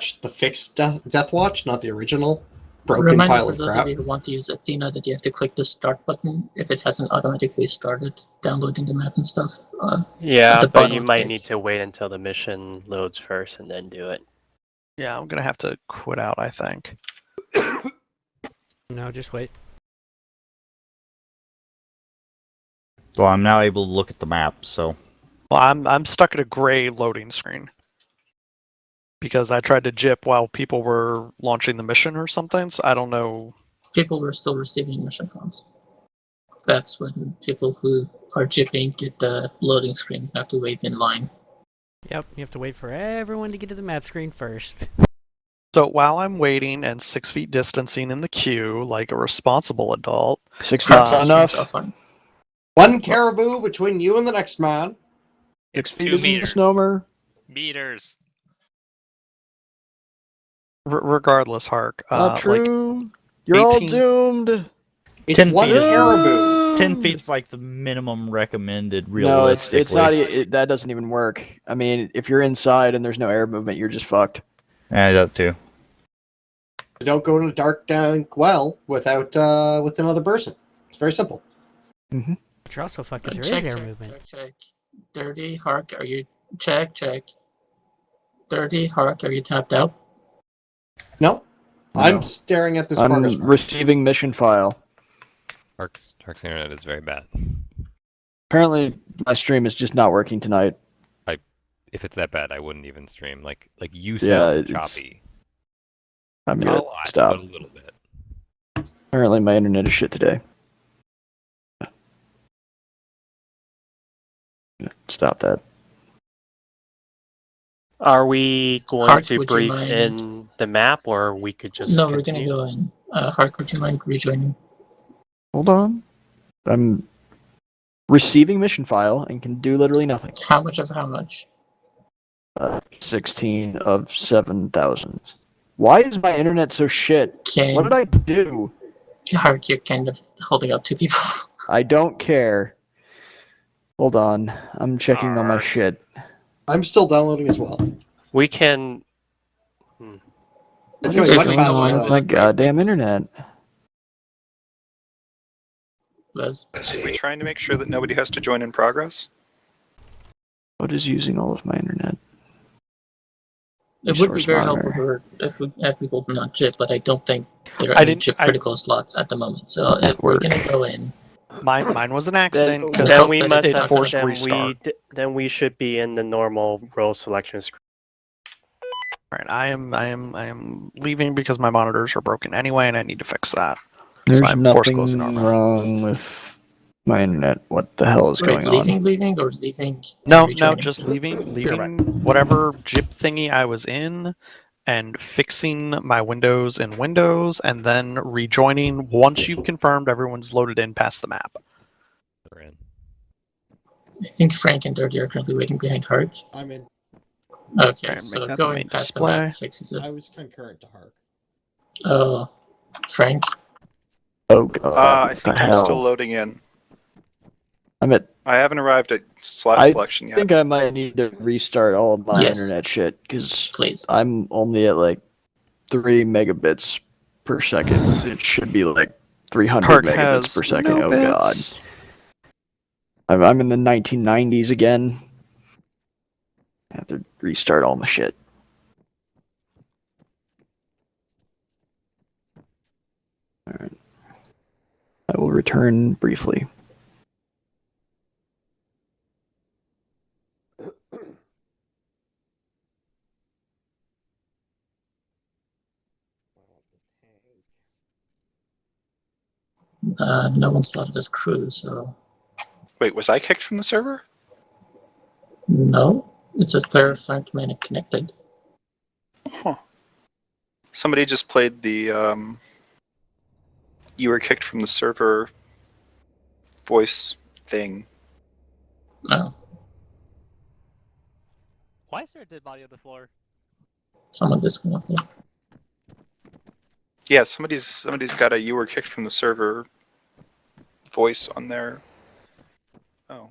watch, the fixed death watch, not the original broken Reminder pile for of those crap. of you who want to use Athena that you have to click the start button if it hasn't automatically started downloading the map and stuff. Yeah, at the but bottom you of the might page. need to wait until the mission loads first and then do it. Yeah, I'm gonna have to quit out, I think. No, just wait. Well, I'm now able to look at the map, so... Well, I'm stuck at a gray loading screen. Because I tried to jip while people were launching the mission or something, so I don't know. People were still receiving mission funds. That's when people who are jipping get the loading screen and have to wait in line. Yep, you have to wait for everyone to get to the map screen first. So while I'm waiting and 6 feet distancing in the queue like a responsible adult, 6 feet's Streams enough. are fun. One caribou between you and the next man. 6 It's feet 2 is a meters. misnomer. Meters. regardless, Hark. Not true. You're all 18 doomed. It's 10 one feet is- caribou. 10 feet's like the minimum recommended, No, it's realistically. not. That doesn't even work. I mean, if you're inside and there's no air movement, you're just fucked. Yeah, that too. You don't go in a dark well without with another person. It's very simple. But you're also fucked if there Check, is air check, movement. check. Dirty, Hark, are you... Check. Dirty, Hark, are you tapped out? No, No. I'm staring at this progress I'm bar. receiving mission file. Hark's internet is very bad. Apparently, my stream is just not working tonight. If it's that bad, I wouldn't even stream. Like you Yeah, sound it's- choppy. I'm Not gonna a lot, stop. but a little bit. Apparently, my internet is shit today. Stop that. Are we going Hark, to would you brief mind- in the map, or we could just No, continue? we're gonna go in. Hark, would you mind rejoining? Hold on. I'm receiving mission file and can do literally nothing. How much of how much? 16 of 7,000. Why is my internet so shit? Can... What did I do? Hark, you're kind of holding up two people. I don't care. Hold on. I'm checking on my Arg. shit. I'm still downloading as well. We can. It's What going is much going faster. on? than My that. goddamn internet. Les? Are we trying to make sure that nobody has to join in progress? What is using all of my internet? It would be Resource very monitor. helpful if we had people not chip, but I don't think there are I any didn't- chip I- critical slots at the moment. So if we're Network. gonna go in, Mine was an accident because Then hope we that must it's have. not gonna forced Then restart. then we should be in the normal role selection screen. Alright, I am leaving because my monitors are broken anyway, and I need to fix that. There's I'm forced nothing closing normal. wrong with my internet. What the hell is wait, going on? leaving, or leaving? and No, rejoining? just leaving whatever jip thingy I was in, and fixing my windows in Windows, and then rejoining once you've confirmed everyone's loaded in past the map. They're in. I think Frank and Dirty are currently waiting behind Hark. I'm in. Okay, Alright, so make that the going main past display. the map fixes it. I was concurrent to Hark. Oh, Frank. Oh god. I what think the I'm hell? still loading in. I'm at. I haven't arrived at slot I selection I yet. think I might need to restart all of my Yes. internet shit because Please. I'm only at like 3 megabits per second. It should be like 300 Hark megabits has per second. no Oh god. bits. I'm in the 1990s again. I have to restart all my shit. Alright. I will return briefly. No one's slotted as crew, so Wait, was I kicked from the server? no. It says player Frank Manic connected. Huh. Somebody just played the you were kicked from the server voice thing. Oh, Why is there a dead body on the floor? someone disconnected. Yeah, somebody's got a you were kicked from the server voice on there. Oh.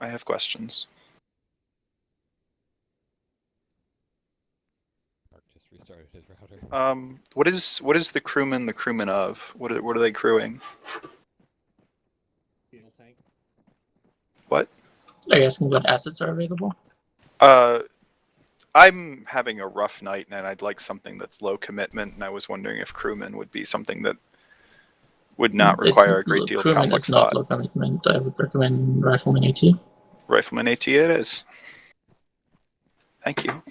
I have questions. just restarted his router. What is the crewman of? What are they crewing? Fuel tank. What? Are you asking what assets are available? I'm having a rough night and I'd like something that's low commitment, and I was wondering if crewman would be something that would not require a great deal of Crewman complex is not thought. low commitment. I would recommend Rifleman AT. Rifleman AT it is. Thank you.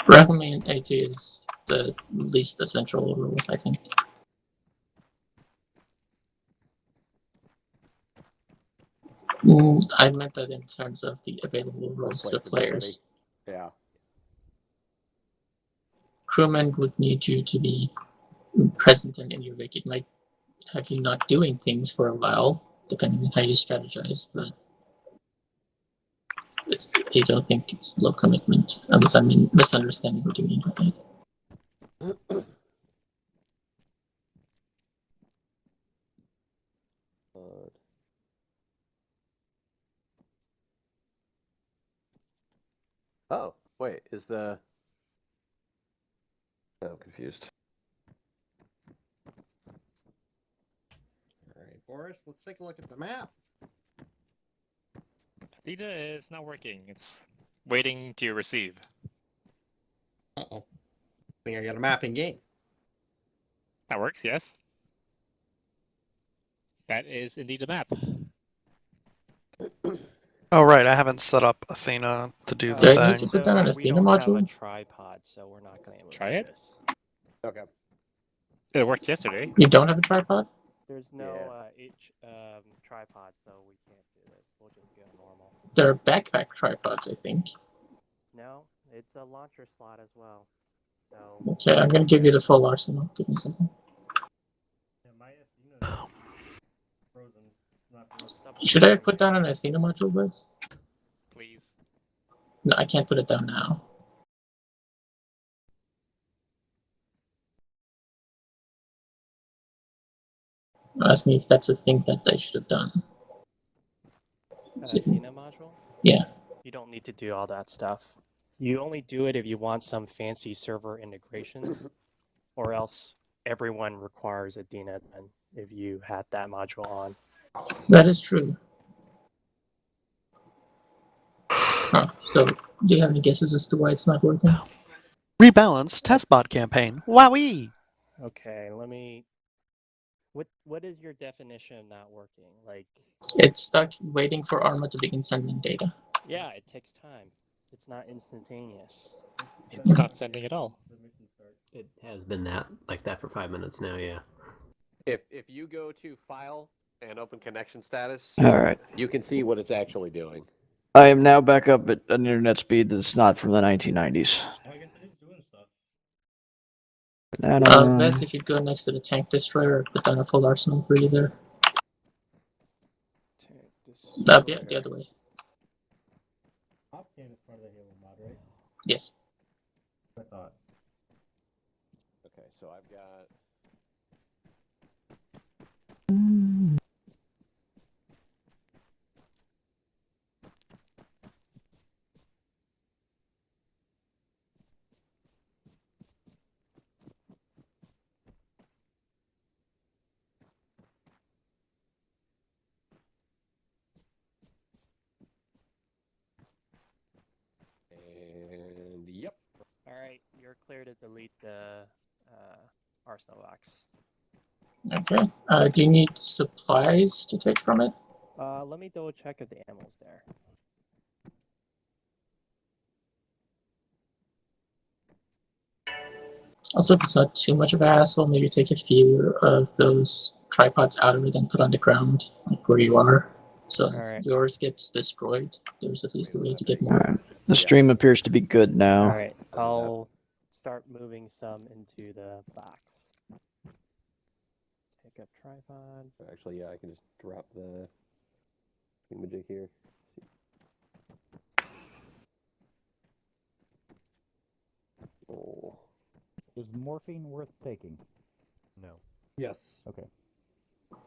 Rifleman AT is the least essential rule, I think. I meant that in terms of the available roles to players. Yeah. Crewman would need you to be present in your wake. It might have you not doing things for a while, depending on how you strategize, but I don't think it's low commitment, unless I'm misunderstanding what you mean by that. Oh, wait, is the... Oh, I'm confused. All right, Boris, let's take a look at the map. Data is not working. It's waiting to receive. Uh-oh. I think I got a map in game. That works, yes. That is indeed a map. Oh right, I haven't set up Athena to do Do the I need to thing. put that on we Athena don't have a module? tripod, so we're not going to Try it. this. Okay. It worked yesterday. You don't have a tripod? There's no Yeah. tripod, so we can't do this. We'll just go normal. There are backpack tripods, I think. No, it's a launcher slot as well. So Okay, I'm gonna give you the full arsenal. Give me a second. Should I have put down an Athena module, Liz? Please. No, I can't put it down now. Ask me if that's a thing that I should have done. Athena module? Yeah. You don't need to do all that stuff. You only do it if you want some fancy server integration, or else everyone requires Athena then if you had that module on. That is true. Huh, so, do you have any guesses as to why it's not working? Rebalance test bot campaign. Wowee! Okay, let me... What is your definition of not working? Like, It's stuck waiting for Arma to begin sending data. yeah, it takes time. It's not instantaneous. It's not sending at all. It has been that like that for 5 minutes now, yeah. If you go to File and open connection status, Alright. you can see what it's actually doing. I am now back up at an internet speed that's not from the 1990s. I guess it is doing stuff. Vess, if you'd go next to the tank destroyer, put down a full arsenal for you there. That'd be the other way. Opcan is part of the Halo mod, right? Yes. I thought. Okay, so I've got... And yep. Alright, you're clear to delete the arsenal box. Okay. Do you need supplies to take from it? Let me double check if the ammo's there. Also, if it's not too much of a hassle, maybe take a few of those tripods out of it and put on the ground, like where you are. So Alright. if yours gets destroyed, there's at least a way to get more. Alright. The stream appears to be good now. Alright, I'll start moving some into the box. Take up tripod. Actually, yeah, I can just drop the thingamajig here. Oh. Is morphine worth taking? No. Yes. Okay.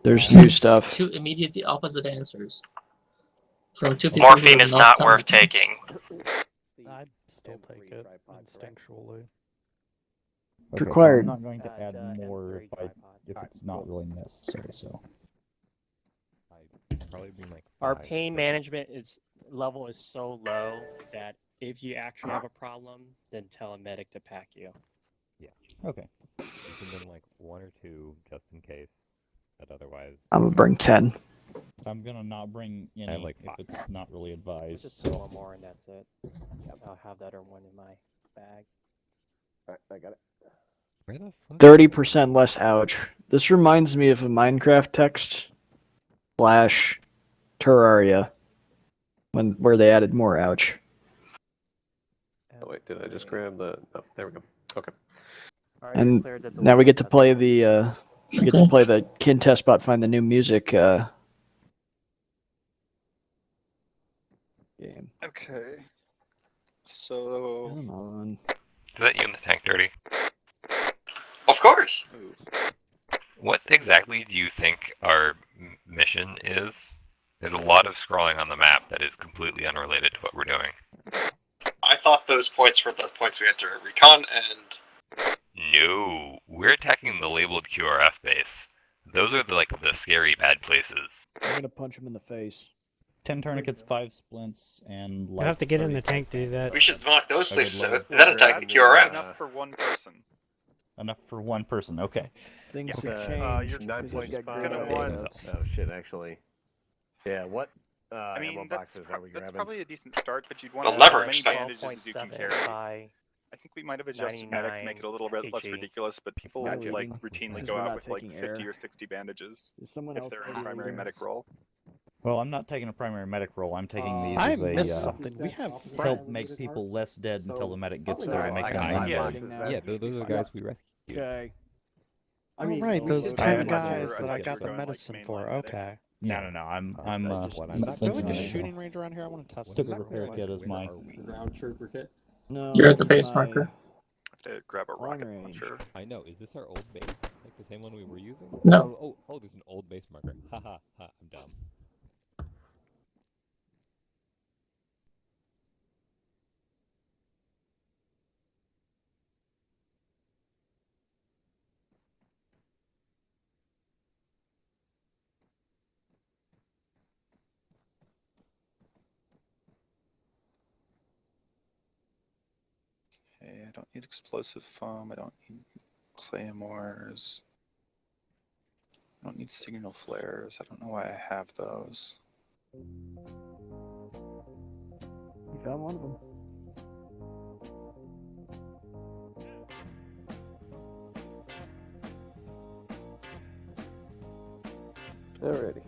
There's new stuff. Two immediately opposite answers. From two people Morphine who is have not done worth that much. taking. I'd still take it. It's required. I'm not going to add more if it's not really necessary. So. I'd probably bring like Our 5, pain but- management level is so low that if you actually have a problem, then tell a medic to pack you. Yeah. Okay. You can bring like 1 or 2 just in case, but otherwise. I'm gonna bring 10. I'm gonna not bring any have, like, if 5. it's not really advised. Just So. 1 more and that's it. I'll have that or one in my bag. Alright, I got it. Where the fuck? 30% less ouch. This reminds me of a Minecraft text / Terraria where they added more ouch. Oh wait, did I just grab the? Oh, there we go. Okay. And now we get to play the Kin Test Bot Find the New Music game. Okay. So. Come on. Is that you in the tank, Dirty? Of course. Move. What exactly do you think our mission is? There's a lot of scrolling on the map that is completely unrelated to what we're doing. I thought those points were the points we had to recon, and No, we're attacking the labeled QRF base. Those are the scary bad places. I'm gonna punch him in the face. 10 tourniquets, 5 splints, and You have to get in the tank to do that. we should knock those I places would out, love- then attack the QRF. Enough for 1 person. Enough for 1 person. Okay. Things Yeah. have changed. You're 9.5. gonna want- Oh shit, actually. Yeah, what? I ammo mean, that's boxes are we that's grabbing? probably a decent start, but you'd want The to have as leverage, many man. bandages as you can 12.7 carry. by I think we might have adjusted medic to make it a little bit less 99 ridiculous, but people Gotcha. like routinely Because go we're out not with like taking 50 air. or 60 bandages Is someone if else they're in ready to primary leave? medic role. Well, I'm not taking a primary medic role. I'm taking these I as a missed something. We have help friends. make people less dead until the medic gets So, there to make I them got run five yeah. boxes now. Yeah, those are the guys we rescued. Okay. Oh, right, those I 10 thought guys you that were I got the going, like, medicine mainline for. medic. Okay. No. I'm what I'm Is there like a shooting range around here? I want to test Took this. a repair kit as my. Ground trooper kit. No, You're at the base my- marker. I have to grab a rocket range. launcher. I know. Is this our old base? Like the same one we were using? No. Oh, there's an old base marker. Haha, I'm dumb. Okay, I don't need explosive foam. I don't need claymores. I don't need signal flares. I don't know why I have those. You found one of them. Alrighty.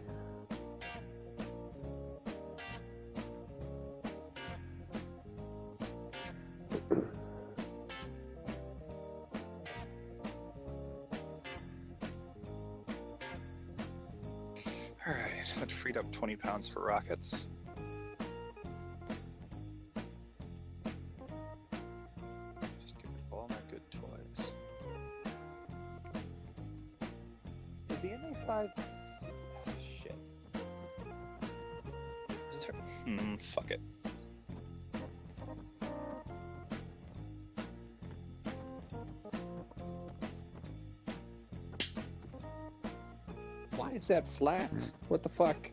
Alright, that freed up 20 pounds for rockets. Just get rid of all my good toys. Is the MA5? Shit. Is there... fuck it. Why is that flat? What the fuck?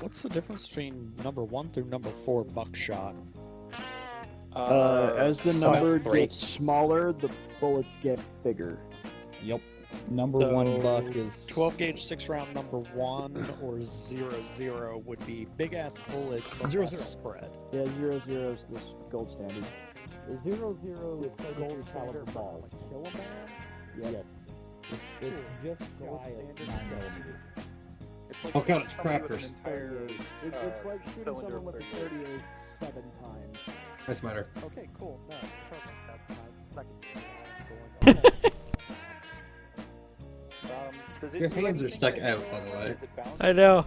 What's the difference between number 1 through number 4 buckshot? As the Some number three. gets smaller, the bullets get bigger. Yep. Number So, 1 buck is 12 gauge 6 round number 1 or 00 would be big ass bullets but 00. less spread. Yeah, 00 is the gold standard. The 00 is the gold caliber balls. Kill a man? Yes. It's just shy of 9mm. It's Oh god, it's somebody with crackers. an entire, It's like shooting cylinder someone with a 38. 38 7 times. That's matter. Okay, cool. No, perfect. That's my second. Does it Your do hands are anything stuck like out, Halo? by the way. Is it bound? I know.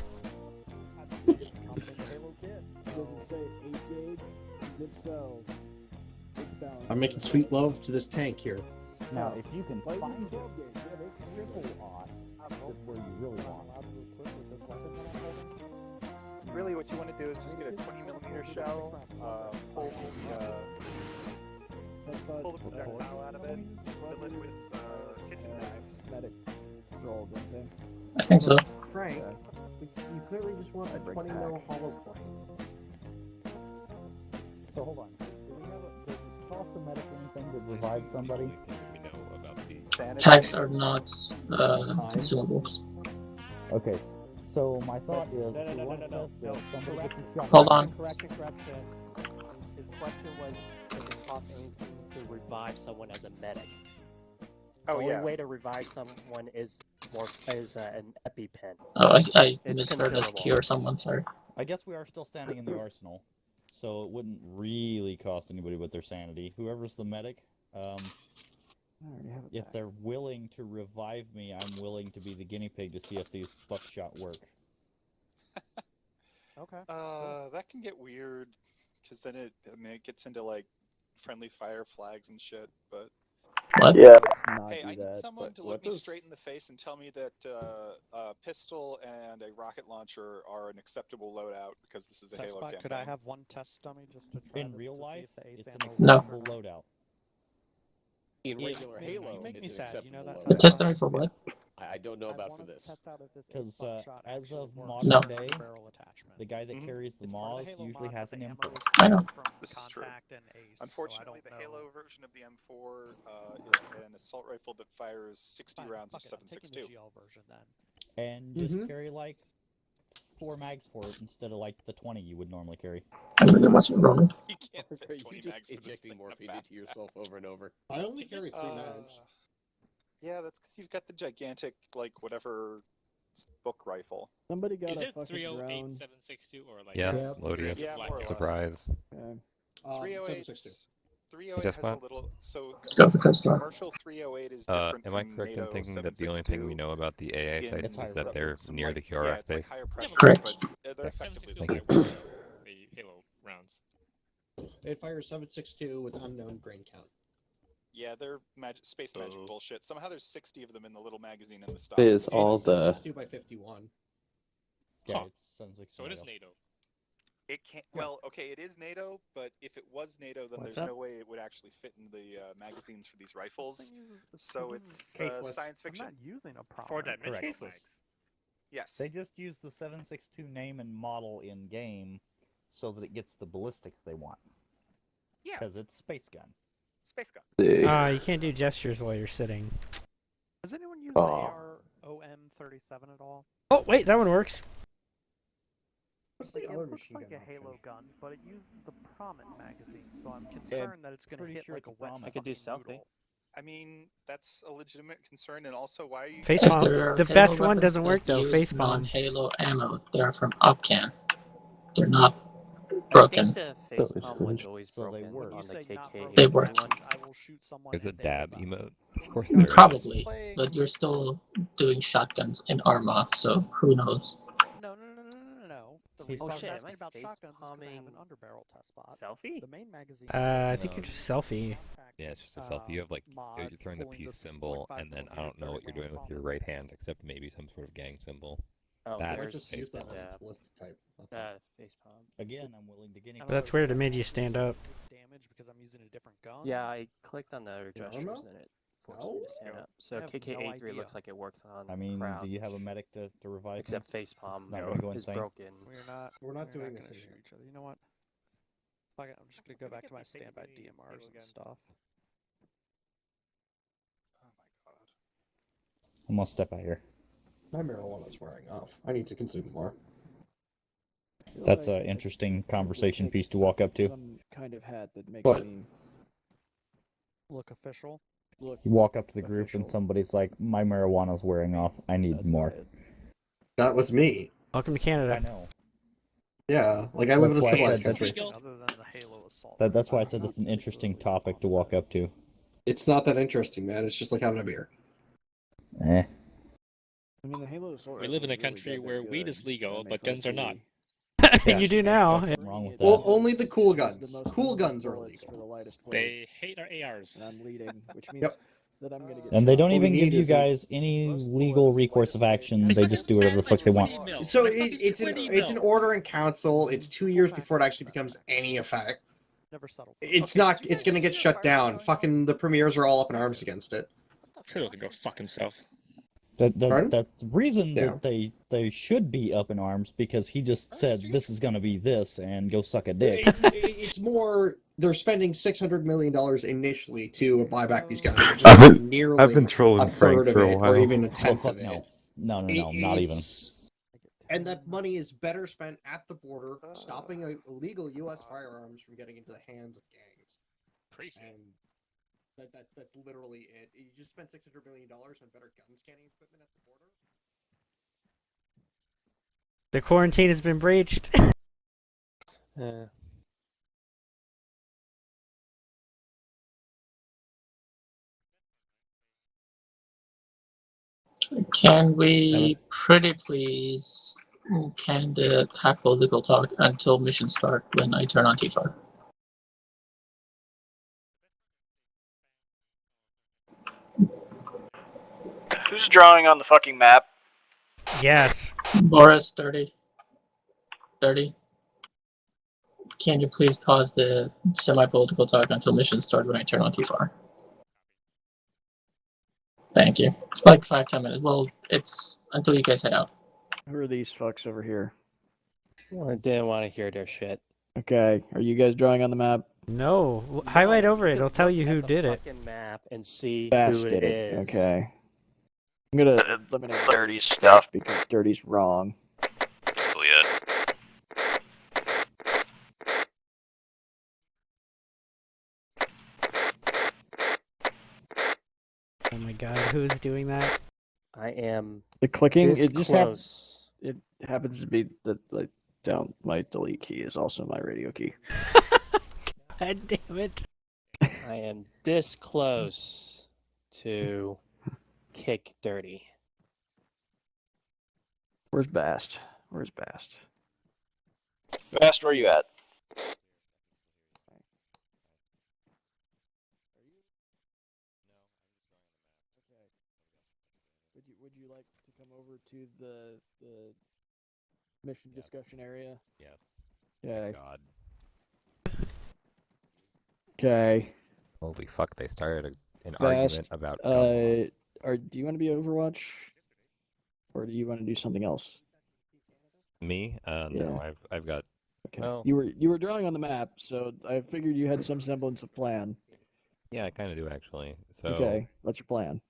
Does it say 8 gauge? If so, it's bound. I'm making sweet love to this tank here. Now, if you can Like find it, 12 gauge, yeah, they triple off. Is where you really want. what you want to do is just get a 20mm shell, pull the projectile out of it, fill it with kitchen knives. I think so. Frank, you clearly just want a 20 mil hollow point. So hold on. Do we have does it cost the medic anything to revive somebody? Tags are not consumables. Okay. So my thought is, we want to test that somebody gets a shot. Hold on. Correction. His question was, does it cost anything to revive someone as a medic? Oh, the only yeah. way to revive someone is an EpiPen. Oh, I It's misheard us consumable. cure someone, sorry. I guess we are still standing in the arsenal, so it wouldn't really cost anybody but their sanity. Whoever's the medic, if they're willing to revive me, I'm willing to be the guinea pig to see if these buckshot work. Okay. That can get weird, because then it gets into like friendly fire flags and shit. But What? Yeah. hey, I need someone to look me straight in the face and tell me that a pistol and a rocket launcher are an acceptable loadout because this is a Halo campaign. Could I have one test dummy just to try In this real to see life, if the ace it's an ammo acceptable works or not? loadout. In Yeah, regular you Halo, make me it's an sad, you know acceptable that. A loadout. test dummy for what? I don't know I about for wanted to this. test out if this Because ace buckshot as actually of works modern No. with day, the barrel attachment. the guy that carries the It's part of Moz the Halo usually mod, has but an the M4. ammo is I know. from This is true. Contact and Ace, Unfortunately, so the I don't know. Halo version of the M4 is an assault rifle that fires 60 Fine, rounds of fuck it, I'm taking the 7.62. GL version then. And just carry like 4 mags for it instead of like the 20 you would normally carry. I believe it wasn't wrong. You can't Are fit you 20 just mags for this injecting thing in a morphine into backpack. yourself over and over? I only carry 3 mags. Yeah, that's because you've got the gigantic, like, whatever book rifle. Somebody got Is a it fucking 308, drone. 762, or like? Yes, Yep. Lodius. Yeah, more or less. Surprise. Okay. 308 762. 308 Yes, has Matt? a little. So Go for test drive. commercial 308 is different Am I from correct in NATO thinking that the only thing we 7.62 know about the AA in sites is some- that they're some, near like, the yeah, QRF it's like base? higher pressure, Correct. but they're effectively the 762 same. might work the Halo rounds. It fires 7.62 with unknown grain count. Yeah, they're space magic bullshit. Somehow there's 60 of them in the little magazine in the stock. Is It's all insane. the 7.62 by 51. Yeah, Huh. it sounds like So it is NATO. It can't. Well, okay, it is NATO, but if it was NATO, then What's there's up? no way it would actually fit in the magazines for these rifles. The So thing is, it's Caseless. science I'm fiction. not using a For prominent dimensional Correct. mags. Yes. They just use the 7.62 name and model in game so that it gets the ballistic they want. Yeah. Because it's space gun. Space gun. You can't do gestures while you're sitting. Does anyone use Aw. the AR-OM37 at all? Oh, wait, that one works. What's Like, the it other looks machine like gun a Halo option? gun, but it uses the Promet magazine, so I'm concerned that it's going to pretty hit sure like it's a a wet Promet. I could do fucking selfie. noodle. I mean, that's a legitimate concern, and also, why are you? Face Yes, palm. there are The Halo best one weapons doesn't that work though. use Face palm. non-Halo ammo. They're from Opcan. They're not I broken. think the facepalm one's always So they broken work. When on you the say not KK. broken, They that work. means I will shoot someone There's a and they will dab die. emote. Of course there is. Probably, Playing- but you're still doing shotguns in Arma, so who knows? No. The He's reason I was talking- asking am I about shotguns is because I have an face-palming underbarrel test spot. Selfie? The main magazine. I think you're just selfie. Yeah, it's just a selfie. You have like you're throwing the peace symbol, and then I don't know what you're doing with your right hand, except maybe some sort of gang symbol. Oh, That Let's there's just use that the as its dab. ballistic type. That's all. Facepalm. Again, I'm willing to guinea I pig. don't That's know if weird, it that made you has stand to do up. with damage because I'm using a different gun. Yeah, I clicked on the other In gestures Arma? and it forced me to stand No. up. So I have KK-A3 no looks idea. like it works on I mean, crowd, do you have a medic to revive except me? facepalm It's not gonna go is insane. broken. We're not. We're not we're doing not this gonna in shoot here. each other. You know what? Fuck it, I'm just gonna go Can we back get to my the standby KK DMRs Halo and gun? stuff. Oh my god. I'm gonna step out here. My marijuana's wearing off. I need to consume more. That's an interesting conversation piece to walk up to. Some kind of hat that makes What? me Look official. look. You walk up to the group and official. somebody's like, "My marijuana's wearing off. I need That's more." right. That was me. Welcome to I Canada. know. Yeah, like I live in a That's why I civilized said country. Legal. Other than the Halo assault. That's why I I'm said not it's an interesting particularly topic fond to of walk that. up to. It's not that interesting, man. It's just like having a beer. Eh. I mean, the Halo assault We live in a rifle is really country goddamn where weed good. is legal, It but makes guns are not. Yeah. You do now. There's something wrong with Well, that. only the cool It's guns. the most Cool limited guns are bullets illegal. for the lightest weight, They hate our ARs. and I'm leading, which means Yep. that I'm gonna get. And they don't What we even need give you is guys any legal recourse of action. They just do whatever the fuck they want. So it's an order in council. It's 2 years before it actually becomes any effect. Never settled. It's not. It's gonna get shut down. Fucking the premiers are all up in arms against it. Trudeau can go fuck himself. Pardon? That's the reason Yeah. that they should be up in arms, because he just said this is gonna be this and go suck a dick. It's more. They're spending $600 million initially to buy back these guys. Which is I've been- nearly I've been trolling a third Frank for of a it, while. or even a Oh tenth fuck of it. no. No, not even. And that money is better spent at the border, stopping illegal U.S. firearms from getting into the hands of gangs. And that's literally it. You just spent $600 million on better gun scanning equipment at the border. The quarantine has been breached. Can we pretty please kind of have political talk until mission start when I turn on T4? Who's drawing on the fucking map? Yes. Boris, 30. 30. Can you please pause the semi-political talk until mission start when I turn on T4? Thank you. It's like 5-10 minutes. Well, it's until you guys head out. Who are these fucks over here? I didn't want to hear their shit. Okay, are you guys drawing on the map? No. Highlight over it. It'll tell you who did it. Map and see Bass who did it it. is. Okay. I'm gonna eliminate Dirty stuff. because Dirty's wrong. Basically it. Oh my god, who's doing that? I am The clicking, this it just close. it happens to be that like down my delete key is also my radio key. God damn it. I am this close to kick Dirty. Where's Bast? Where's Bast? Best, where you at? Would you like to come over to the mission discussion area? Yes. Okay. God. Okay. Holy fuck! They started an Bast, argument about. gun laws. do you want to be Overwatch, or do you want to do something else? Me? No. I've got. Okay. Well, You were drawing on the map, so I figured you had some semblance of plan. yeah, I kind of do actually. So. Okay. What's your plan?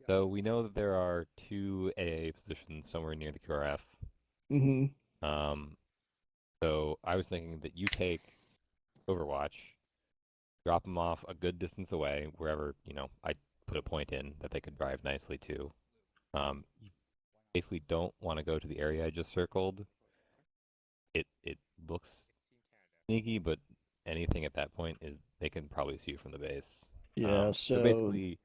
So we know that there are 2 AA positions somewhere near the QRF. Mm-hmm. So I was thinking that you take Overwatch, drop them off a good distance away, wherever, I put a point in that they could drive nicely to. You basically don't want to go to the area I just circled. It looks sneaky, but anything at that point is they can probably see you from the base. Yeah, so basically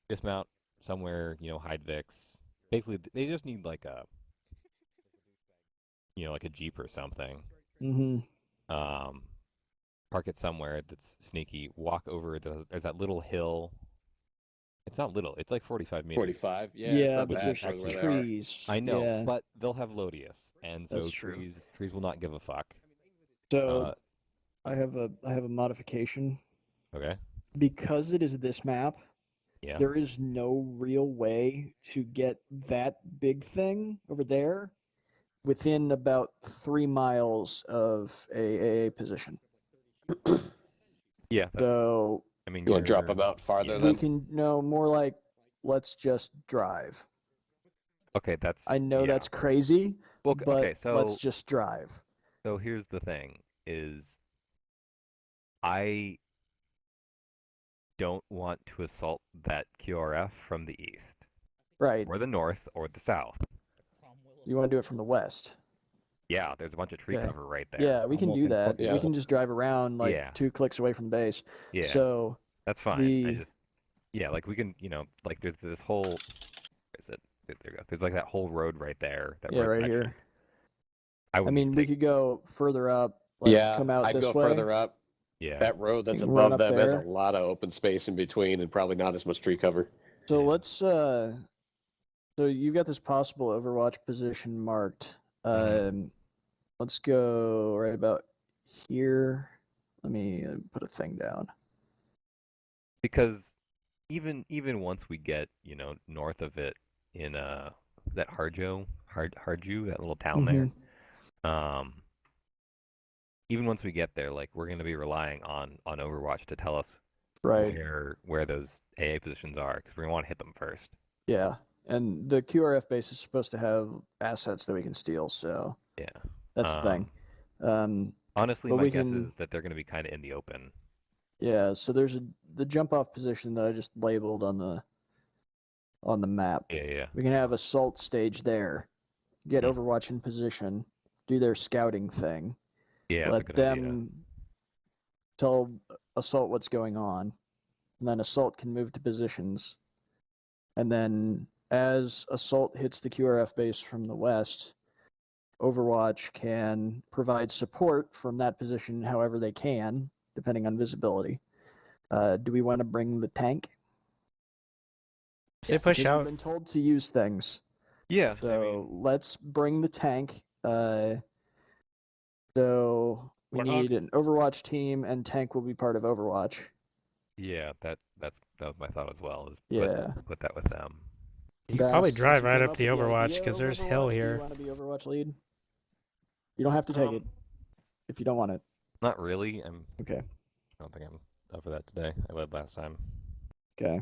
dismount somewhere, hide Vix. Basically, they just need like a, like a Jeep or something. Mm-hmm. Park it somewhere that's sneaky. Walk over there's that little hill. It's not little. It's like 45 meters. 45? Yeah, Yeah, it's not but bad there's for where they are. trees. I know, Yeah. but they'll have Lodius, and so That's true. trees will not give a fuck. So I have a modification. Okay. Because it is this map, Yeah. there is no real way to get that big thing over there within about 3 miles of a position. Yeah. So I mean, You want to drop them out farther we then? can more like let's just drive. Okay, that's. I know yeah. that's crazy, Well, but okay, so let's just drive. So here's the thing: is I don't want to assault that QRF from the east, Right. or the north, or the south. You want to do it from the west. Yeah, there's a bunch of tree Okay. cover right there. Yeah, we can do that. Yeah. We can just drive around like Yeah. 2 clicks away from base. Yeah. So That's fine. the Like we can, like there's this whole, where is it? There we go. There's like that whole road right there. That yeah, road right section. here. I I would mean, we could go further up. Like, Yeah, come out I'd this go way. further up. Yeah. That road that's You can run above up them has a there. lot of open space in between and probably not as much tree cover. So let's so you've got this possible Overwatch position marked. Let's go right about here. Let me put a thing down. Because even once we get, north of it in that Harju, that little town there, even once we get there, like, we're going to be relying on Overwatch to tell us where those AA positions are, because we're going to want to hit them first. Yeah, and the QRF base is supposed to have assets that we can steal, so yeah, that's the thing. Honestly, but my we guess can- is that they're going to be kind of in the open. Yeah, so there's the jump off position that I just labeled on the map. Yeah. We can have assault stage there, get Overwatch in position, do their scouting thing. Yeah, let that's a good them idea. tell assault what's going on, and then assault can move to positions. And then as assault hits the QRF base from the west, Overwatch can provide support from that position however they can, depending on visibility. Do we want to bring the tank? They push Because out. we've been told to use things. Yeah. So let's bring the tank. So we need an Overwatch team, and tank will be part of Overwatch. Yeah, that was my thought as well. Is put that with them. You could probably Bass, drive since you right came up the with Overwatch idea because of there's Overwatch, hill do you here. want to be Overwatch lead? You don't have to take it if you don't want it. Not really. Okay. I don't think I'm up for that today. I led last time. Okay.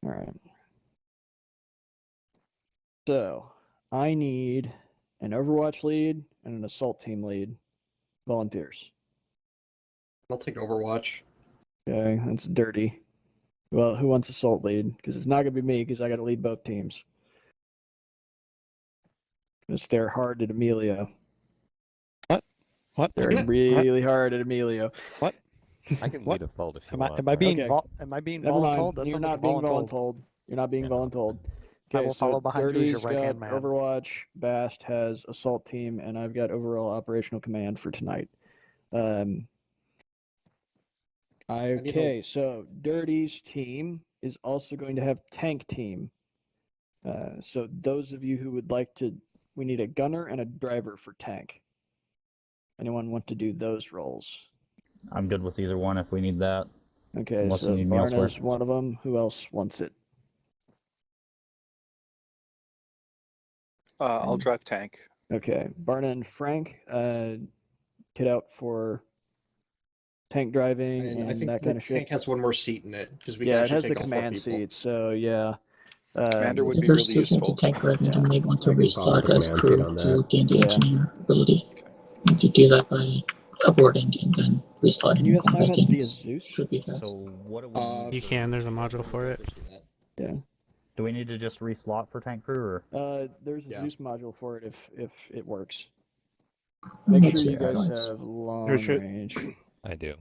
All right. So I need an Overwatch lead and an assault team lead. Volunteers. I'll take Overwatch. Okay, that's dirty. Well, who wants assault lead? Because it's not gonna be me, because I got to lead both teams. Gonna stare hard at Emilio. What? Staring really hard at Emilio. What? I can lead assault if you want. Am I being Okay. Never mind. voluntold? That You're sounds not like being voluntold. voluntold. You're not being Yeah. voluntold. I Okay, will follow behind you as your Dirty's right-hand got man. Overwatch, Bast has assault team, and I've got overall operational command for tonight. Okay, so Dirty's team is also going to have tank team. So those of you who would like to, we need a gunner and a driver for tank. Anyone want to do those roles? I'm good with either one if we need that. Okay, Unless so you need me elsewhere. Barna's one of them. Who else wants it? I'll drive tank. Okay, Barna and Frank, kid out for tank driving And and I think that the kind of shit. tank has one more seat in it because we can Yeah, it actually has the take all four command people. seat. So yeah. Commander would If be you're really switching to useful. tank driving, you may want to I can follow reslot the as command seat crew on to that. gain the Yeah. engineer ability. You could do that by aborting and then reslotting Can you and going assign back it in. via It's- Zeus? Should be fast. So what do we need? You can. There's a module for it. Yeah. Do we need to just reslot for tank crew or? There's a Zeus module for it if it works. I'm Make not sure sure you if it guys works. have long range. I do.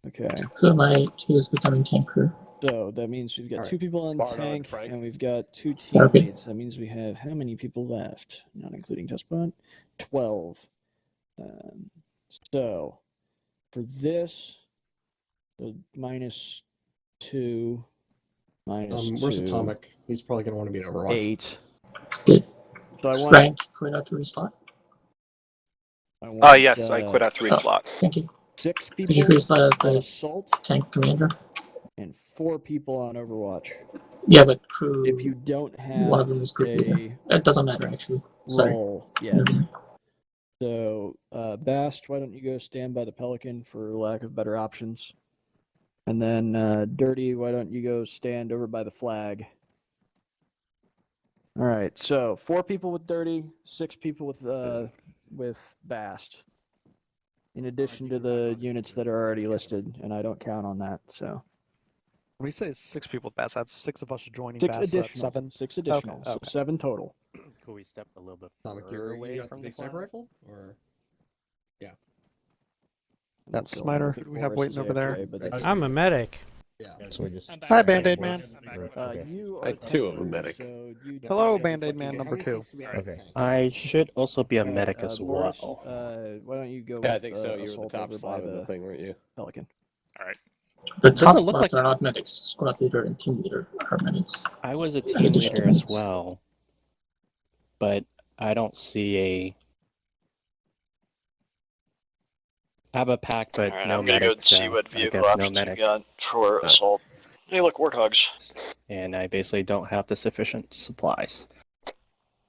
Okay. Who am I? Who is becoming tank crew? So that means we've got All right. two people on Barnard, tank, Frank. and we've got two team Okay. leads. That means we have how many people left? Not including Testbot? 12. So for this, so -2, -2. Where's Atomic? He's probably going to want to be an Overwatch. 8. Good. So I want. Frank, quit out to reslot. I want Yes, I quit out to reslot. Thank you. 6 Did you people reslot as on the assault tank commander? and 4 people on Overwatch. Yeah, but crew. If you don't one of have them is group a leader. It doesn't matter actually. Sorry. role yet. Never mind. So, Bast, why don't you go stand by the Pelican for lack of better options? And then, Dirty, why don't you go stand over by the flag? All right, so 4 people with Dirty, 6 people with Bast. In addition to the units that are already listed, and I don't count on that, so. When we say 6 people with Bass, that's 6 of us joining 6 Bass, so that's additional. 7. 6 additional, so okay. 7 total. Could we step a little bit Atomic, further you away got from the the sniper flag? rifle? Or yeah. That's Go Smiter. on, I Who think do we have Boris is waiting over there? AFK, but that's I'm a medic. Yeah. So we just. Hi, Band-Aid Man. Okay. you I are two of them tankers, medic. so you Hello, don't Band-Aid fucking Man get number how 2. many seats do we have in Okay. the tank? I should also be a All right, medic as Boris, well. Why don't you go Yeah, I with think so. You were the assault top over slot by of the thing, weren't you? Pelican? Alright. The doesn't top look slots like- are not medics. Squad leader and team leader are medics. I was a In team addition to leader as medics. well, but I don't see a. I have a pack, but Alright, no I'm gonna medic, go see so what I vehicle guess no options medic. you got for assault. Hey, look, warthogs. And I basically don't have the sufficient supplies.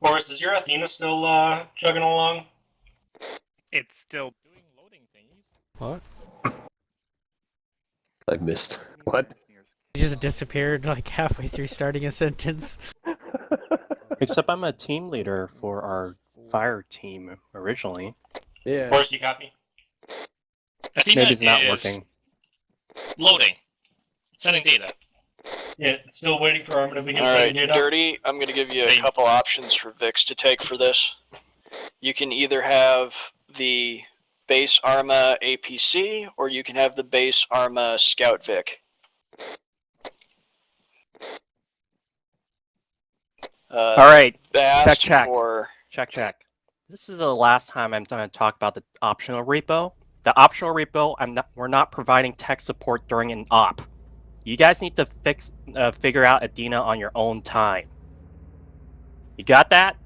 Boris, is your Athena still chugging along? It's still Doing loading thingies. What? I missed. What? You just disappeared like halfway through starting a sentence. Except I'm a team leader for our fire team originally. Yeah. Boris, you copy? Athena Maybe it's not is working. loading. Sending data. Yeah, still waiting for Armin to begin Alright, sending data. Dirty, I'm gonna give you a Same. couple options for Vix to take for this. You can either have the base Arma APC, or you can have the base Arma Scout Vic. All right, Bast check. for Check. This is the last time I'm going to talk about the optional repo. The optional repo, we're not providing tech support during an op. You guys need to figure out Adina on your own time. You got that?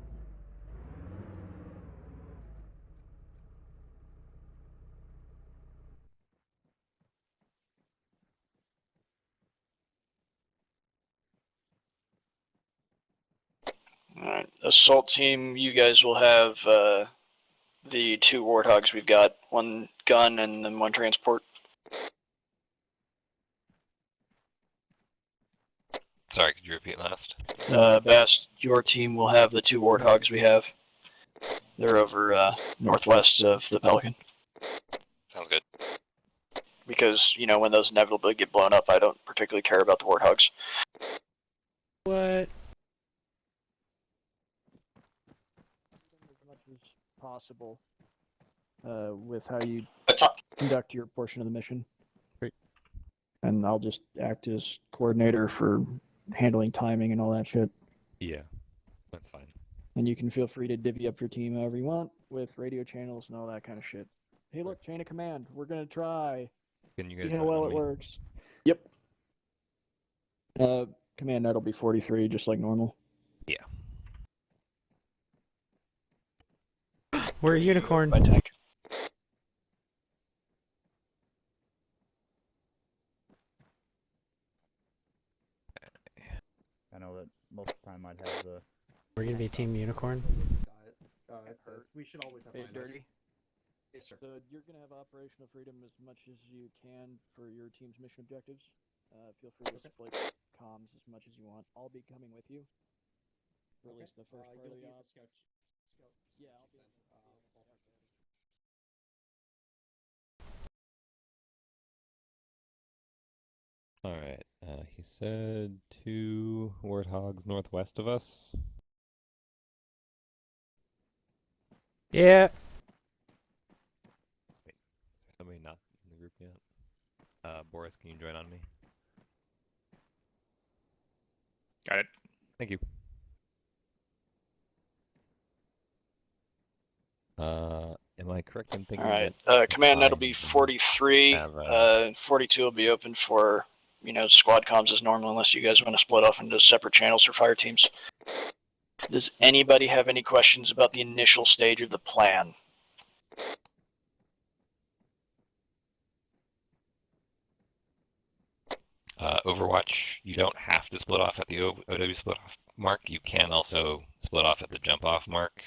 Alright, assault team, you guys will have the 2 warthogs we've got. 1 gun and then 1 transport. Sorry, could you repeat last? Bast, your team will have the 2 warthogs we have. They're over northwest of the Pelican. Sounds good. Because, you know, when those inevitably get blown up, I don't particularly care about the warthogs. What? As much as possible with how you conduct your portion of the mission. Great. And I'll just act as coordinator for handling timing and all that shit. Yeah, that's fine. And you can feel free to divvy up your team however you want with radio channels and all that kind of shit. Hey, look, chain of command. We're gonna try. Can you guys See how join well on it me? works. Yep. Command net'll be 43, just like normal. Yeah. We're a unicorn. By tank. I know that most of the time I'd have the. We're gonna be Team Unicorn. Got it. We should always have Hey, minus. Dirty. Yes, sir. So you're gonna have operational freedom as much as you can for your team's mission objectives. Feel free to split comms as much as you want. I'll be coming with you. For at least the first part of You'll the be op. the scout. Yeah, I'll be. All right. He said 2 warthogs northwest of us. Yeah. Wait, is there somebody not in the group yet? Boris, can you join on me? got it. Thank you. Am I correct in thinking Alright, that command I net'll be 43. have, 42 will be open for, you know, squad comms as normal, unless you guys want to split off into separate channels for fire teams. Does anybody have any questions about the initial stage of the plan? Overwatch, you don't have to split off at the OW split off mark. You can also split off at the jump off mark.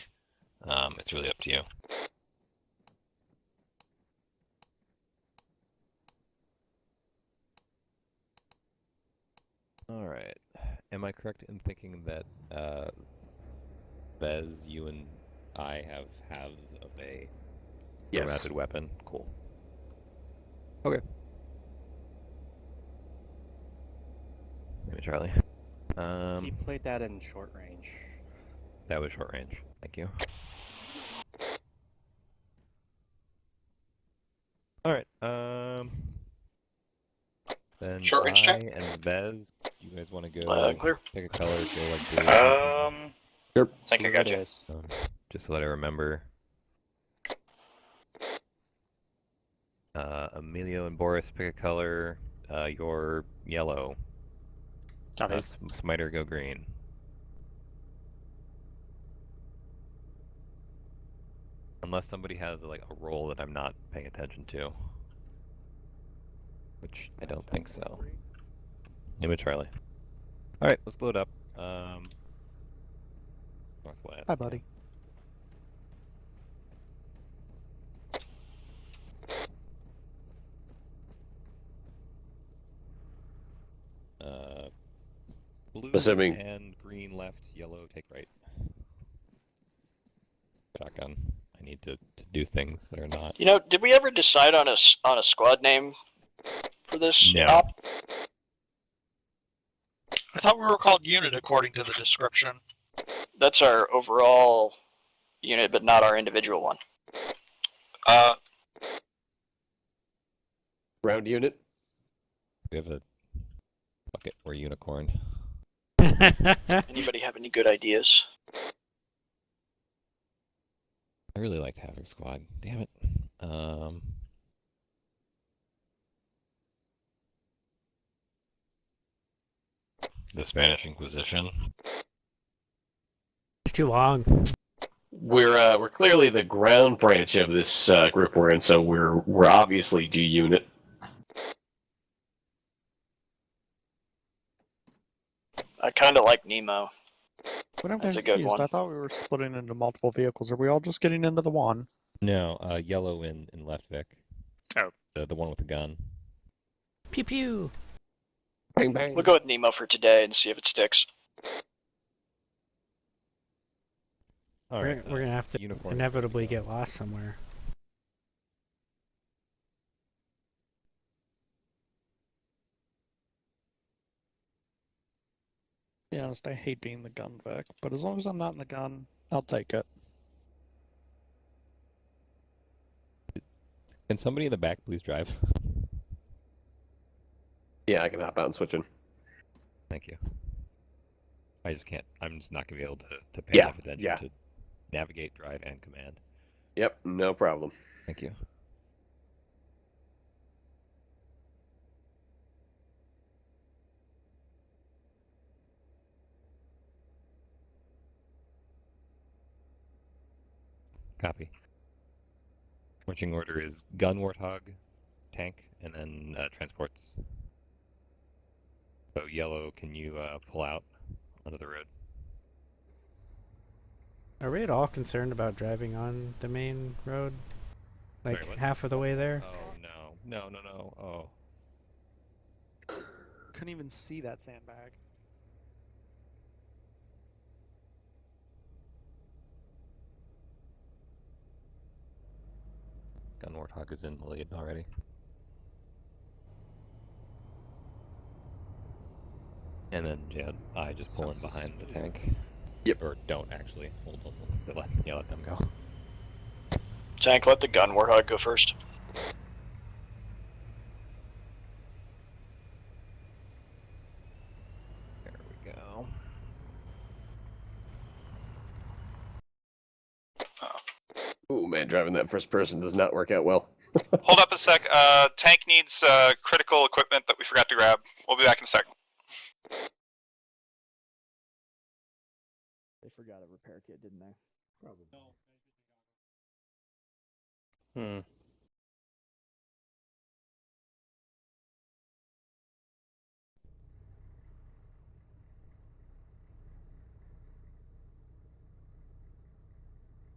It's really up to you. all right. Am I correct in thinking that Bez, you and I have halves of a Yes. mounted weapon? Cool. Okay. Maybe Charlie. He played that in short range. That was short range. Thank you. All right. Then Short range I check? and Bez, you guys want to go Clear. pick a color, go like blue. Sure. I think I got you. Just so that I remember. Emilio and Boris pick a color. you're yellow. Okay. Smiter, go green. Unless somebody has like a role that I'm not paying attention to. Which I don't think so. Image Charlie. Alright, let's load up. Northwest. Hi, buddy. Blue Assuming- and green left, yellow take right. Shotgun. I need to do things that are not. You know, did we ever decide on a squad name for this No. op? I thought we were called unit according to the description. That's our overall unit, but not our individual one. Round unit. We have a bucket or unicorn. Anybody have any good ideas? I really liked Havoc Squad. Damn it. The Spanish Inquisition. It's too long. We're clearly the ground branch of this group we're in, so we're obviously G unit. I kind of like Nemo. But I'm That's a confused. good one. I thought we were splitting into multiple vehicles. Are we all just getting into the one? No, yellow in left Vic. Oh. The one with the gun. Pew pew. Bang bang. We'll go with Nemo for today and see if it sticks. Alright. We're gonna have to unicorn. inevitably get lost somewhere. To be honest, I hate being the gun Vic, but as long as I'm not in the gun, I'll take it. Can somebody in the back please drive? Yeah, I can hop out and switch in. Thank you. I just can't. I'm just not gonna be able to pay Yeah, enough attention yeah. to navigate, drive, and command. Yep, no problem. Thank you. Copy. Marching order is gun Warthog, tank, and then transports. So yellow, can you pull out onto the road? Are we at all concerned about driving on the main road? Like Sorry, what? half of the way there? Oh no. Oh. Couldn't even see that sandbag. Gun Warthog is in the lead already. And then yeah, I just pull in behind the tank. Yep. Or don't actually. Hold on. Let them go. Tank, let the gun Warthog go first. There we go. Ooh man, driving that first person does not work out well. Hold up a sec. Tank needs critical equipment that we forgot to grab. We'll be back in a sec. They forgot a repair kit, didn't they? Probably. Hmm.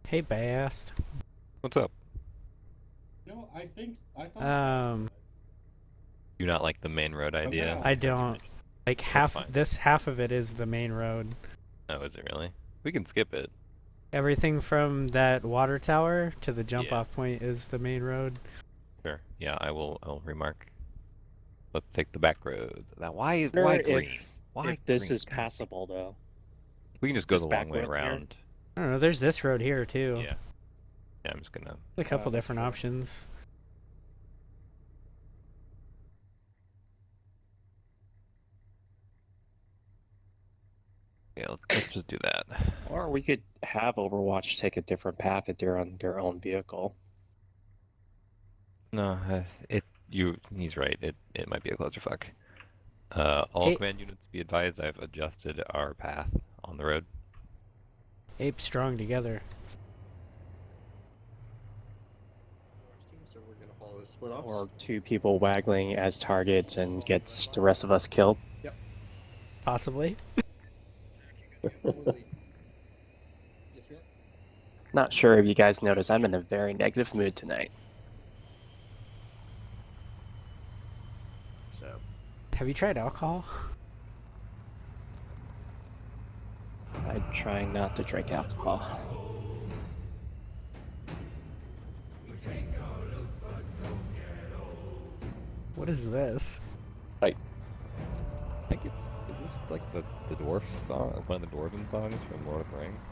Hey, Bast. What's up? No, I thought. You not like the main road idea? I don't. Like That's fine. half of it is the main road. Oh, is it really? We can skip it. Everything from that water tower to the jump off point is the main road. Sure. Yeah, I'll remark. Let's take the back roads. Now, why Wonder green? if- Why if this green? is passable though. We can just go this the back long way road here? around. I don't know. There's this road here too. Yeah. Yeah, I'm just gonna. There's a couple that's different true. options. Yeah, let's just do that. Or we could have Overwatch take a different path if they're on their own vehicle. No, He's right. It might be a clusterfuck. All Hey. command units be advised. I've adjusted our path on the road. Ape strong together. So we're gonna follow the split offs. Or 2 people waggling as targets and gets the rest of us killed. Yep. Possibly. Not sure if you guys noticed, I'm in a very negative mood tonight. So. Have you tried alcohol? I'm trying not to drink alcohol. What is this? I think is this like the dwarf song, one of the dwarven songs from Lord of the Rings?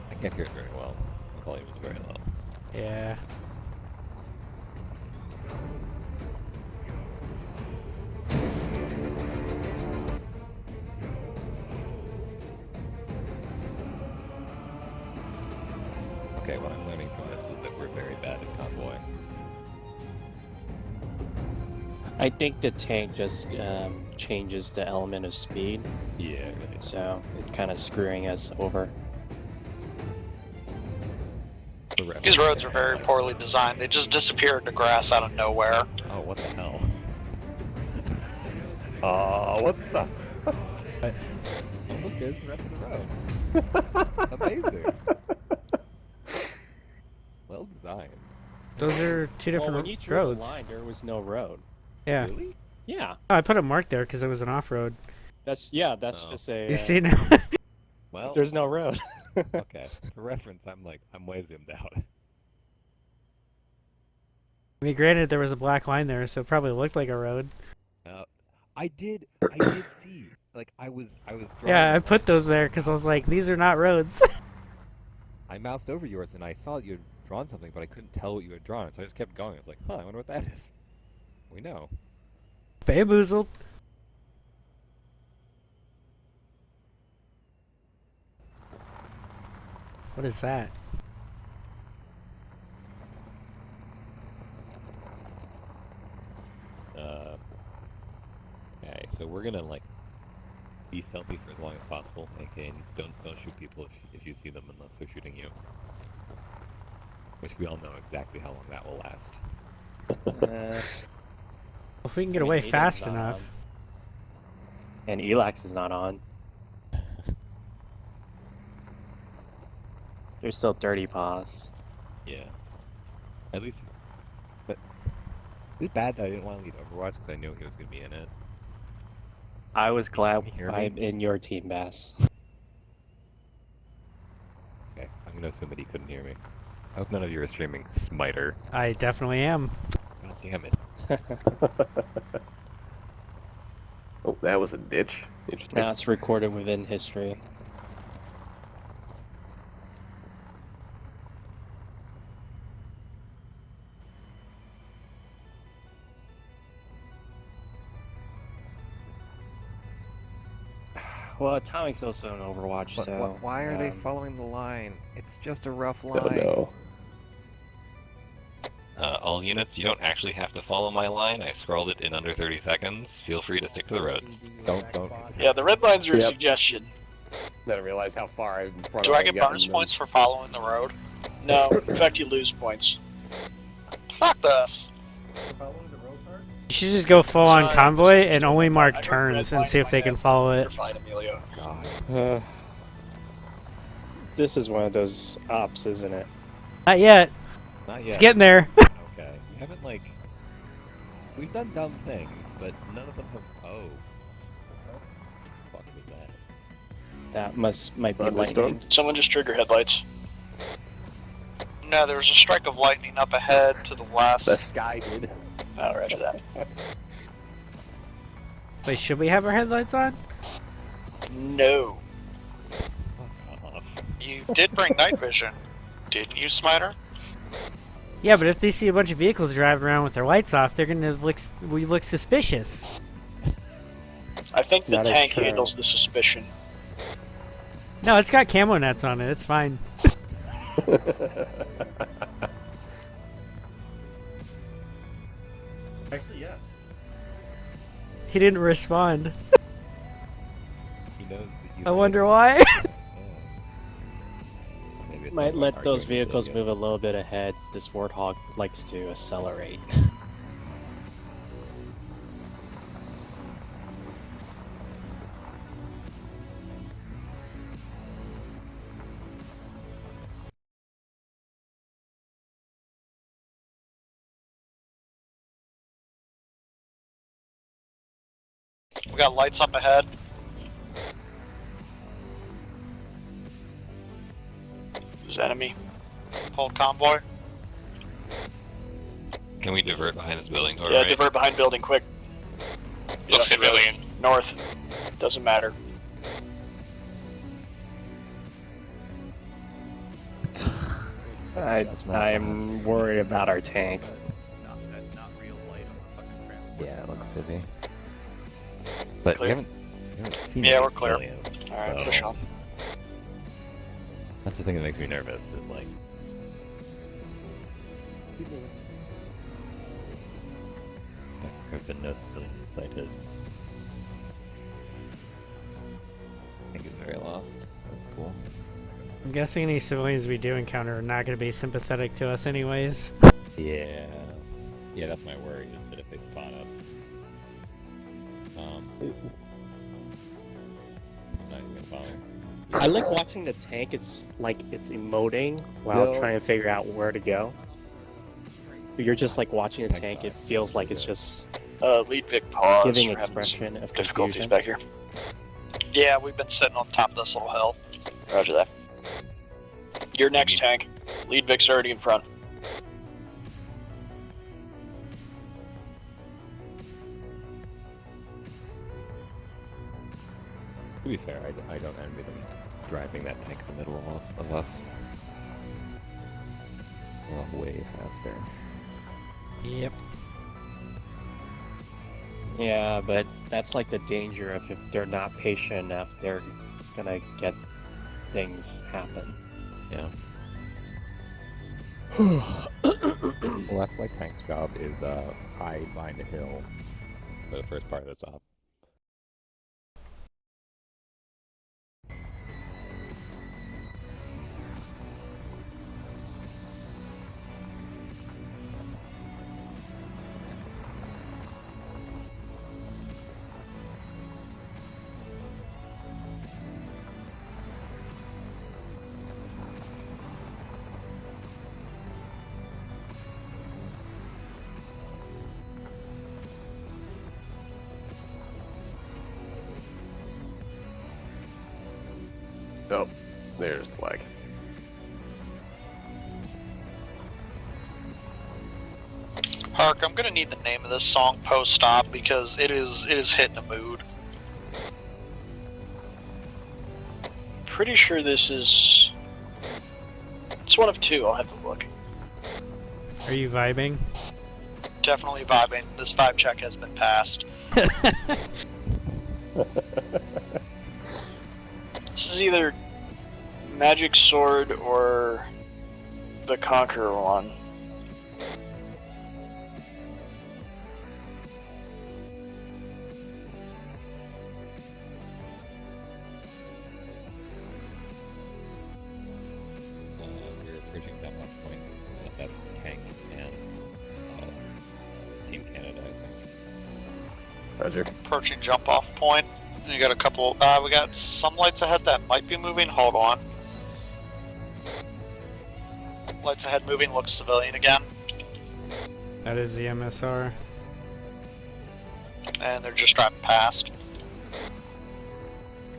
I can't hear it very well. The volume is very low. Yeah. Okay, what I'm learning from this is that we're very bad at convoy. I think the tank just changes the element of speed. Yeah. So it's kind of screwing us over. These roads are very poorly designed. They just disappear into grass out of nowhere. Oh, what the hell? Oh, what the? Oh, look, there's the rest of the road. Amazing. Well designed. Those are 2 different when you drew roads. the line, there was no road. Yeah. Really? Yeah. Oh, I put a mark there because it was an off-road. That's just a. You see now? Well, there's no road. Okay. For reference, I'm way zoomed out. I mean, granted, there was a black line there, so it probably looked like a road. I did see. Like I was drawing. Yeah, I put those there because I was like, these are not roads. I moused over yours and I saw that you had drawn something, but I couldn't tell what you had drawn, so I just kept going. I was like, huh, I wonder what that is. We know. Bamboozled. What is that? Okay, so we're gonna like be stealthy for as long as possible, and don't shoot people if you see them unless they're shooting you. Which we all know exactly how long that will last. If we can get away fast enough. And Elax is not on. There's still Dirty Paws. Yeah. At least but it's bad that I didn't want to lead Overwatch because I knew he was gonna be in it. I was glad hear me? I'm in your team, Bass. Okay, I'm gonna assume that he couldn't hear me. I hope none of you are streaming Smiter. I definitely am. God damn it. Oh, that was a ditch. Interesting. Now it's recorded within history. Well, Atomic's also an Overwatch, But so... why are they following the line? It's just a rough line. Oh, no. All units, you don't actually have to follow my line. I scrolled it in under 30 seconds. Feel free to stick to the roads. Don't. Yeah, the red lines are a Yep. suggestion. Didn't realize how far in front Do of I get bonus points for following the road? No, in fact, you lose points. Fuck this. You should just go full on Sorry. convoy and only mark I got turns red and see if they line can by follow it. You're fine, Emilio. God. This is one of those ops, isn't it? Not yet. Not yet. It's getting there. Okay. We haven't like we've done dumb things, but none of them have fuck was that? That might be Thunderstorm? lightning. Someone just trigger headlights. No, there was a strike of lightning up ahead to the west. The sky did. Oh, roger that. Wait, should we have our headlights on? No. Fuck off. You did bring night vision, didn't you, Smiter? Yeah, but if they see a bunch of vehicles driving around with their lights off, they're gonna look suspicious. I think the That is tank true. handles the suspicion. No, it's got camo nets on it. It's fine. He didn't respond. He knows that you I wonder why. Maybe it's Might all let about those arguing with vehicles it. move a little bit ahead. This Warthog likes to accelerate. We got lights up ahead. There's enemy. Hold convoy. Can we divert behind this building? Or Yeah, right? divert behind building, quick. Look civilian. North. Doesn't matter. I'm worried about our tank. Yeah, it looks civvy. But we Clear? haven't seen Yeah, any we're clear. civilians, Alright, so push on. that's the thing that makes me nervous. Is like, there have been no civilians sighted. I think it's very lost. That's cool. I'm guessing any civilians we do encounter are not going to be sympathetic to us anyways. Yeah. Yeah, that's my worry, is that if they spot us. Not even gonna bother. I like watching the tank. It's like it's emoting while No. trying to figure out where to go. You're just like watching the tank. It feels like it's just Lead Vic pause. giving We're having some expression of difficulties confusion. back here. Yeah, we've been sitting on top of this little hill. Roger that. Your next tank. Lead Vic's already in front. To be fair, I don't envy them driving that tank in the middle of us. Way faster. Yep. Yeah, but that's like the danger of if they're not patient enough, they're gonna get things happen. Yeah. Well, that's why tank's job is hide behind a hill for the first part of the stop. Oh, there's the lag. Hark, I'm gonna need the name of this song post-stop because it is hitting a mood. Pretty sure this is... It's one of two, I'll have to look. Are you vibing? Definitely vibing. This vibe check has been passed. This is either Magic Sword or the Conqueror one. We're approaching that last point. That's tank and Team Canada, I think. Roger. Approaching jump off point. And you got a couple, we got some lights ahead that might be moving. Hold on. Lights ahead moving, looks civilian again. That is the MSR. And they're just driving past.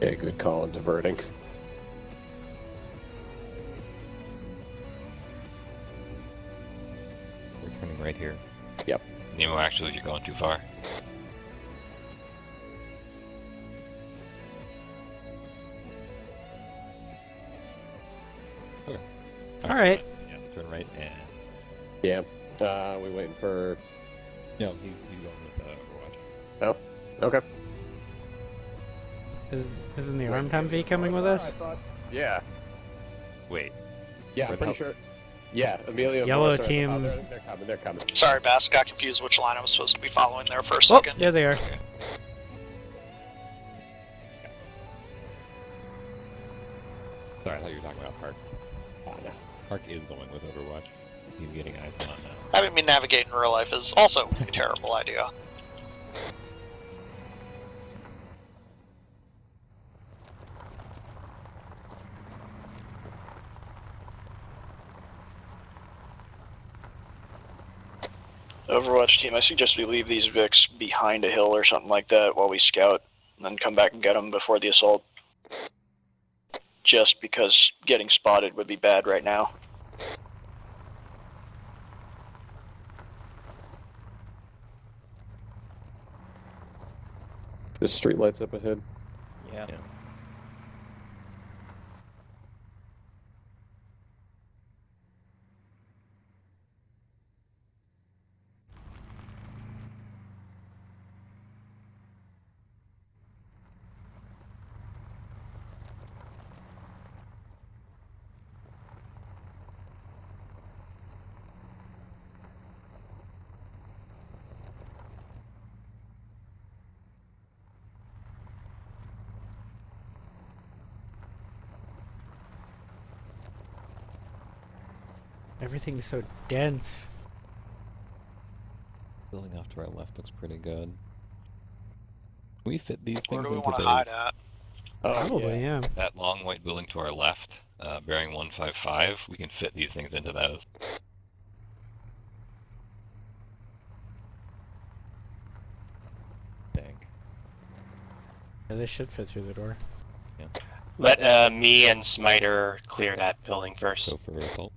Yeah, good call on diverting. We're turning right here. Yep. Nemo, actually, you're going too far. Okay. Alright. Yeah, turn right and... Yeah. We waiting for... No, he's going with Overwatch. Oh, okay. Isn't the armed Humvee coming with us? Yeah. Wait. Yeah, Where pretty the sure. Yeah, Emilio. Yellow Morris are at the team- top. They're coming. They're coming. Sorry, Bass, got confused which line I was supposed to be following there for a Oh, second. there they are. Sorry, I thought you were talking about Hark. No. Hark is going with Overwatch. He's getting eyes on now. Having me navigate in real life is also a terrible idea. Overwatch team, I suggest we leave these Vics behind a hill or something like that while we scout, and then come back and get them before the assault. Just because getting spotted would be bad right now. The street lights up ahead. Yeah. Everything's so dense. Building off to our left looks pretty good. Can we fit these Where things do we into want to those? hide at? Probably, yeah. That long white building to our left, bearing 155, we can fit these things into those. Dang. Yeah, they should fit through the door. Yeah. Let me and Smiter clear that building first. Go for assault.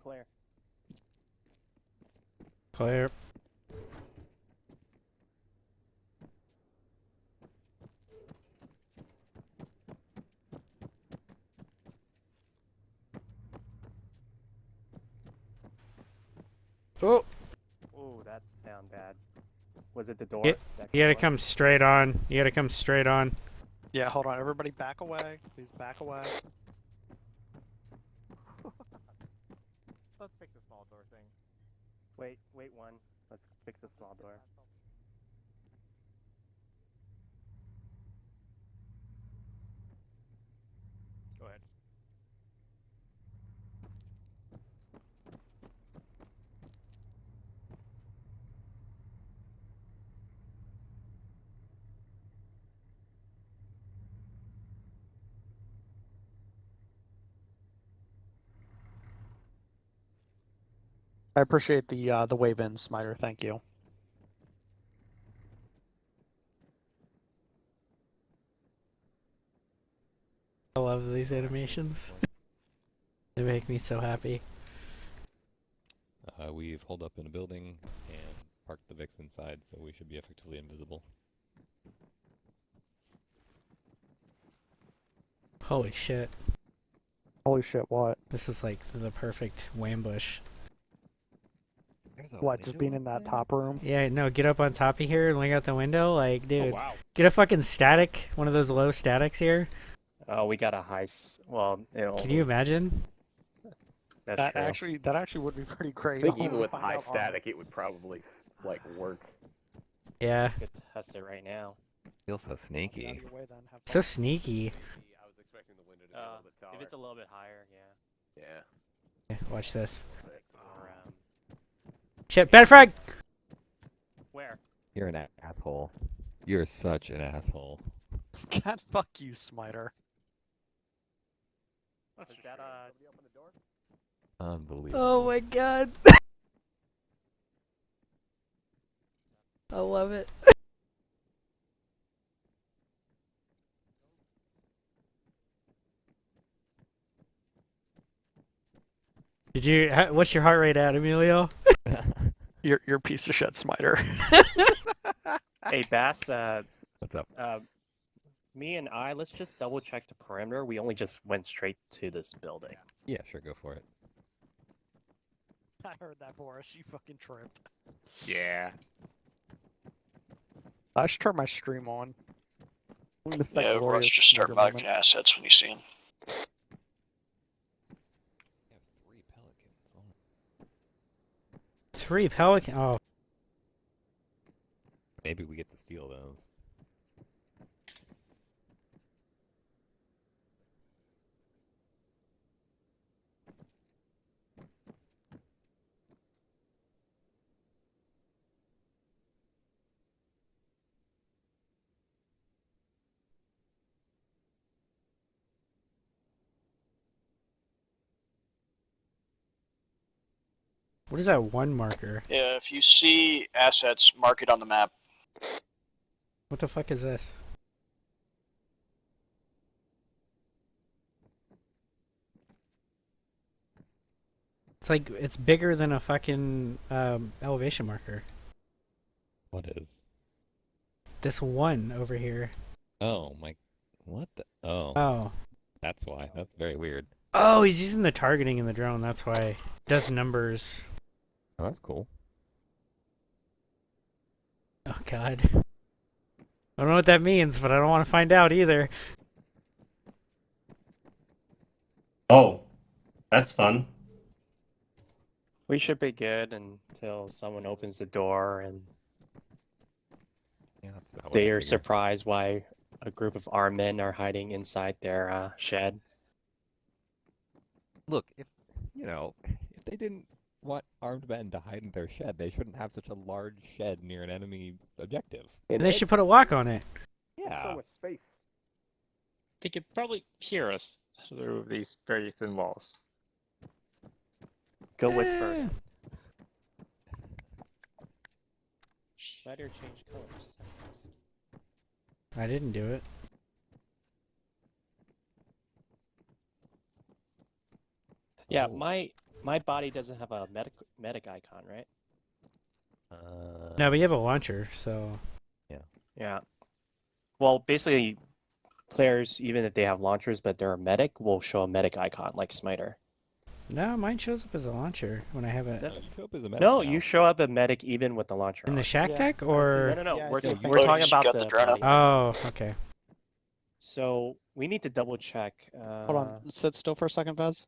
Clear. Clear. Oh! Ooh, that sound bad. Was it the door? Yeah, That you gotta door? come straight on. You gotta come straight on. Yeah, hold on. Everybody back away. Please back away. Let's fix the small door thing. Wait one. Let's fix the small door. Go ahead. I appreciate the wave in, Smiter. Thank you. I love these animations. They make me so happy. We've holed up in a building and parked the Vix inside, so we should be effectively invisible. Holy shit. Holy shit! What? This is like the perfect wambush. What? Just being in that top room? Yeah, no, get up on top of here and look out the window. Like, dude, wow. get a fucking static, one of those low statics here. Oh, we got a high. Well, Can you imagine? That's That true. actually would be pretty great. I think I'm even gonna with find high out static, it would probably like work. Yeah. Could test it right now. Feels so sneaky. Out of your way, then. Have So fun. sneaky. I was expecting the window to be a little bit taller. If it's a little bit higher, yeah. Yeah. Watch this. Or, Shit, bad frag! where? You're an asshole. You're such an asshole. God, fuck you, Smiter. Is that Unbelievable. Oh my god. I love it. Did you? What's your heart rate at, Emilio? You're a piece of shit, Smiter. Hey, Bass. What's up? Me and let's just double check the perimeter. We only just went straight to this building. Yeah, sure, go for it. I heard that, Boris. You fucking tripped. Yeah. I should turn my stream on. Yeah, Overwatch, just start marking assets when you see them. Three pelican. Oh, Maybe we get to steal those. what is that one marker? Yeah, if you see assets, mark it on the map. What the fuck is this? It's like it's bigger than a fucking elevation marker. What is? This one over here. Oh my, what the? Oh. Oh. That's why. That's very weird. Oh, he's using the targeting in the drone. That's why. It does numbers. Oh, that's cool. Oh god. I don't know what that means, but I don't want to find out either. Oh, that's fun. We should be good until someone opens the door and Yeah, that's about what they I are figured. surprised why a group of armed men are hiding inside their shed. Look, if they didn't want armed men to hide in their shed, they shouldn't have such a large shed near an enemy objective. And they should put a lock on it. Yeah. They could probably hear us through these very thin walls. Go whisper. Spider change colors. I didn't do it. Yeah, my body doesn't have a medic icon, right? No, but you have a launcher, so. Yeah. Well, basically, players, even if they have launchers but they're a medic, will show a medic icon like SMITER. No, mine shows up as a launcher when I have it. No, you show up a medic even with the launcher. In the on. shack deck, or? No. Yeah, I We're see. we're talking about the. Oh, okay. So we need to double check. Hold on, sit still for a second, Vez.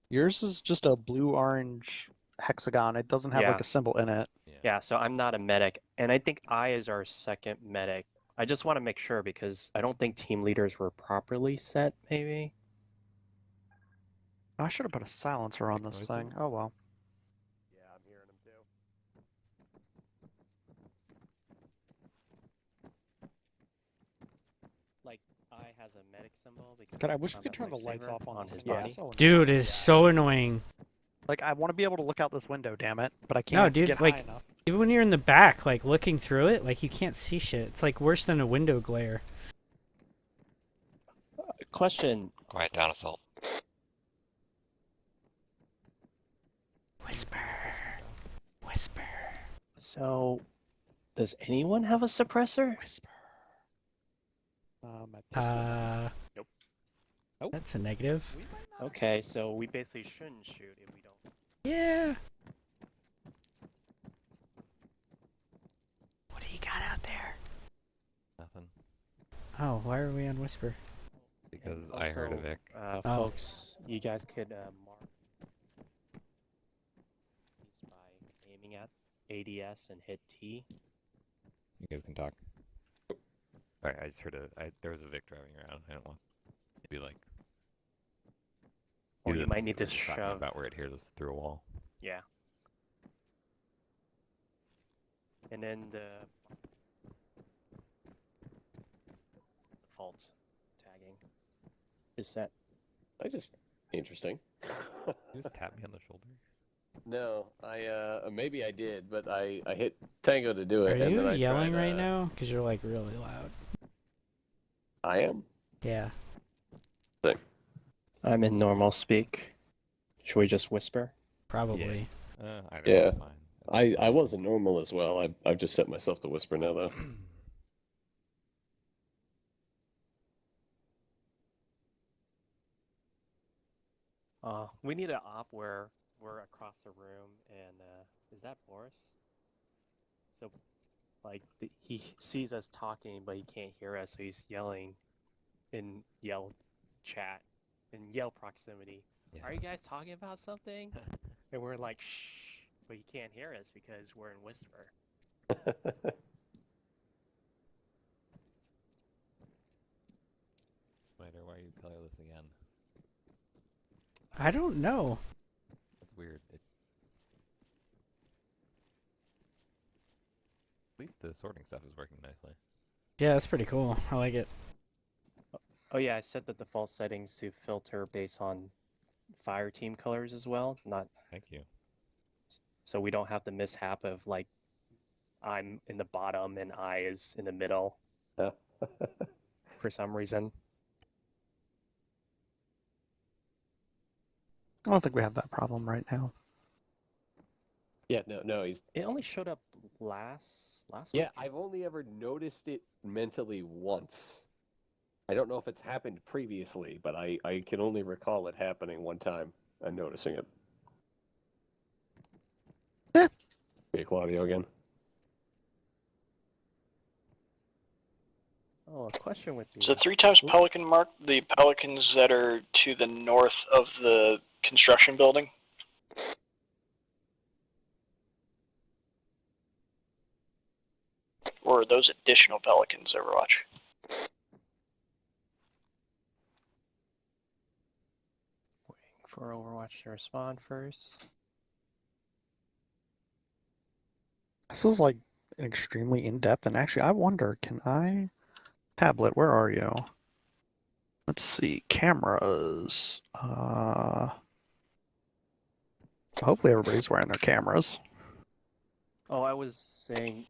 Yours is just a blue-orange hexagon. It doesn't have like Yeah. a symbol in it. Yeah, so I'm not a medic, and I think I is our second medic. I just want to make sure because I don't think team leaders were properly set. Maybe. I should have put a silencer on this thing. Oh well. Yeah, I'm hearing them too. Like I has a medic symbol because. God, I it's wish we on could that turn the lights lightsaber off on his this. body. So Dude, it's so annoying. like I want to be able to look out this window, damn it, but I can't No, dude, get like, high enough. even when you're in the back, like, looking through it, like, you can't see shit. It's, like, worse than a window glare. Question. Quiet down, Assault. Whisper. Whisper. So, does anyone have a suppressor? Whisper. My pistol. Nope. Nope. That's a negative. Okay, so we basically shouldn't shoot if we don't. Yeah. What do you got out there? Nothing. Oh, why are we on Whisper? Because And I heard a also, Vic. Oh. Folks, you guys could mark these by aiming at ADS and hit T. You guys can talk. Alright, I just heard there was a Vic driving around. I don't want maybe like. Or maybe you the might thing need we to were talking shove. about where it hears us through a wall. Yeah. And then the default tagging is set. Interesting. You just tap me on the shoulder. No, maybe I did, but I hit Tango to do Are it. and you then I yelling tried, right now? Because you're, like, really loud. I am. Yeah. I'm in normal speak. Should we just whisper? Probably. Either Yeah. one's fine. I wasn't normal as well. I've just set myself to whisper now though. We need an op where we're across the room, and is that Boris? So, like, he sees us talking, but he can't hear us, so he's yelling in yell chat, in yell proximity. Yeah. Are you guys talking about something? And we're like, shh, but he can't hear us because we're in whisper. Smiter, why are you colorless again? I don't know. That's weird. At least the sorting stuff is working nicely. Yeah, that's pretty cool. I like it. Oh yeah, I set the default settings to filter based on fire team colors as well. Not. Thank you. So we don't have the mishap of like I'm in the bottom and I is in the middle. Yeah. For some reason. I don't think we have that problem right now. Yeah, no, he's. It only showed up last Yeah, week. I've only ever noticed it mentally once. I don't know if it's happened previously, but I can only recall it happening one time and noticing it. Yeah. Hey, Claudio again. Oh, a question with the. So 3 times Pelican mark the pelicans that are to the north of the construction building. Or are those additional pelicans, Overwatch? Waiting for Overwatch to respond first. This is like extremely in-depth, and actually I wonder, can I... Tablet, where are you? Let's see, cameras. Hopefully everybody's wearing their cameras. Oh, I was saying,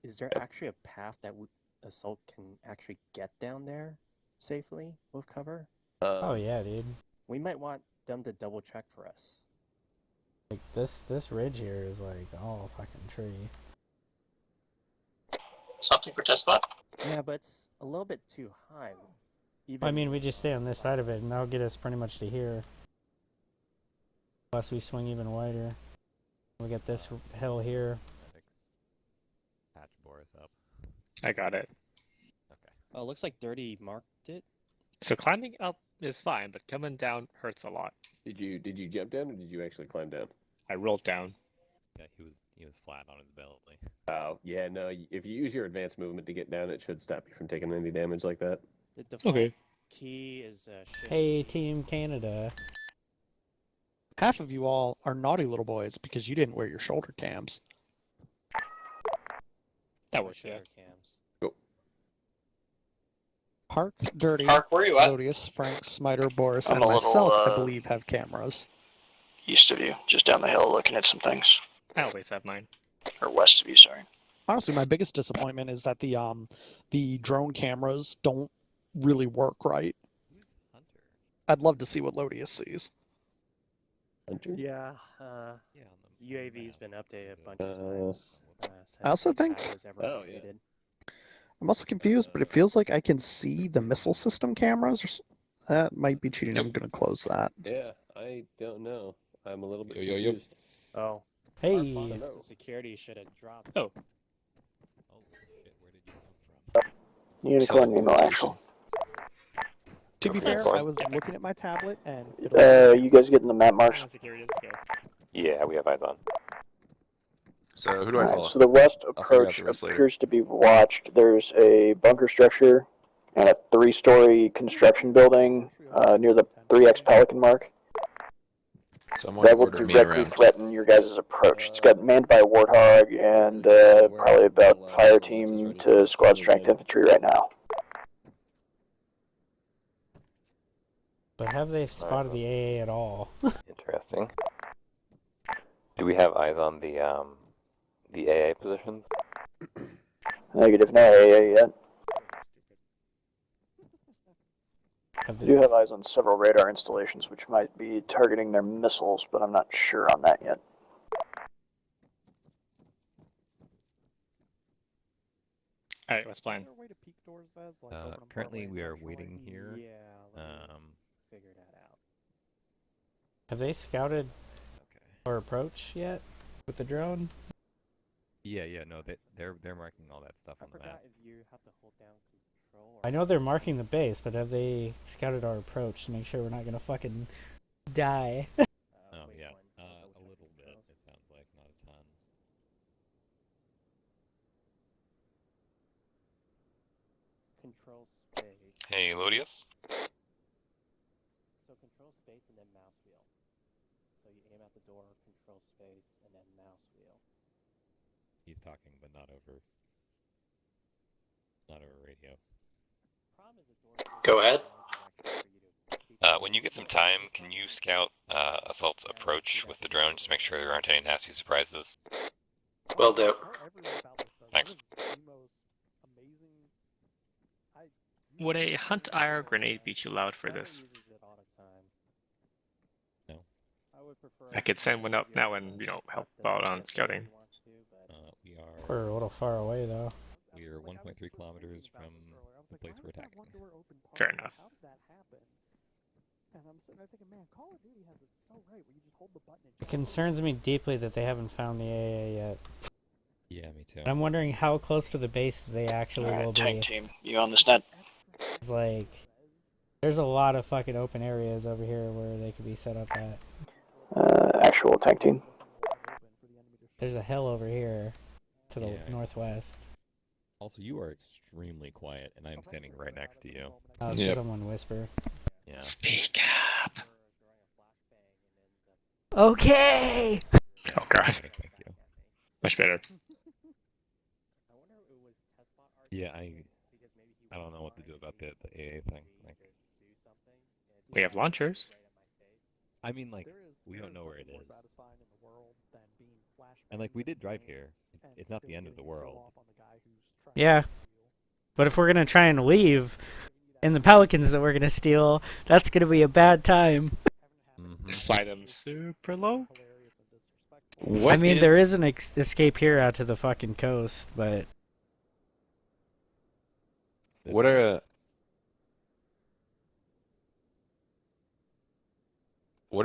is there actually a path that Assault can actually get down there safely with cover? Oh yeah, dude. We might want them to double check for us. Like this ridge here is like all fucking tree. Something for test spot? Yeah, but it's a little bit too high. Even I mean, we just stay on this side of it, and that'll get us pretty much to here. Unless we swing even wider. We get this hill here. Patch Boris up. I got it. Okay. Oh, looks like Dirty marked it. So climbing up is fine, but coming down hurts a lot. Did you jump down or did you actually climb down? I rolled down. Yeah, he was flat on his belly. Oh, yeah, no, if you use your advanced movement to get down, it should stop you from taking any damage like that. The default Okay. key is shift. Hey, Team Canada. Half of you all are naughty little boys because you didn't wear your shoulder cams. That works, yeah. Cams. Go. Park, Dirty, Park, where are you at? Lodius, Frank, Smiter, Boris, I'm and a little, myself, I believe, have cameras. East of you, just down the hill looking at some things. I always have mine. Or west of you, sorry. Honestly, my biggest disappointment is that the drone cameras don't really work right. Hunter. I'd love to see what Lodius sees. Hunter? Yeah, Yeah, on the UAV's map. been updated a bunch of times. Since I also think- CTAG was ever Oh, yeah. updated. I'm also confused, but it feels like I can see the missile system cameras. That might be cheating. I'm going to close that. Yeah, I don't know. I'm a little bit Yo. confused. Oh. Hey. Our sense of security should have dropped. Oh. Oh shit, where did you come from? Unicorn Nemo Actual. To be fair, Boris. I was looking at my tablet and You guys getting the map marks? On security, let's go. Yeah, we have eyes on. So who do I follow? So the west I'll figure out approach the rest later. appears to be watched. There's a bunker structure and a 3-story construction building near the 3X Pelican mark. Someone That will ordered me directly around. threaten your guys' approach. It's got manned by a Warthog and probably about fire team to squad strength infantry right now. But have they spotted the AA at all? Interesting. Do we have eyes on the AA positions? Negative, no AA yet. Have I they... do have eyes on several radar installations which might be targeting their missiles, but I'm not sure on that yet. Alright, what's plan? Currently we are waiting here. Yeah, let me figure that out. Have they scouted our approach yet with the drone? Yeah, no, they're marking all that stuff on the map. If you have to hold down control. I know they're marking the base, but have they scouted our approach to make sure we're not gonna fucking die? Oh yeah, a little bit. It sounds like not a ton. Control space. Hey, Lodius. So control space and then mouse wheel. So you aim at the door, control space, and then mouse wheel. He's talking, but not over radio. Go ahead. When you get some time, can you scout Assault's approach with the drone just to make sure there aren't any nasty surprises? Will do. Thanks. Would a hunt IR grenade be too loud for this? No. I could send one up now and, help out on scouting. We are. We're a little far away though. We are 1.3 kilometers from the place we're attacking. Fair enough. It concerns me deeply that they haven't found the AA yet. Yeah, me too. I'm wondering how close to the base they actually will Alright, be. tank team, you on this net? It's like, there's a lot of fucking open areas over here where they could be set up at. Actual tank team. There's a hill over here to the Yeah. northwest. Also, you are extremely quiet, and I'm standing right next to you. Oh, so someone whisper. Yeah. Speak up. Okay! Oh god. Thank you. Much better. Yeah, I don't know what to do about the AA thing. Like, We have launchers. I mean, like, we don't know where it is. And like, we did drive here. It's not the end of the world. Yeah. But if we're gonna try and leave in the Pelicans that we're gonna steal, that's gonna be a bad time. Fly them super low. I mean, there is an escape here out to the fucking coast, but... What are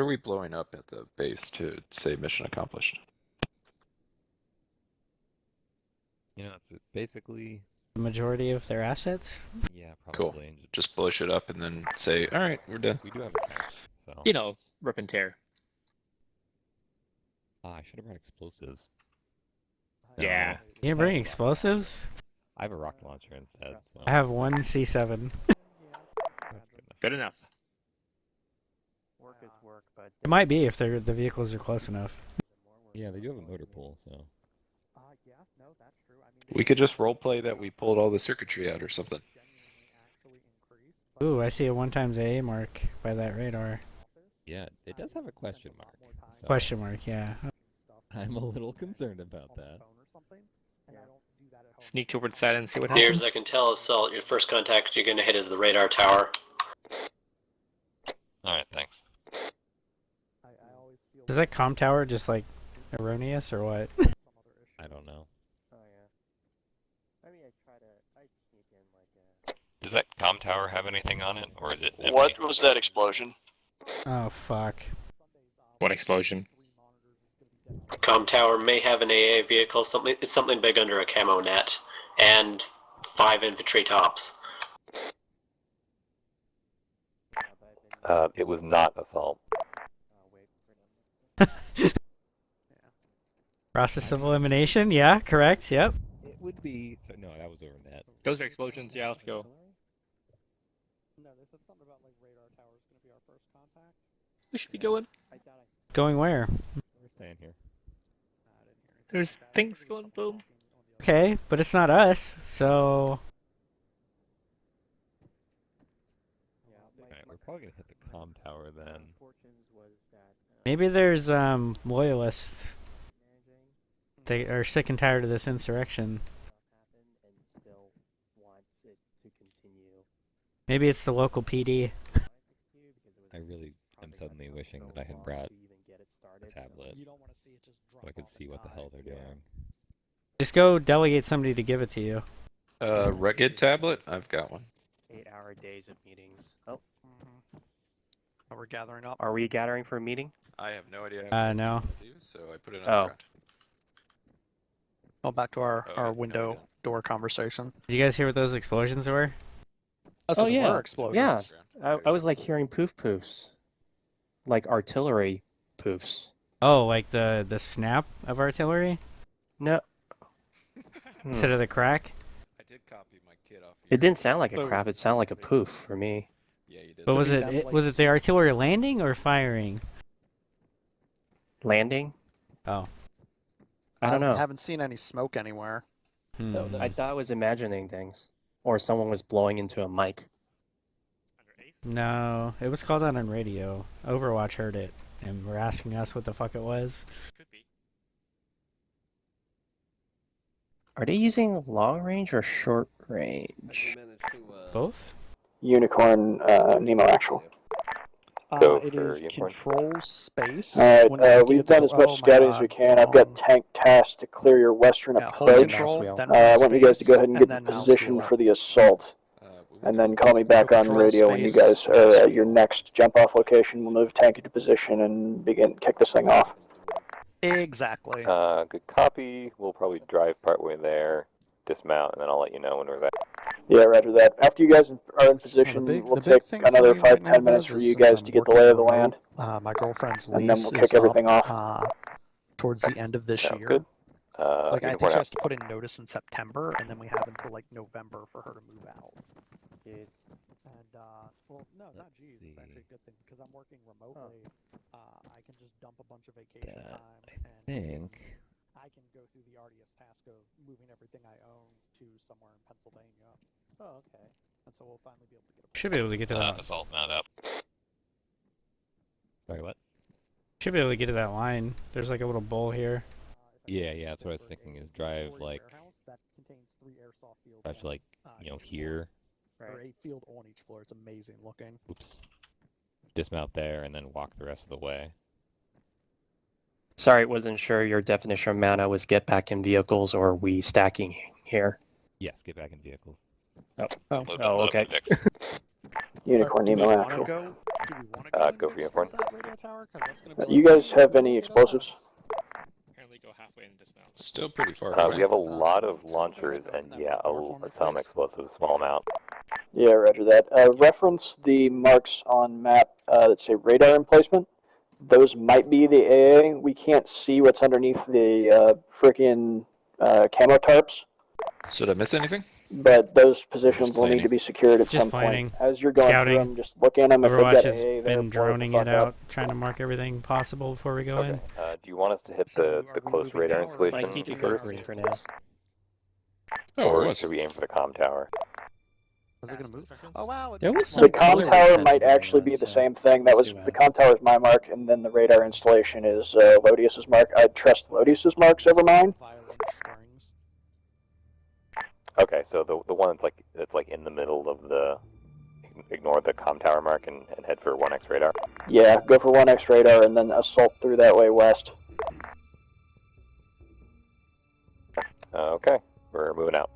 we blowing up at the base to say mission accomplished? It's basically the majority of their assets? Yeah, Cool. probably. Just blow shit up and then say, all right, we're done. We do have a tank, so. Rip and tear. I should have brought explosives. Yeah. No. You didn't bring explosives? I have a rocket launcher instead. So. I have one C7. That's good enough. Good enough. Work is work, but It might be if the vehicles are close enough. Yeah, they do have a motor pool, so. We could just roleplay that we pulled all the circuitry out or something. Ooh, I see a 1x AA mark by that radar. Yeah, it does have a question mark. So Question mark, yeah. I'm a little concerned about that. Sneak towards that and see what happens. Here's I can tell Assault, your first contact you're going to hit is the radar tower. Alright, thanks. Is that comm tower just like erroneous or what? I don't know. Oh yeah. Maybe I sneak in like Does that comm tower have anything on it, or is it empty? What was that explosion? Oh fuck. What explosion? Com tower may have an AA vehicle, it's something big under a camo net, and 5 infantry tops. It was not Assault. Process of elimination, yeah, correct, yep. It would be. So, no, that was over net. Those are explosions. Yeah, let's go. We should be going. Going where? We're staying here. There's things going boom. Okay, but it's not us, so... Alright, we're probably gonna hit the comm tower then. Maybe there's, loyalists. They are sick and tired of this insurrection. Maybe it's the local PD. I really am suddenly wishing that I had brought a tablet so I could see what the hell they're doing. Just go delegate somebody to give it to you. Rugged tablet? I've got one. 8-hour days of meetings. Oh. Are we gathering up? Are we gathering for a meeting? I have no idea. No. So I put it Oh. underground. Well, back to our no, window we door conversation. Did you guys hear what those explosions were? So Oh there were yeah, explosions. yeah. I was like hearing poofs, like artillery poofs. Oh, like the snap of artillery No. instead of the crack. I did copy my kid off. It didn't sound like a So- crap. It sounded like a poof for me. Yeah, you did. But was be it, that, it like, was it the artillery landing or firing? Landing? Oh. I don't know. Haven't seen any smoke anywhere. I thought I was imagining things, or someone was blowing into a mic. No, it was called out on radio. Overwatch heard it and were asking us what the fuck it was. Are they using long range or short range? Both? Unicorn, Nemo Actual. Go It for is unicorn. control space. Alright, when you we've get done to- as much oh my scouting as we God, can. I've got wrong. tank tasked to clear your western Yeah, hold approach. control, then I want you guys to go space, ahead and get then the mouse position wheel up. for the assault. And then call me back So on control radio when you space, guys are at your next jump off location. We'll move tank into position and kick this thing off. Exactly. Good copy. We'll probably drive partway there, dismount, and then I'll let you know when we're there. Yeah, roger that. After you guys are in position, we'll the big take thing for another me 5-10 right now, minutes Bez, for is you since guys I'm to get the working lay of the remote, land. my girlfriend's And then lease we'll is kick everything up off. towards the end of this Sounds year. good. Like I think unicorn she out. has to put in notice in September, and then we have until like November for her to move out. Jeez. And well, no, not geez. It's actually a good thing because I'm working remotely. I can just dump a bunch of vacation time, and I can go through the arduous task of moving everything I own to somewhere in Pennsylvania. Oh, okay. And so we'll finally be able to get a Should be able to get to that. Assault not up. Sorry, what? Should be able to get to that line. There's like a little bowl here. Yeah, that's what I was thinking. Is drive like that contains 3 airsoft fields. drive to like each floor. here. Or a field on each floor. It's amazing looking. Oops. Dismount there and then walk the rest of the way. Sorry, wasn't sure your definition of mana was get back in vehicles or are we stacking here? Yes, get back in vehicles. Oh, okay. Unicorn Do we Nemo wanna Actual. go? Do we want to Go for unicorn. radio tower? 'Cause that's gonna be You like- guys have any explosives? Apparently go halfway and dismount. Still pretty far We away. have a lot of launchers and some explosives, small amount. Yeah, roger that. Reference the marks on map that say radar emplacement. Those might be the AA. We can't see what's underneath the frickin' camo tarps, So did I miss anything? but those positions will need planning. to be secured at Just some planning. point. As you're going Scouting. through them, just look in them. If they've Overwatch got has AA there, been blow the droning fuck it up. out, trying to mark everything possible before we go in. Okay. Do you want us to hit the close radar installation Mike, keep it first? green for now. Oh, Or it was. should we aim for the comm tower? Is it gonna move? Oh wow! There was The some comm color tower incentive might going actually on, be the so same thing. That we'll was see what the comm happens. tower is my mark, and then the radar installation is Lodius's mark. I'd trust Lodius's marks over mine. Violin strings. Okay, so the one that's like in the middle of the ignore the comm tower mark and head for 1x radar. Yeah, go for 1x radar and then assault through that way west. Okay, we're moving out.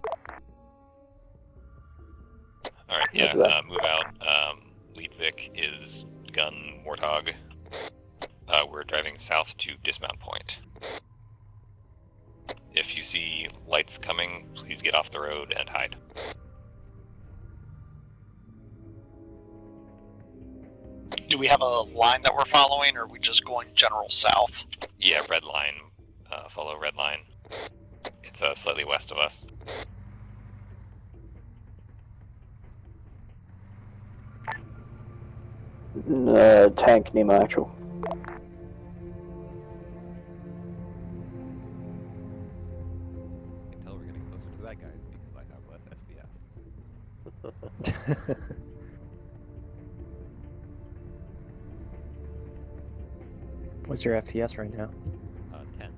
Alright, yeah, Roger that. move out. Lead Vic is gun Warthog. We're driving south to dismount point. If you see lights coming, please get off the road and hide. Do we have a line that we're following, or are we just going general south? Yeah, red line. Follow red line. It's slightly west of us. Tank Nemo Actual. I can tell we're getting closer to that guy because I have less FPS. What's your FPS right now? 10.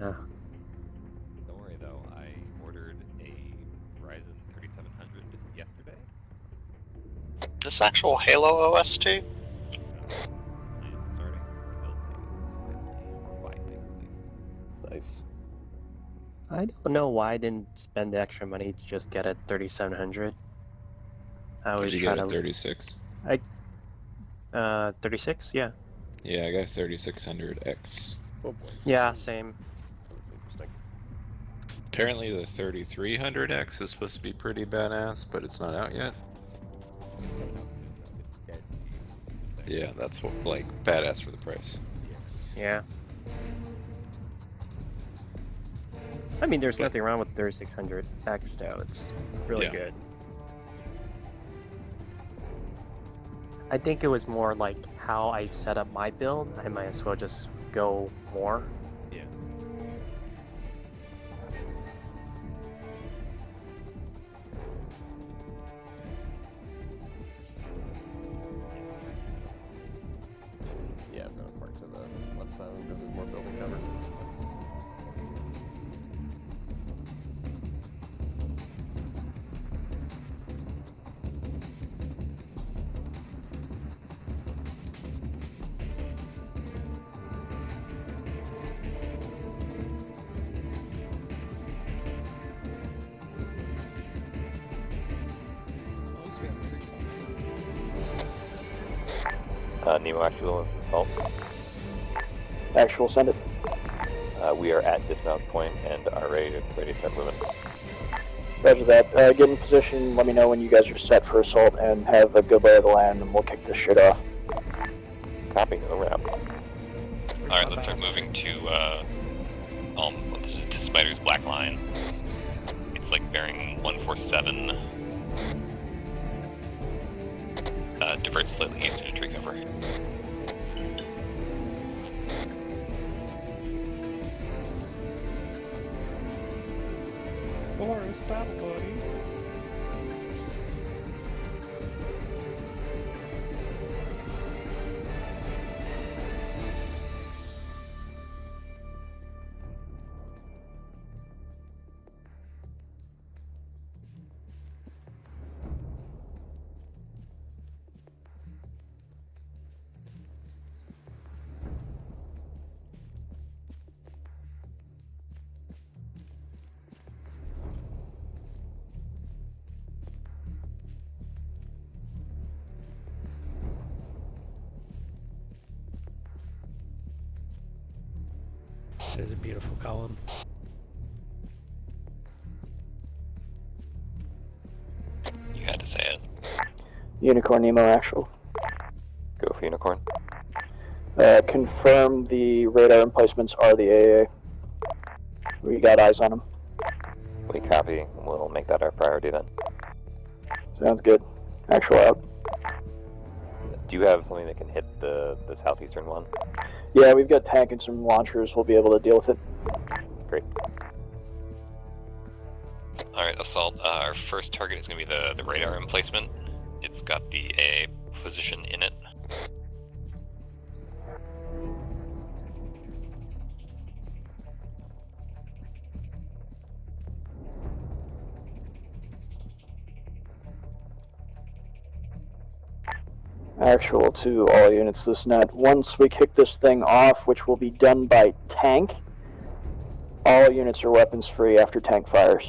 Ah. Don't worry though, I ordered a Ryzen 3700 yesterday. This actual Halo OST? I am starting to build things finally, or buy things at least. Nice. I don't know why I didn't spend the extra money to just get a 3700. I Did always you try get to a 36? 36. Yeah. Yeah, I got 3600X. Oh boy. Yeah, same. That's interesting. Apparently the 3300X is supposed to be pretty badass, but it's not out yet. Yeah, that's what, like, badass for the price. Yeah. I mean, there's nothing wrong with 3600X though. It's really good. I think it was more like how I set up my build. I might as well just go more. Yeah. Yeah, I'm gonna park to the left side because there's more building cover. Nemo Actual Assault. Actual, send it. We are at dismount point and are ready to start moving. Roger that. Get in position, let me know when you guys are set for assault, and have a good lay of the land, and we'll kick this shit off. Copy, over out. Alright, let's start moving to sMITERS black line. It's like bearing 147. Divert slightly east into tree cover. Boris, battle buddy. There's a beautiful column. You had to say it. Unicorn Nemo Actual. Go for Unicorn. Confirm the radar emplacements are the AA. We got eyes on them. We copy. We'll make that our priority then. Sounds good. Actual out. Do you have something that can hit the southeastern one? Yeah, we've got tank and some launchers. We'll be able to deal with it. Great. Alright, Assault, our first target is going to be the radar emplacement. It's got the AA position in it. Actual to all units this net. Once we kick this thing off, which will be done by tank, all units are weapons free after tank fires.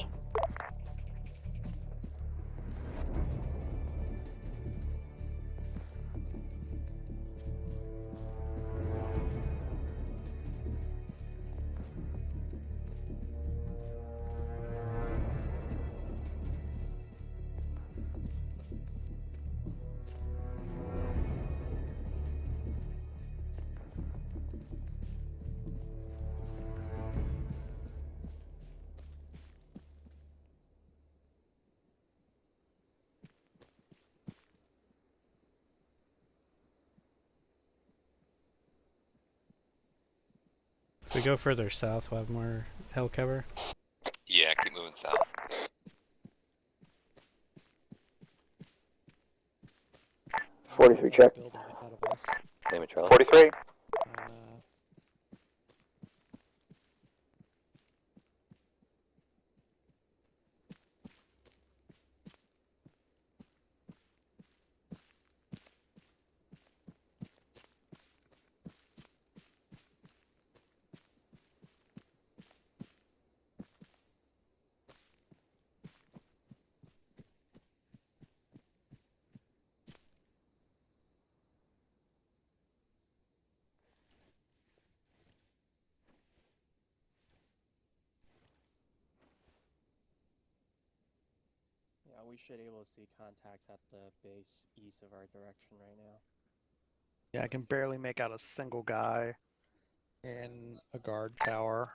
If we go further south, we'll have more hill cover. Yeah, keep moving south. .43 check. Name it, Charlie. 43. we should be able to see contacts at the base east of our direction right now. Yeah, I can barely make out a single guy in a guard tower.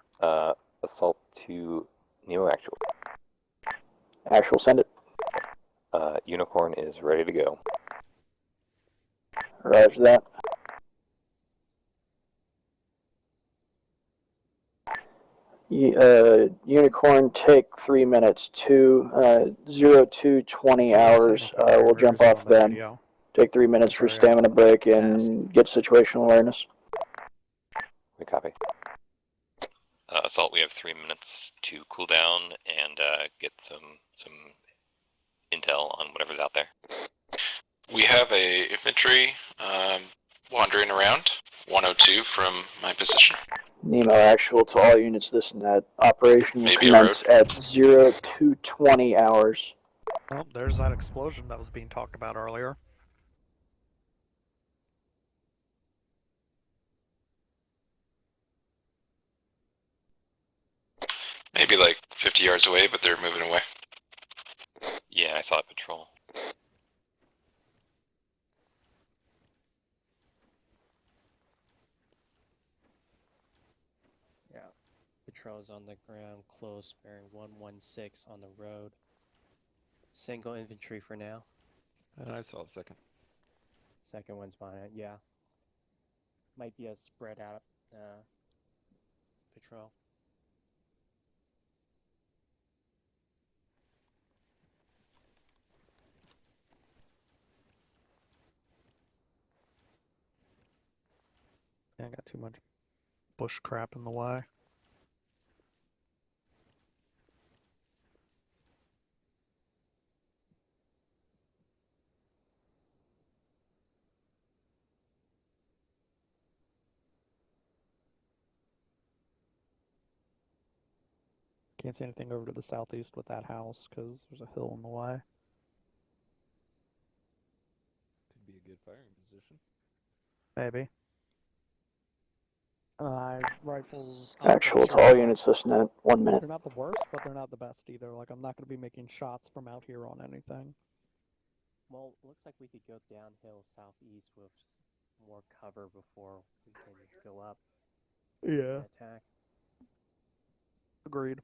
Assault to Neo Actual. Actual, send it. Unicorn is ready to go. Roger that. Unicorn, take 3 minutes. 0220 hours. We'll jump off then. Take 3 minutes for stamina break and get situational awareness. We copy. Assault, we have 3 minutes to cool down and get some intel on whatever's out there. We have a infantry wandering around, 102 from my position. Nemo Actual to all units, this and that. Operation will Maybe a commence at 0220 hours. Oh, there's that explosion that was being talked about earlier. Maybe like 50 yards away, but they're moving away. Yeah, I saw it patrol. Yeah. Patrols on the ground, close, bearing 116 on the road. Single infantry for now. I saw the second. Second one's behind it, yeah. Might be a spread out patrol. Yeah, I got too much bush crap in the way. Can't see anything over to the southeast with that house because there's a hill in the way. Could be a good firing position. Maybe. Rifles. Actual to all units, listen at 1 minute. They're not the worst, but they're not the best either. Like, I'm not going to be making shots from out here on anything. Well, looks like we could go downhill southeast with more cover before we can go up. Yeah. And attack. Agreed.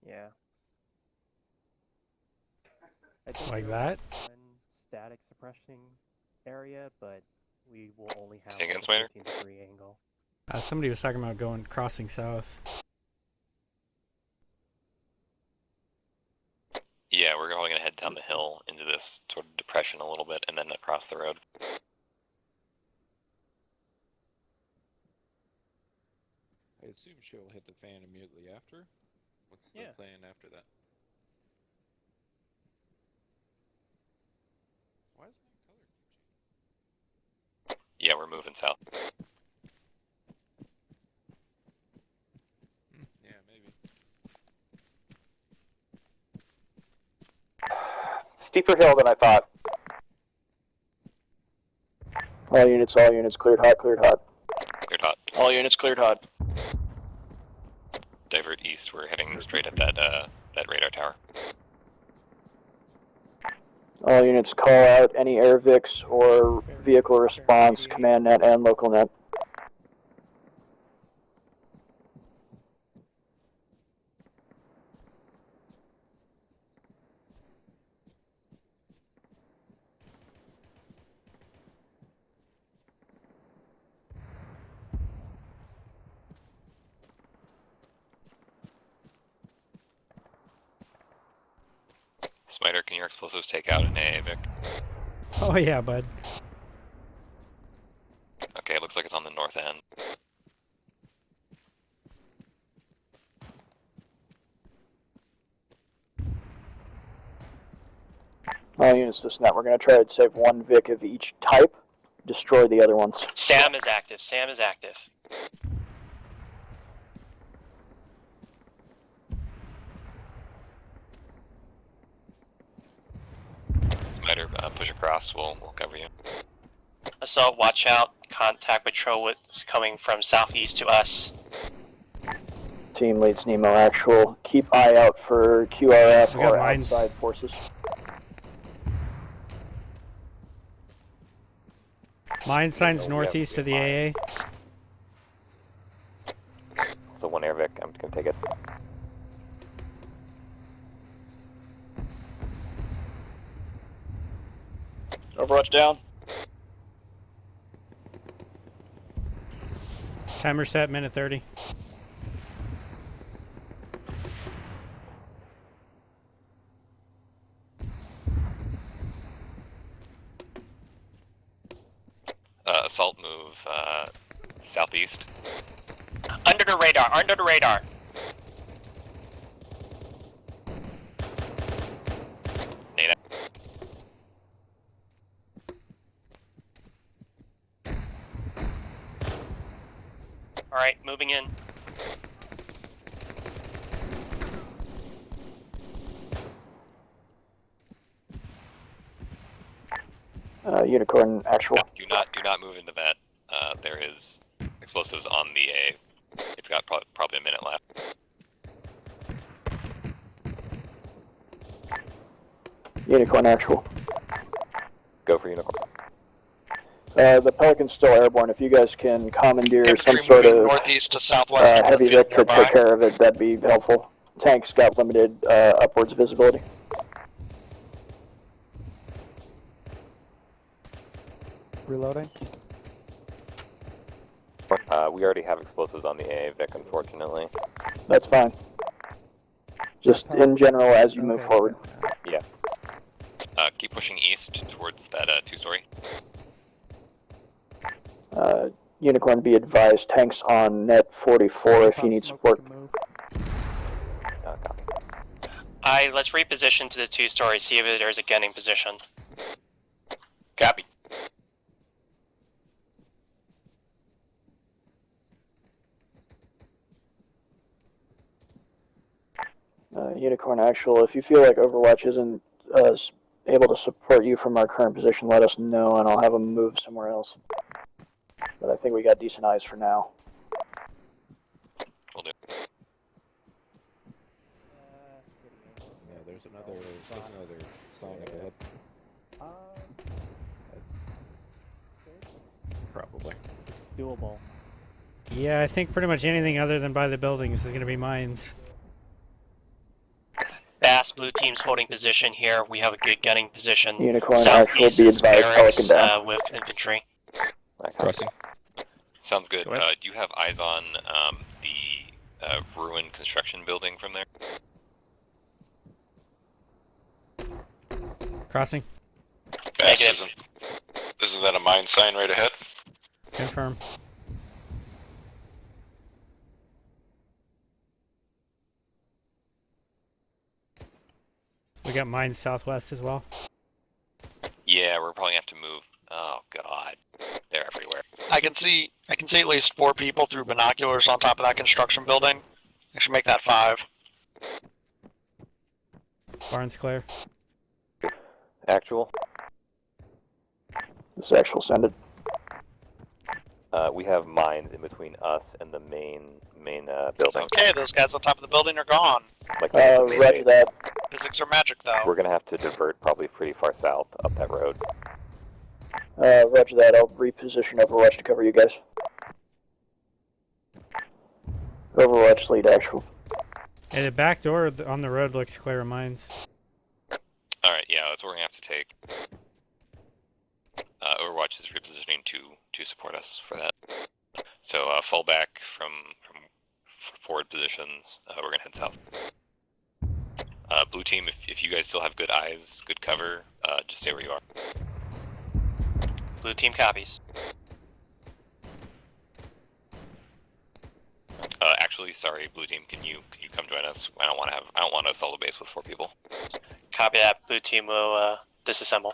Yeah. I think Like there that? was one static suppressing area, but we will only have Say again, like a Smider? 15-degree angle. Somebody was talking about crossing south. Yeah, we're going to head down the hill into this sort of depression a little bit and then across the road. I assume she'll hit the fan immediately after. What's the plan after that? Why is my color keep changing? Yeah, we're moving south. Yeah, maybe. Steeper hill than I thought. All units, cleared hot, cleared hot. Cleared hot. All units cleared hot. Divert east, we're heading straight at that radar tower. All units, call out any air VIX or vehicle response, command net and local net. Smiter, can your explosives take out an AA Vic? Oh yeah, bud. Okay, it looks like it's on the north end. All units, this net. We're going to try to save 1 VIC of each type, destroy the other ones. Sam is active. Sam is active. Smiter, push across, we'll cover you. Assault, watch out. Contact patrol is coming from southeast to us. team leads Nemo actual. Keep eye out for QRF We got or mines. outside forces. Mine signs northeast of the AA. So 1 air Vic, I'm just gonna take it. Overwatch down. Timer set, minute 30. Assault move southeast. Under the radar, under the radar. Nada. Alright, moving in. Unicorn actual. Do not move into that. There is explosives on the A. It's got probably a minute left. Unicorn actual. Go for Unicorn. The Pelican's still airborne. If you guys can commandeer some Infantry sort moving of northeast to southwest of the heavy field Vic to nearby. take care of it, that'd be helpful. Tanks got limited upwards visibility. Reloading. We already have explosives on the AA Vic, unfortunately. That's fine. Just in general as you move forward. Yeah. Keep pushing east towards that 2-story. Unicorn, be advised, tanks on net 44 if you need support. Let's reposition to the 2-story, see if there's a gunning position. Copy. Unicorn actual, if you feel like Overwatch isn't able to support you from our current position, let us know and I'll have them move somewhere else. But I think we got decent eyes for now. Will do. Yeah, there's another sign ahead. Probably. Doable. Yeah, I think pretty much anything other than by the buildings is going to be mines. Bass, blue team's holding position here. We have a good gunning position. Unicorn actual, be is advised, Pelican barracks down. with infantry. Crossing. Sounds good. Go ahead. Do you have eyes on the ruined construction building from there? Crossing. Negative. Isn't that a mine sign right ahead? Confirm. We got mines southwest as well. Yeah, we're probably gonna have to move. Oh god, they're everywhere. I can see at least 4 people through binoculars on top of that construction building. I should make that 5. Barn's clear. Actual. This is actual sended. We have mines in between us and the main building. Okay, those guys on top of the building are gone. Like Roger that. Physics are magic, though. We're gonna have to divert probably pretty far south up that road. Roger that. I'll reposition Overwatch to cover you guys. Overwatch lead actual. Hey, the back door on the road looks clear of mines. Alright, yeah, that's what we're gonna have to take. Overwatch is repositioning to support us for that. So fall back from forward positions. We're gonna head south. Blue team, if you guys still have good eyes, good cover, just stay where you are. Blue team copies. Actually, sorry, blue team, can you come join us? I don't want to assault a base with 4 people. Copy that. Blue team will disassemble.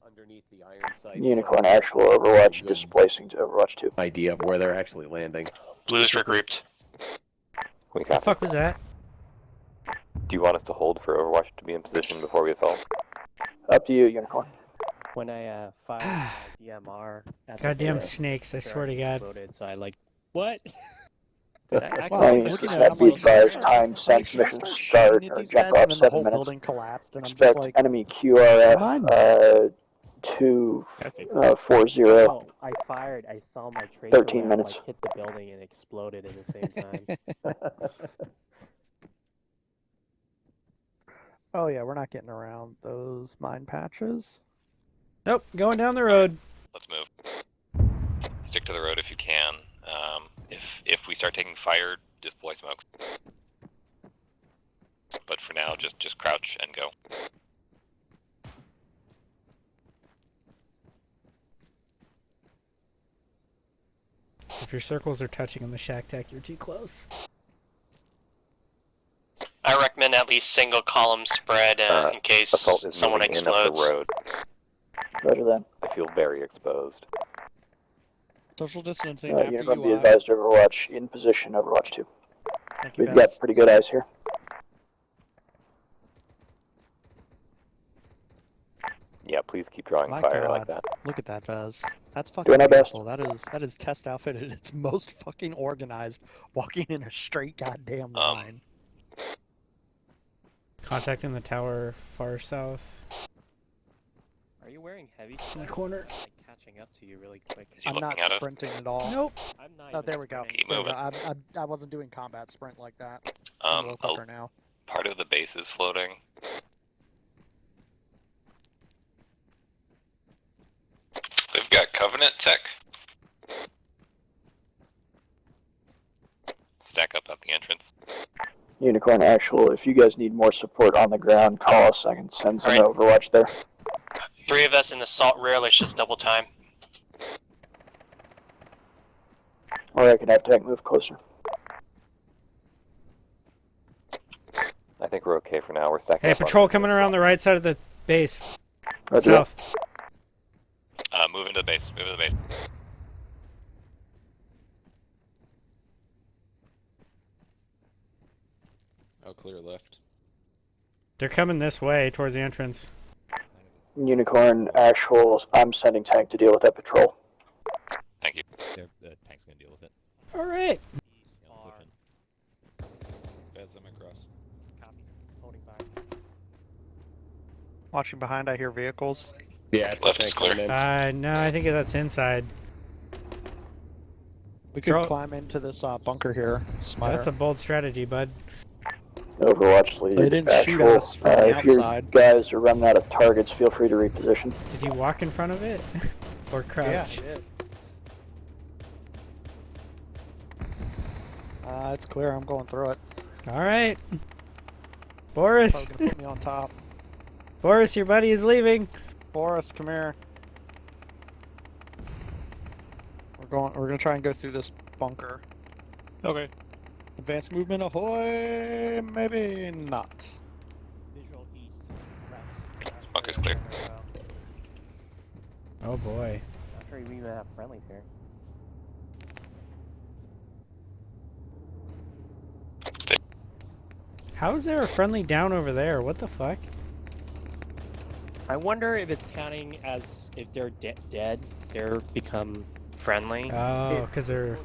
underneath the iron sights. Unicorn actual Overwatch displacing to Overwatch 2. Idea of where they're actually landing. Blues regrouped. We The fuck was that? Do you want us to hold for Overwatch to be in position before we assault? Up to you, Unicorn. When I fired my DMR, at Goddamn the snakes! I swear to God. exploded, so I like what? Did I Well, accidentally looking push at the advised explosive? time since mission start or jump off 7 minutes. Building collapsed, and I'm just Expect like, enemy QRF 240. No, I fired. I saw my tracer 13 round, minutes. like hit the building and exploded at the same time. oh yeah, we're not getting around those mine patches. Nope, going down the road. Let's move. Stick to the road if you can. If we start taking fire, deploy smokes. But for now, just crouch and go. If your circles are touching on the shack tech, you're too close. I recommend at least single column spread in case Assault is someone moving in up explodes. the road. Roger that. I feel very exposed. Social distancing after Unicorn, be UI. advised, Overwatch in position, Overwatch 2. Thank you, We've got Vez. pretty good eyes here. Yeah, please keep drawing My fire God. like that. Look at that, Vez. That's fucking Doing our best. beautiful. That is test outfitted. It's most fucking organized, walking in a straight goddamn line. Contacting the tower far south. Are you wearing heavy In the stuff? corner. I'm, like, catching up to you really quick. I'm not sprinting at all. Nope. I'm not Oh, even there we go. sprinting. There we go. I wasn't doing combat sprint like that. I'm a little quicker now. Part of the base is floating. They've got Covenant tech. Stack up at the entrance. Unicorn actual, if you guys need more support on the ground, call us. I can send some Overwatch there. 3 of us in assault rear, let's just double time. Or I can have tech move closer. I think we're okay for now. We're stacking Hey, up on patrol the- coming around the right side of the base. Roger South. Move into the base. Move into the base. Oh, clear left. They're coming this way towards the entrance. Unicorn actual, I'm sending tank to deal with that patrol. Thank you. The tank's gonna deal with it. All right. Vez, I'm across. Holding fire. Watching behind, I hear vehicles. Yeah, it's Left is clear. No, I think that's inside. We could Draw- climb into this bunker here. SMITER. That's a bold strategy, bud. Overwatch lead. They didn't shoot actual, us from the if your outside. guys are running out of targets, feel free to reposition. Did you walk in front of it? Or crouch? It's clear. I'm going through it. All right. Boris. Probably gonna put me on top. Boris, your buddy is leaving. Boris, come here. We're gonna try and go through this bunker. Okay. Advanced movement ahoy! Maybe not. Visual east. Bunker's clear. Oh boy. Not sure we even have friendlies here. How is there a friendly down over there? What the fuck? I wonder if it's counting as if they're dead, they're become friendly. Oh, because they're...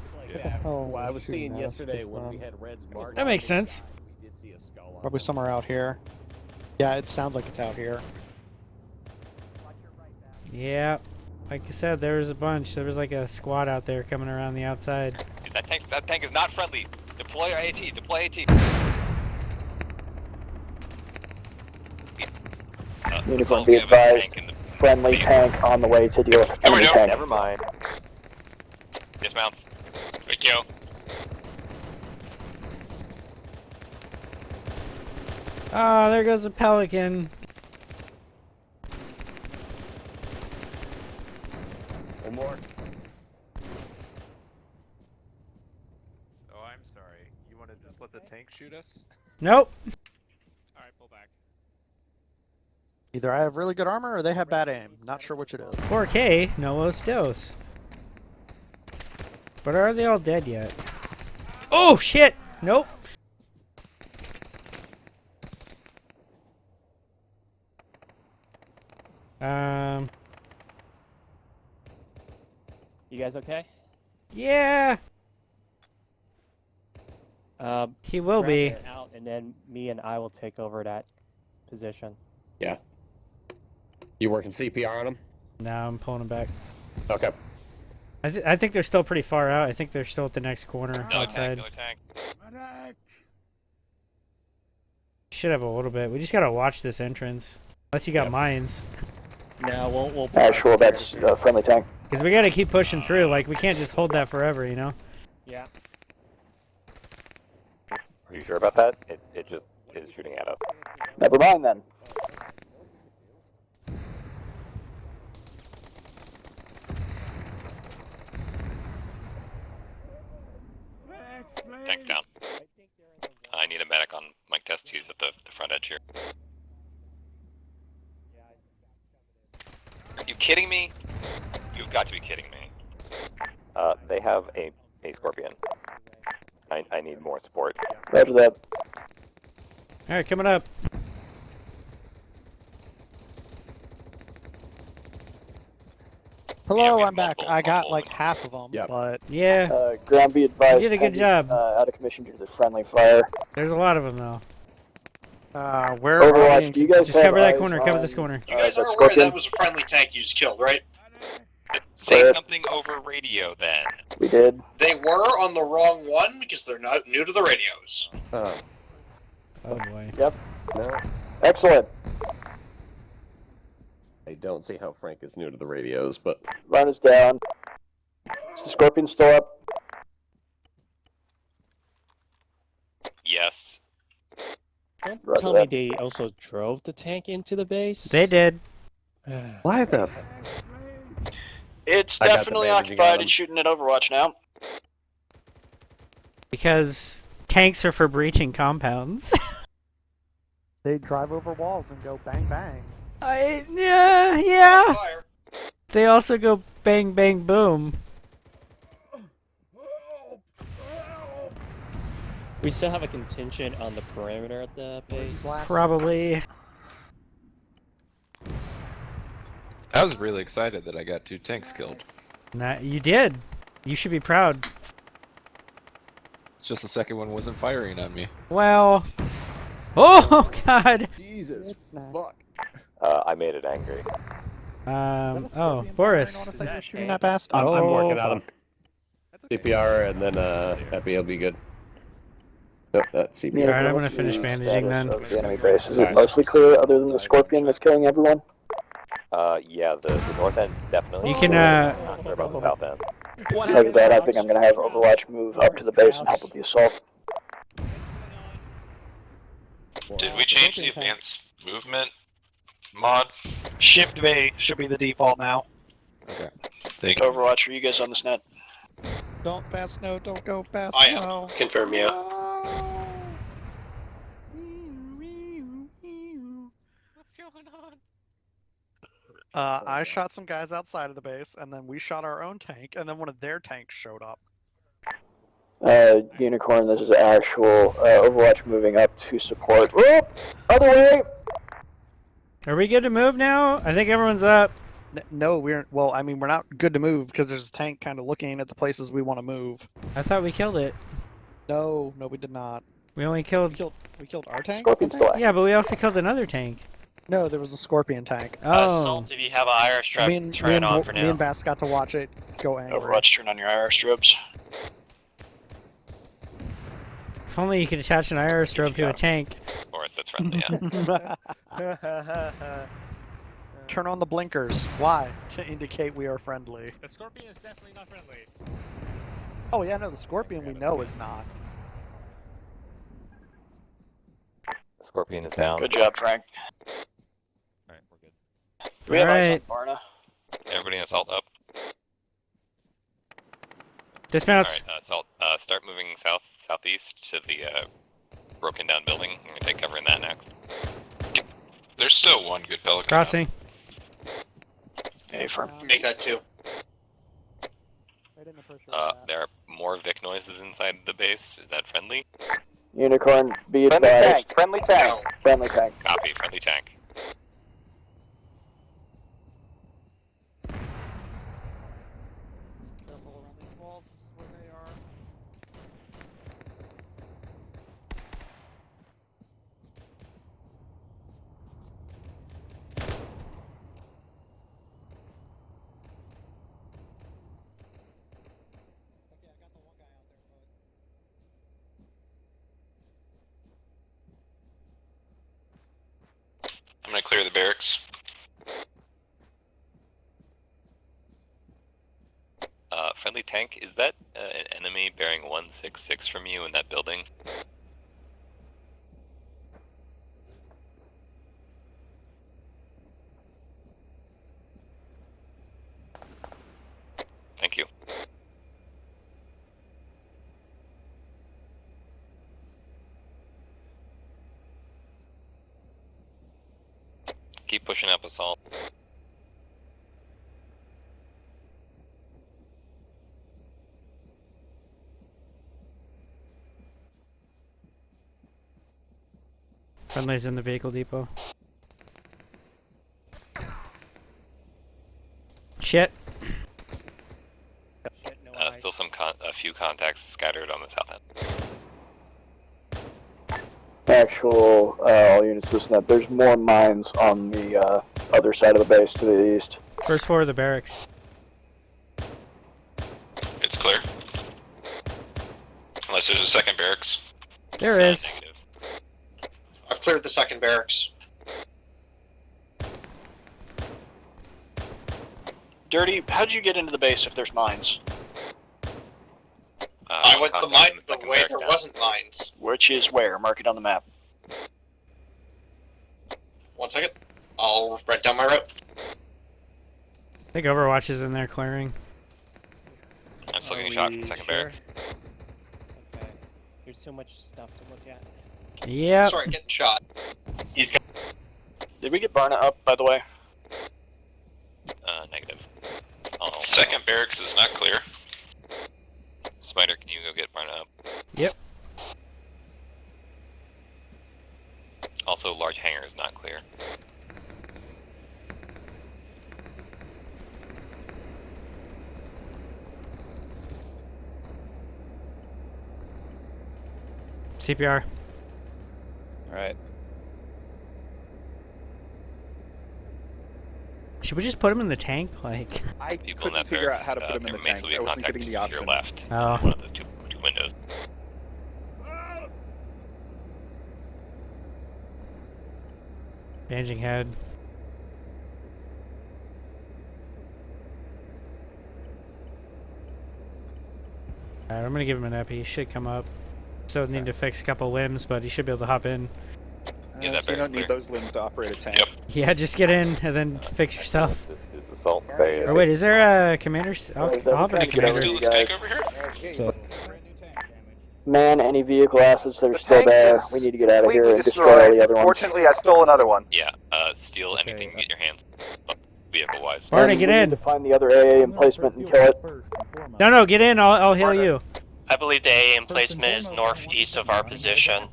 Well, I was seeing yesterday when we had Reds march. That makes sense. We did see a skull on Probably somewhere out here. Yeah, it sounds like it's out here. Yeah. Like I said, there was a bunch. There was like a squad out there coming around the outside. Dude, that tank is not friendly. Deploy your AT. Deploy AT. Unicorn, be advised. Friendly tank on the way to deal with enemy tank. Never mind. Dismount. Thank you. Oh, there goes a pelican. One more. Oh, I'm sorry. You want to just let the tank shoot us? Nope. Alright, pull back. Either I have really good armor or they have bad aim. Not sure which it is. 4K, no los dos. But are they all dead yet? Oh shit! Nope. You guys okay? Yeah. He will grab be. it out, and then me and I will take over that position. Yeah. You working CPR on them? No, I'm pulling him back. Okay. I think they're still pretty far out. I think they're still at the next corner outside. Tank. Should have a little bit. We just gotta watch this entrance. Unless you got mines. No, we'll. Actual, that's a friendly tank. Because we gotta keep pushing through. Like, we can't just hold that forever, you know? Yeah. Are you sure about that? It just is shooting at us. Never mind then. Tank down. I need a medic on Mike Test. He's at the front edge here. Are you kidding me? You've got to be kidding me. They have a Scorpion. I need more support. Roger that. Alright, coming up. Hello, I'm back. I got like half of them, but Yeah. Ground be advised. You did a good job. Out of commission due to the friendly fire. There's a lot of them, though. where are Overwatch, we? do you guys Just have cover that eyes corner, cover on, this corner. You guys are aware Scorpion? that was a friendly tank you just killed, right? Say something over radio then. We did. They were on the wrong one because they're not new to the radios. Oh boy. Yep. No. Excellent. I don't see how Frank is new to the radios, but Line is down. Is the Scorpion still up? Yes. Don't Roger tell that. me they also drove the tank into the base. They did. why the? It's I got the definitely bandaging on occupied them. and shooting at Overwatch now. Because tanks are for breaching compounds. They drive over walls and go bang bang. Yeah. They also go bang, bang, boom. We still have a contingent on the perimeter at the base. Probably. I was really excited that I got 2 tanks killed. Nah, you did. You should be proud. It's just the second one wasn't firing on me. Well. Oh God. Jesus fuck. I made it angry. Oh, Boris. Shooting that fast? I'm working on him. CPR and then Epi will be good. Nope, that's CPR. Alright, I'm gonna finish bandaging then. The enemy base. Is it mostly clear other than the Scorpion that's killing everyone? Yeah, the north end definitely. You can, Not sure about the south end. Like that, I think I'm gonna have Overwatch move up to the base and help with the assault. Did we change the advanced movement mod? Shift V should be the default now. Okay. Thank you. Overwatch, are you guys on this net? Don't pass snow, don't go past I am. snow. Confirm, yeah. What's going on? I shot some guys outside of the base, and then we shot our own tank, and then one of their tanks showed up. Unicorn, this is actual. Overwatch moving up to support. Whoop! Other way! Are we good to move now? I think everyone's up. No, we're well. I mean, we're not good to move because there's a tank kind of looking at the places we want to move. I thought we killed it. No, we did not. We only killed. We killed our tank. Scorpion's still active. Yeah, but we also killed another tank. No, there was a Scorpion tank. Oh. Salt, if you have an IR strap, turn it on for Me now. and Bass got to watch it go angry. Overwatch, turn on your IR strips. If only you could attach an IR strobe to a tank. Or that's friendly, yeah. Turn on the blinkers. Why? To indicate we are friendly. The Scorpion is definitely not friendly. Oh yeah, no, the Scorpion we know is not. Scorpion is down. Good job, Frank. Alright, we're good. Do we have eyes Alright. on Varna? Everybody in assault up. Dismounts. Alright, assault. Start moving southeast to the broken down building. I'm gonna take cover in that next. There's still one good Pelican. Crossing. Hey, firm. Make that 2. There are more Vic noises inside the base. Is that friendly? Unicorn, be Friendly advised. tank, friendly tank. Friendly tank. Copy, friendly tank. Careful around these walls. This is where they are. I'm gonna clear the barracks. Friendly tank, is that an enemy bearing 166 from you in that building? Thank you. Keep pushing up, assault. Friendly's in the vehicle depot. Shit. Still a few contacts scattered on the south end. Actual, all units listen up. There's more mines on the other side of the base to the east. First floor of the barracks. It's clear. Unless there's a second barracks. There is. Negative. I've cleared the second barracks. Dirty, how'd you get into the base if there's mines? I went the way there wasn't mines. Which is where? Mark it on the map. 1 second. I'll write down my route. I think Overwatch is in there clearing. I'm still getting shot from the second barracks. Okay. There's so much stuff to look at. Yeah. Sorry, getting shot. He's got... Did we get Barna up, by the way? Negative. Second barracks is not clear. Smiter, can you go get Barna up? Yep. Also, large hangar is not clear. CPR. Alright. Should we just put him in the tank? Like. I People in couldn't that figure out barracks, how to put him in the there may tank. still be I wasn't contact getting the to option. your left. Oh. One of the two windows. Bandaging head. Alright, I'm gonna give him an epi. He should come up. Still need to fix a couple limbs, but he should be able to hop in. Yeah, that you don't barracks need those limbs to operate a tank. Yep. Yeah, just get in and then fix yourself. This is assault bay. Or wait, is there a commander's? I'll hop in a commander. So, man, any vehicle assets that are still there, we need to get out of here and destroy all the other ones. Fortunately, I stole another one. Yeah, steal anything you can get your hands vehicle-wise. Barney, And get we in. need to find the other AA emplacement and kill it. No, get in. I'll heal you. I believe the AA emplacement is northeast of our position.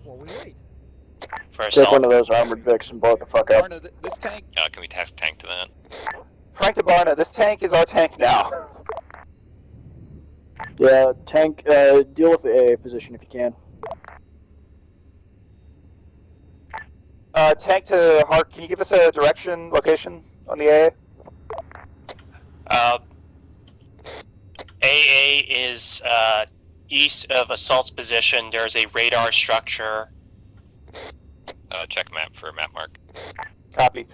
For Take one assault. of those armored Vics and blow it the fuck up. Barna, this tank. Can we task tank to that? Frank to Barna, this tank is our tank now. Yeah, tank, deal with the AA position if you can. Tank to Hart, can you give us a direction, location on the AA? AA is east of assault's position. There's a radar structure. Check map for map mark. Copy.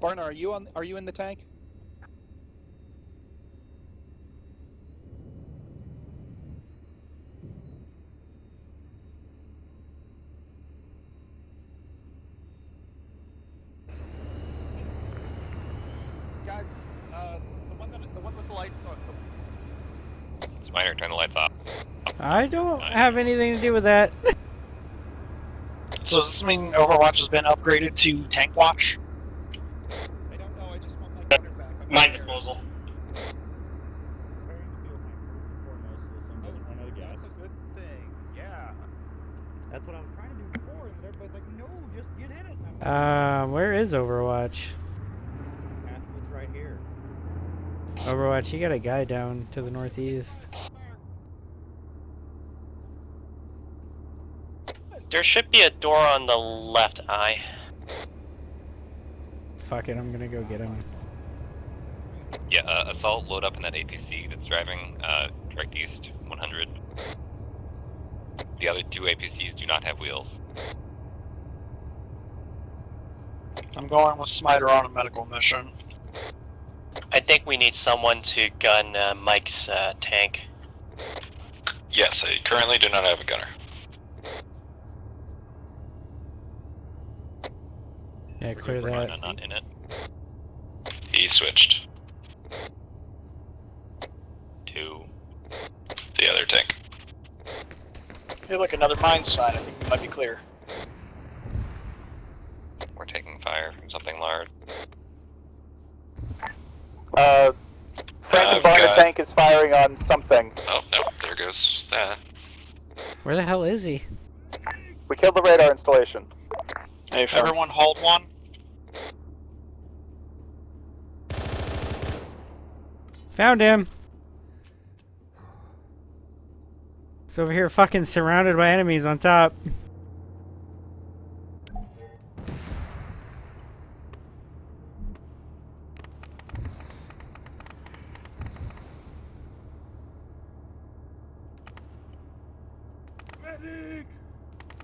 Barna, are you in the tank? Guys, the one with the lights on. Smiter, turn the lights off. I don't have anything to do with that. So does this mean Overwatch has been upgraded to Tank Watch? I don't know. I just want my gunner back. My disposal. Preparing the fuel tank first and foremost, so this thing doesn't run out of gas. That's a good thing. Yeah. That's what I was trying to do before, and everybody's like, "No, just get in it." And I'm like, Where is Overwatch? Pathwood's right here. Overwatch, you got a guy down to the northeast. There should be a door on the left eye. Fuck it, I'm gonna go get him. Yeah, Assault, load up in that APC that's driving direct east, 100. The other two APCs do not have wheels. I'm going with SMITER on a medical mission. I think we need someone to gun Mike's tank. Yes, I currently do not have a gunner. Yeah, clear that. Not in it. He switched. To the other tank. Hey, look, another mine sign. I think we might be clear. We're taking fire from something large. Frank behind the tank is firing on something. Oh, no, there goes that. Where the hell is he? We killed the radar installation. Hey, everyone hold one. Found him! He's over here fucking surrounded by enemies on top.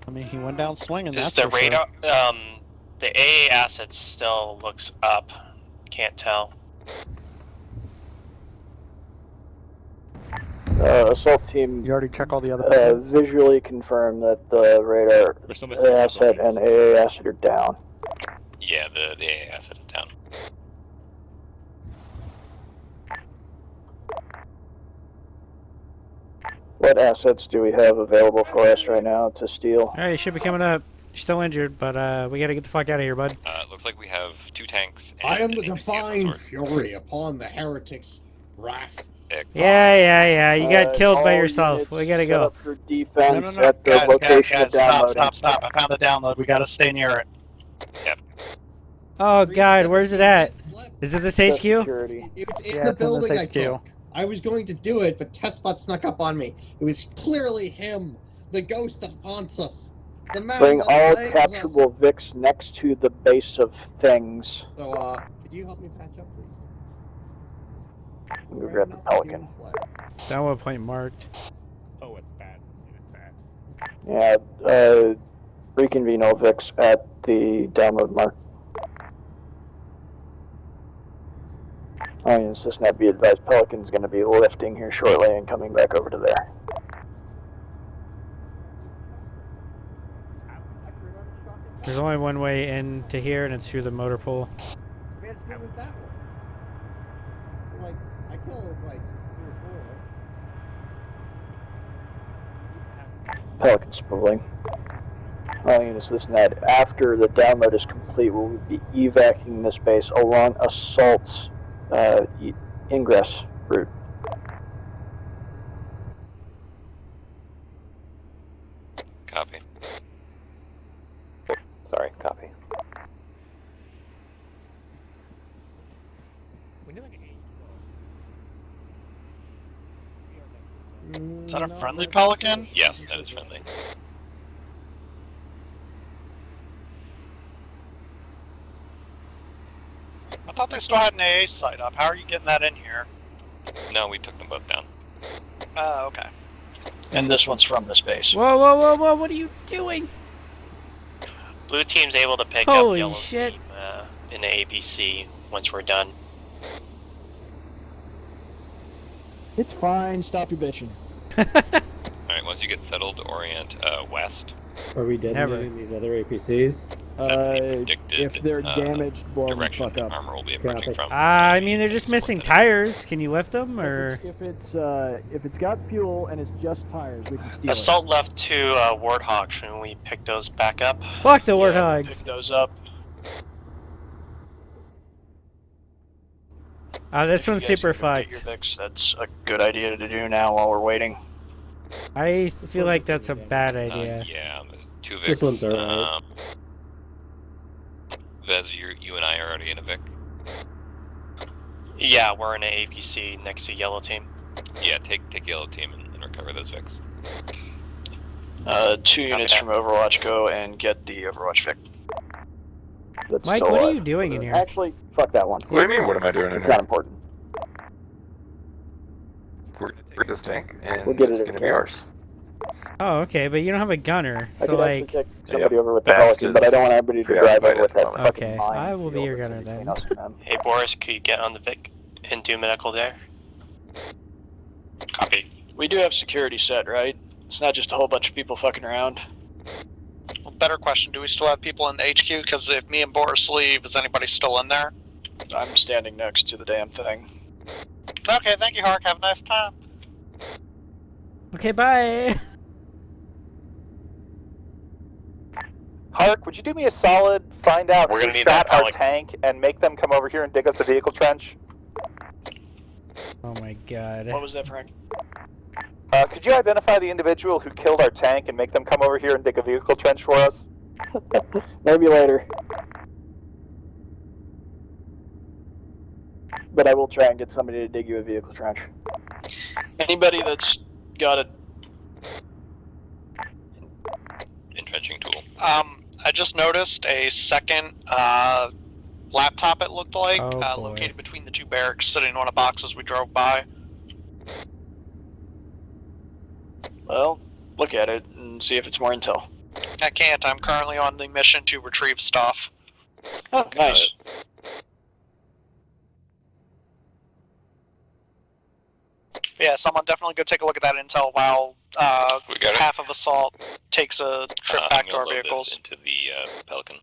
I mean, he went down swinging. Is That's the for sure. radar? The AA asset still looks up. Can't tell. Assault team. You already check all the other. Visually confirm that the radar asset and AA asset are down. Yeah, the AA asset is down. What assets do we have available for us right now to steal? Alright, you should be coming up. You're still injured, but we gotta get the fuck out of here, bud. Looks like we have 2 tanks. And I am the an APC of some divine sort. fury upon the heretics' wrath. Yeah, you got killed by all yourself. units We gotta set go. up for defense No. at the location of downloading. Stop. I found a download. We gotta stay near it. Yep. Oh god, where's it at? Is it this HQ? Security. It's in Yeah, the it's in this building I HQ. took. I was going to do it, but Testbot snuck up on me. It was clearly him, the ghost that haunts us. The man Bring that all plagues us. capturable VIX next to the base of things. So, could you help me patch up, please? We'll grab the Pelican. Download point marked. Oh, it's bad. It's bad. Yeah, reconvene all VIX at the download mark. Oh, yes, this net be advised, Pelican's going to be lifting here shortly and coming back over to there. There's only one way in to here, and it's through the motor pool. We had to do it with that one. Like, I killed, like, 3 or 4. Pelican spooling. Oh, yes, this net, after the download is complete, we'll be evacuating this base along Assault's ingress route. Copy. Sorry, copy. Is that a friendly Pelican? Yes, that is friendly. I thought they still had an AA site up. How are you getting that in here? No, we took them both down. Oh, okay. And this one's from this base. Whoa, what are you doing? Blue team's able to pick Holy up yellow shit. team in the APC once we're done. It's fine. Stop your bitching. Alright, once you get settled, orient west. Are we Never. detonating these other APCs? directed. If they're damaged, blow them the direction fuck the up. armor will be approaching from. I mean, they're just missing tires. Can you lift them, or? If it's got fuel and it's just tires, we can steal Assault left 2 Warthogs. Shouldn't we pick those back up? Fuck the Yeah, we'll Warthogs. pick those up. This one's You guys super can go get fucked. your Vicks. That's a good idea to do now while we're waiting. I feel like that's a bad idea. Yeah, there's 2 Vics. This one's alright. Vez, you and I are already in a Vic. Yeah, we're in an APC next to Yellow Team. Yeah, take Yellow Team and recover those Vics. 2 units from Overwatch go and get the Overwatch Vic. That's Mike, still what are alive. you doing in here? Actually, fuck that one. What do you mean, what am I doing in It's here? not important. We're gonna take this tank, and We'll get it's it gonna in be here. ours. Oh, okay, but you don't have a gunner, I so could actually like. take somebody over with the Fast Pelican, but I don't want everybody to drive preoccupied over with at the that moment. fucking Okay, mine I will be your field gunner between then. us and them. Hey Boris, could you get on the Vic and do medical there? Copy. We do have security set, right? It's not just a whole bunch of people fucking around. Well, better question, do we still have people in the HQ? Because if me and Boris leave, is anybody still in there? I'm standing next to the damn thing. Okay, thank you, Hark. Have a nice time. Okay, bye. Hark, would you do me a solid? Find out We're who gonna need shot that our Pelican. tank and make them come over here and dig us a vehicle trench. Oh my god. What was that, Frank? Could you identify the individual who killed our tank and make them come over here and dig a vehicle trench for us? Maybe later. But I will try and get somebody to dig you a vehicle trench. Anybody that's got a Entrenching tool. I just noticed a second laptop, it looked like, Oh, boy. located between the 2 barracks, sitting on a box as we drove by. well, look at it and see if it's more intel. I can't. I'm currently on the mission to retrieve stuff. Oh, nice. Yeah, someone definitely go take a look at that intel while We got it. half of Assault takes a trip I'm back to gonna our load vehicles. this into the Pelican.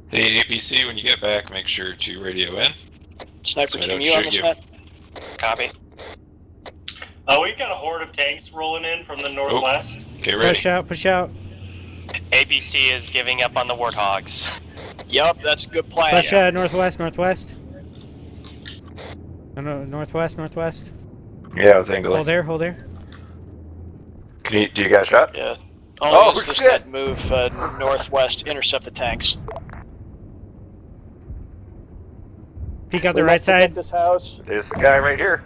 Hey, APC, when you get back, make sure to radio in. Sniper So I team, don't you on shoot this you. net? Copy. We've got a horde of tanks rolling in from the northwest. Okay, ready. Push out, push out. ABC is giving up on the Warthogs. Yup, that's a good plan. Push northwest, northwest. No, northwest, northwest. Yeah, I was angling. Hold there, hold there. Do you got a shot? Yeah. Oh, Only assist shit! that move northwest, intercept the tanks. Peek out the right side. This house. There's the guy right here.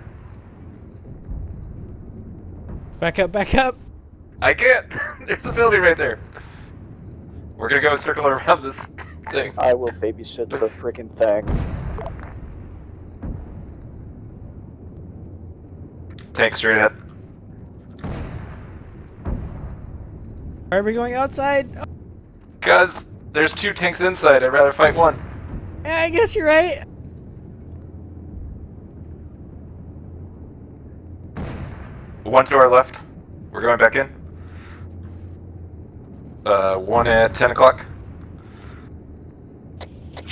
Back up, back up. I can't. There's a building right there. We're gonna go circle around this thing. I will babysit the freaking thing. Tank straight ahead. Are we going outside? Oh, Guys, there's 2 tanks inside. I'd rather fight one. yeah, I guess you're right. One to our left. We're going back in. One at 10 o'clock.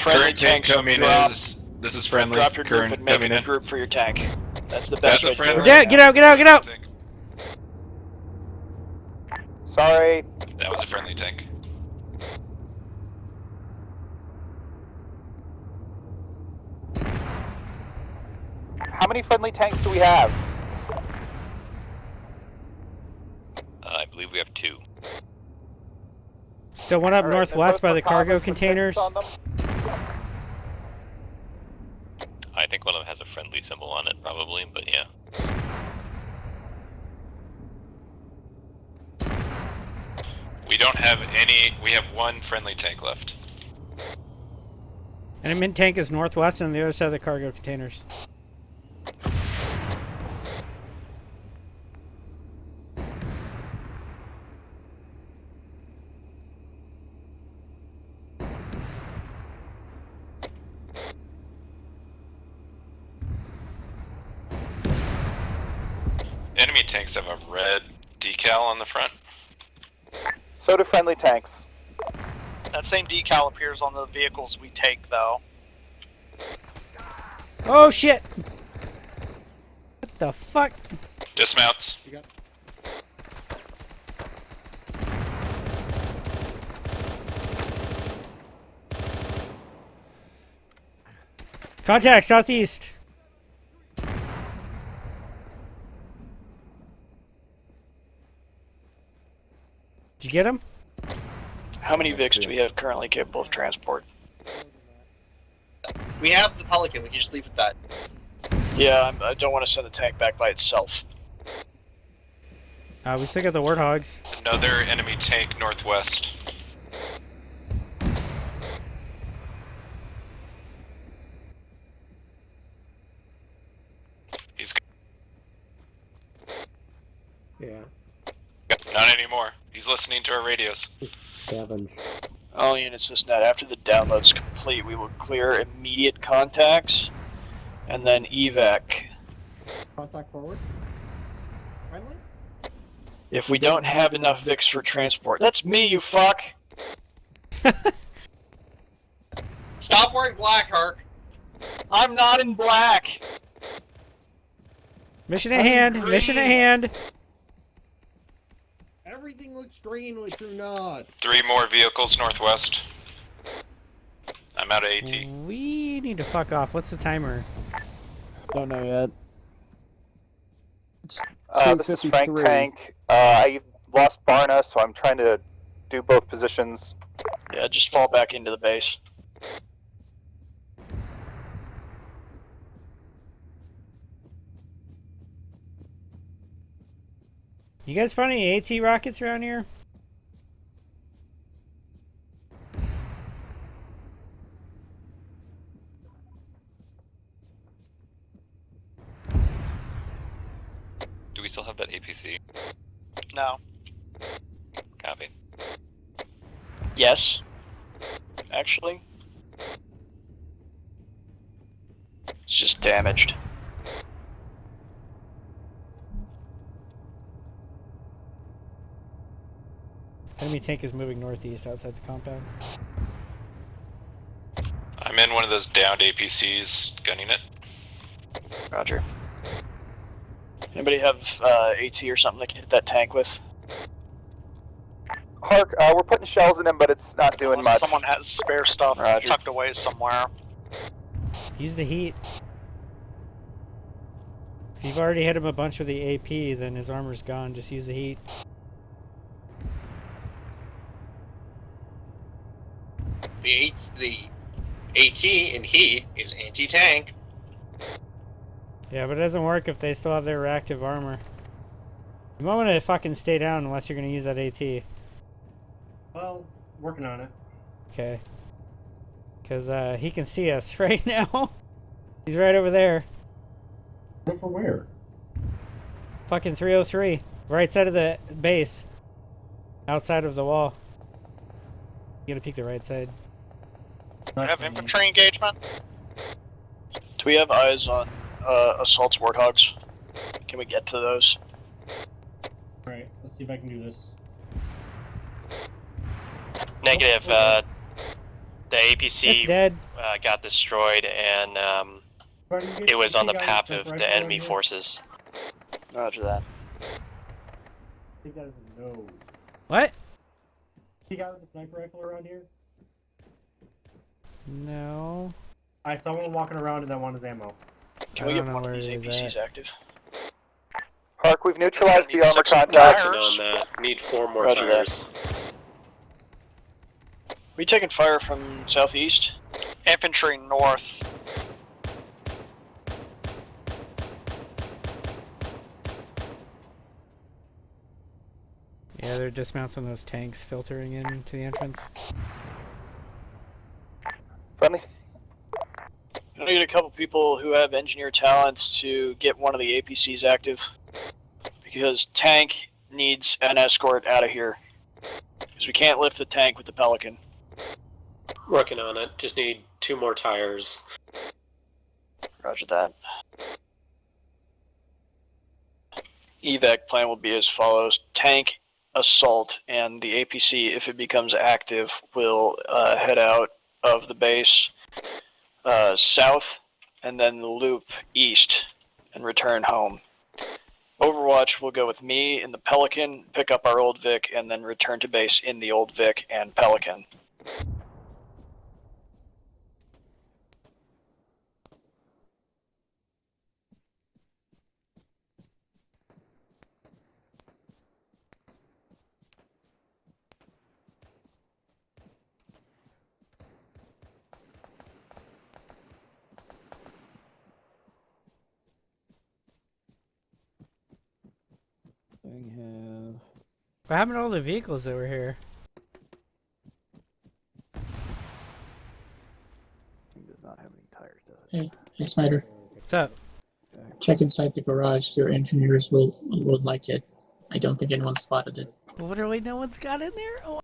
Friendly Current tank tanks coming drop. This is friendly. Drop your group Current and make coming a in. group for your tank. That's the That's best a way to do friendly. it. We're dead. Get out, get out, get out. Sorry. That was a friendly tank. How many friendly tanks do we have? I believe we have 2. Still one up Alright, northwest by those the cargo Macaws with containers. pistols on them? I think one of them has a friendly symbol on it, probably, but yeah. We don't have any. We have 1 friendly tank left. Enemy tank is northwest on the other side of the cargo containers. enemy tanks have a red decal on the front. So do friendly tanks. That same decal appears on the vehicles we take, though. Oh shit! What the fuck? Dismounts. You got Contact southeast. Did you get him? How many Vics do we have currently capable of transport? We have the Pelican. We can just leave it at that. Yeah, I don't want to send the tank back by itself. We still got the Warthogs. Another enemy tank northwest. He's Yeah. not anymore. He's listening to our radios. All units listen out. After the download's complete, we will clear immediate contacts and then evac. Contact forward. Friendly. If we don't have enough Vics for transport, that's me, you fuck! Stop wearing black, Hark. I'm not in black! Mission at hand. Mission at hand. Everything looks green with your nods. 3 more vehicles northwest. I'm out of AT. We need to fuck off. What's the timer? Don't know yet. It's This is Frank 2:53. Tank. I lost Barna, so I'm trying to do both positions. Yeah, just fall back into the base. You guys find any AT rockets around here? Do we still have that APC? No. Copy. Yes. Actually. It's just damaged. Enemy tank is moving northeast outside the compound. I'm in one of those downed APCs, gunning it. Roger. Anybody have AT or something they can hit that tank with? Hark, we're putting shells in him, but it's not doing Unless much. someone has spare stuff Roger. tucked away somewhere. Use the heat. If you've already hit him a bunch with the AP, then his armor's gone. Just use the heat. The AT in heat is anti-tank. Yeah, but it doesn't work if they still have their reactive armor. You might want to fucking stay down unless you're going to use that AT. Well, working on it. Okay. Because he can see us right now. He's right over there. From where? Fucking 303. Right side of the base. Outside of the wall. You gotta peek the right side. We have infantry engagement. Do we have eyes on assaults warthogs? Can we get to those? Alright, let's see if I can do this. Negative. The It's APC dead. got destroyed, and it was on the path of the enemy forces. Roger that. I think that is a no. What? See guy with a sniper rifle around here? No. I saw one walking around and that wanted ammo. Can we get one of these APCs active? Hark, we've neutralized the armor Working contact. on that. Need 4 more Roger that. tires. We taking fire from southeast? Infantry north. Yeah, there are dismounts on those tanks filtering in to the entrance. Friendly. I need a couple people who have engineer talents to get one of the APCs active. Because tank needs an escort out of here. Because we can't lift the tank with the Pelican. Working on it. Just need 2 more tires. Roger that. evac plan will be as follows: tank, assault, and the APC, if it becomes active, will head out of the base south and then loop east and return home. Overwatch will go with me in the Pelican, pick up our old Vic, and then return to base in the old Vic and Pelican. What happened to all the vehicles that were here? Does not have any tires, does it? Hey, hey Smider. What's up? Check inside the garage. Your engineers will like it. I don't think anyone spotted it. Literally no one's got in there? Oh.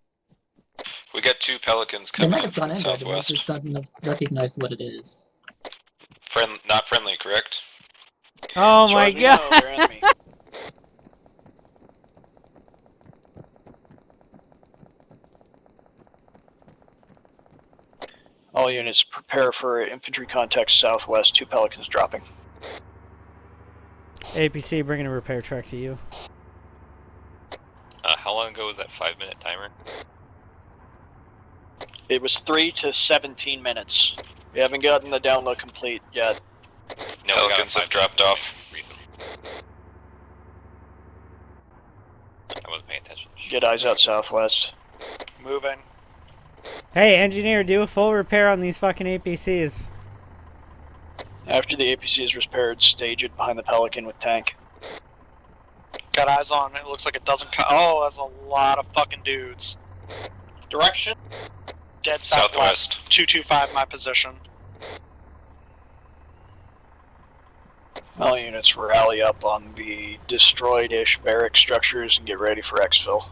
We got 2 Pelicans They coming might in have gone from in there, but they southwest. just not recognized what it is. Not friendly, correct? Oh As far my as we know, god! they're enemy. All units prepare for infantry contact southwest. 2 Pelicans dropping. APC bringing a repair truck to you. How long ago was that 5-minute timer? It was 3 to 17 minutes. We haven't gotten the download complete yet. No, Pelicans have dropped off. I wasn't paying attention. Get eyes out southwest. Moving. Hey, engineer, do a full repair on these fucking APCs. After the APC is repaired, stage it behind the Pelican with tank. Got eyes on it. Looks like it doesn't. Oh, that's a lot of fucking dudes. Direction? Dead southwest. 225 my position. All units rally up on the destroyed-ish barrack structures and get ready for exfil.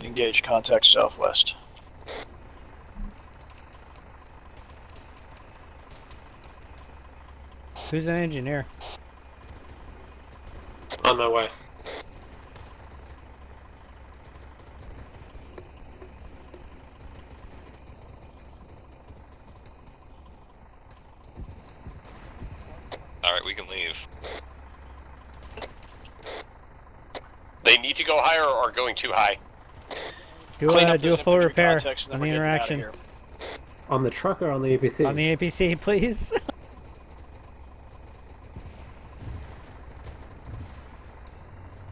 Engage contact southwest. Who's an engineer? On my way. Alright, we can leave. They need to go higher or are going too high? Do a full repair on the interaction. On the truck or on the APC? On the APC, please.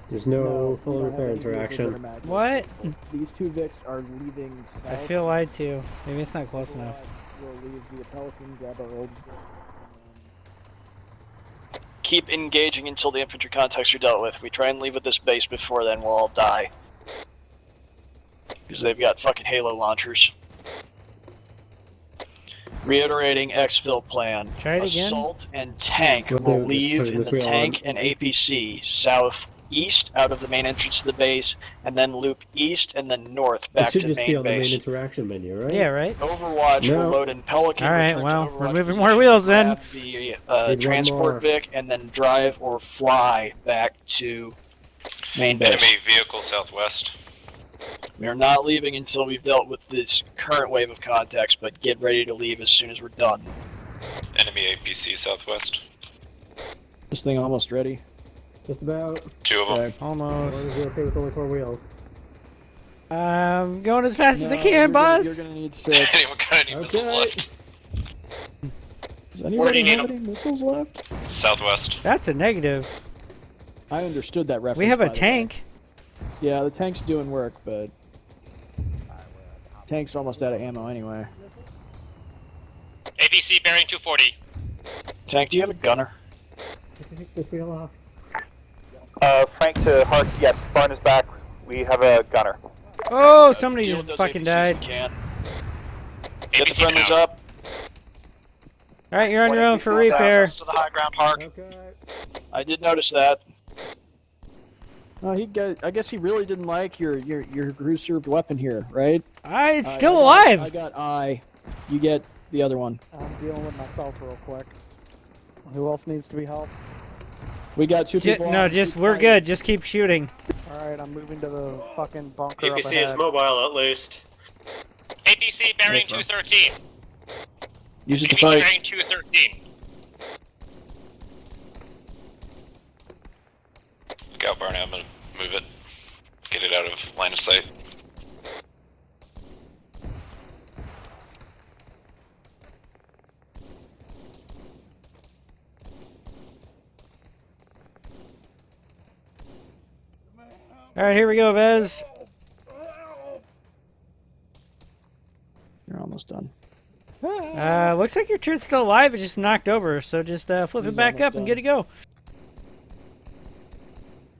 There's no full repair interaction. What? These 2 Vics are leaving south. I feel lied to. Maybe it's not close enough. We'll leave the Pelican, grab our old... Keep engaging until the infantry contacts are dealt with. If we try and leave at this base before then, we'll all die. Because they've got fucking Halo launchers. Reiterating exfil plan. Try it again. Assault and tank will leave in the tank and APC southeast out of the main entrance to the base, and then loop east and then north back to It should just main be on base. the main interaction menu, right? Yeah, right? Overwatch will load in Pelican. Alright, return to well, Overwatch we're moving position, more wheels then. grab the transport Vic, and then drive or fly back to main base. Enemy vehicle southwest. We are not leaving until we've dealt with this current wave of contacts, but get ready to leave as soon as we're done. Enemy APC southwest. This thing almost ready. Just about. 2 of them. Almost. As long as you're okay with only 4 wheels. Going as fast as I can, boss. You're gonna need 6. Anyone got any missiles left? Does Where do anybody you need have any missiles left? Southwest. That's a negative. I understood that reference. We have a by the way. tank. Yeah, the tank's doing work, but... Tank's almost out of ammo anyway. ABC bearing 240. Tank, do you have a gunner? Just wheel off. Frank to Hart, yes, Barn is back. We have a gunner. Oh, somebody Deal just with those fucking APCs died. if you can. Get the friendlies up. Alright, you're on your own for repair. To the high ground, Hark. I did notice that. I guess he really didn't like your reserved weapon here, right? It's still alive. I got I. You get the other one. I'm dealing with myself real quick. Who else needs to be helped? We got two people. No, on. just we're good. Just keep shooting. Alright, I'm moving to the fucking bunker up APC ahead. is mobile at least. APC bearing 213. Use it to APC fight. bearing 213. Look out, Barney. I'm gonna move it. Get it out of line of sight. All right, here we go, Vez. You're almost done. Looks like your turn's still alive. It's just knocked over. So just flip it He's back almost up and done. good to go.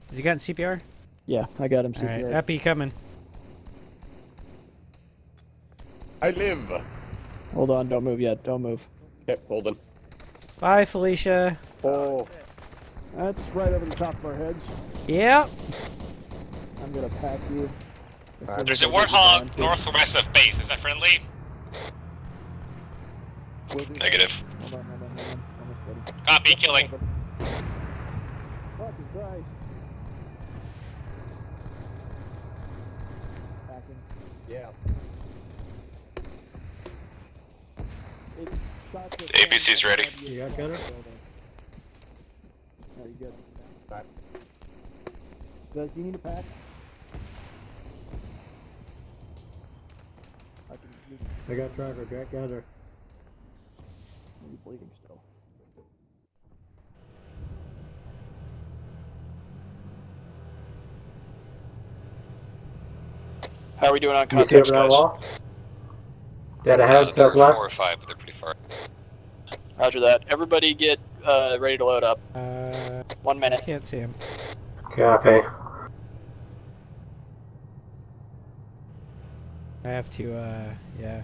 Has he gotten CPR? Yeah, I got him All right, CPR. Epi coming. I live. Hold on, don't move yet. Don't move. Yep, holding. Bye, Felicia. Oh, that's right over the top of our heads. Yeah. I'm gonna pack you. There's a Warthog northwest of base. Is that friendly? Negative. Hold on. Almost ready. Copy, killing. Fucking Christ. Packing. Yeah. APC's ready. You got cutter? Are you good? Alright. Does he need a pack? I got tracker, Jack, gather. He's bleeding still. How are we doing on context, guys? Dead ahead, southwest. 4 or 5, but they're pretty far. Roger that. Everybody get ready to load up. 1 minute. Can't see him. Copy. I have to, yeah.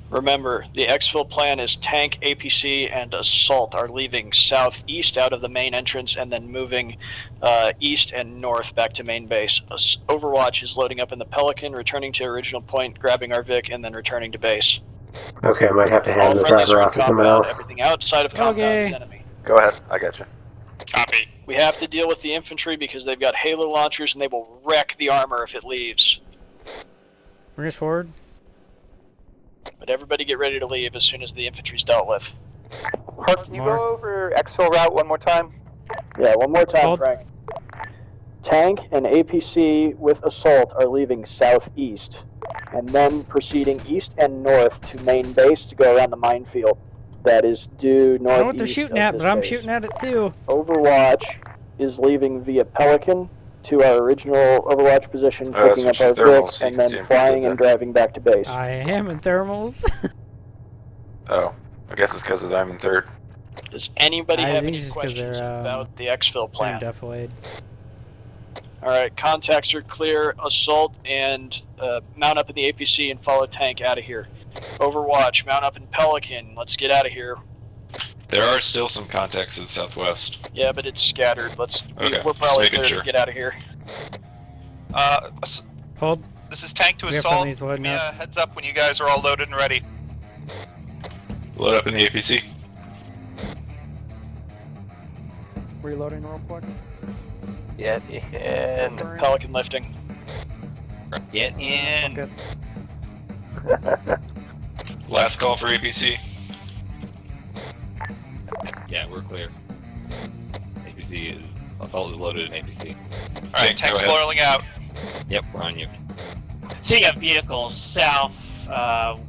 Remember, the exfil plan is tank, APC, and assault are leaving southeast out of the main entrance and then moving east and north back to main base. Overwatch is loading up in the Pelican, returning to original point, grabbing our Vic, and then returning to base. Okay, I might have to hand the driver off to someone else. Everything outside of compound is enemy. Go ahead, I got you. Copy. We have to deal with the infantry because they've got Halo launchers and they will wreck the armor if it leaves. Bring us forward. But everybody get ready to leave as soon as the infantry's dealt with. Harp, can you go over exfil route one more time? Yeah, one more time, Frank. Tank and APC with assault are leaving southeast, and then proceeding east and north to main base to go around the minefield. That is due northeast. I know what they're shooting at, but I'm shooting at it too. Overwatch is leaving via Pelican to our original Overwatch position, picking up our Vic, and then flying and driving back to base. I am in thermals. Oh, I guess it's because I'm in third. Does anybody I have think any it's just 'cause questions they're, about the exfil plan? Defilade. Alright, contacts are clear. Assault and mount up in the APC and follow tank out of here. Overwatch, mount up in Pelican. Let's get out of here. There are still some contacts to the southwest. Yeah, but it's scattered. Okay, We're just probably making clear sure. to get out of here. Hold. This is tank to We have assault. friendlies Give loading me up. a heads up when you guys are all loaded and ready. Load up in the APC. Reloading real quick. Get in. Pelican lifting. Get in. Last call for APC. Yeah, we're clear. APC is assault is loaded in APC. Alright, tank's rolling out. Yep, we're on you. Seeing a vehicle south,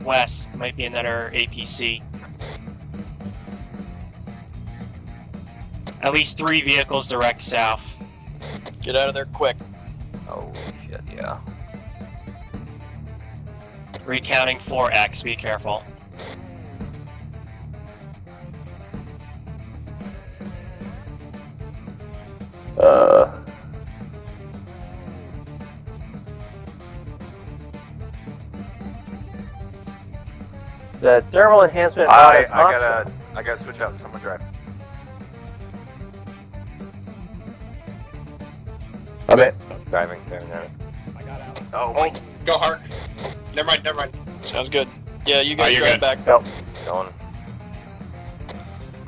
west, might be another APC. At least 3 vehicles direct south. Get out of there quick. Oh shit, yeah. Recounting 4X, be careful. The thermal enhancement. I gotta switch out. Someone drive. Okay. Driving. I got out. Oh, go hard. Never mind. Sounds good. Yeah, you guys you're drive good. back. Yep. Going.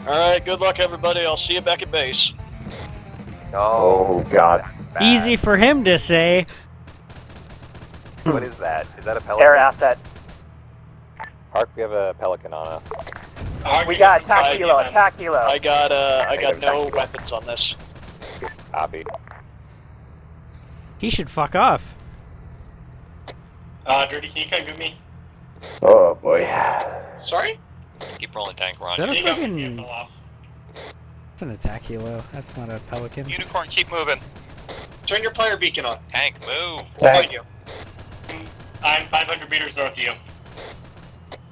Alright, good luck everybody. I'll see you back at base. Oh God. Easy for him to say. What is that? Is that a pelican? Air asset. Hark, we have a pelican on us. We got attack helo, attack helo. I got no weapons on this. Copy. He should fuck off. Dirty, can you come with me? Oh boy. Sorry? Keep rolling, tank. We're on. Is that a You got me, fucking... yeah, off. That's an attack helo. That's not a pelican. Unicorn, keep moving. Turn your player beacon on. Tank, move. Behind you. I'm 500 meters north of you.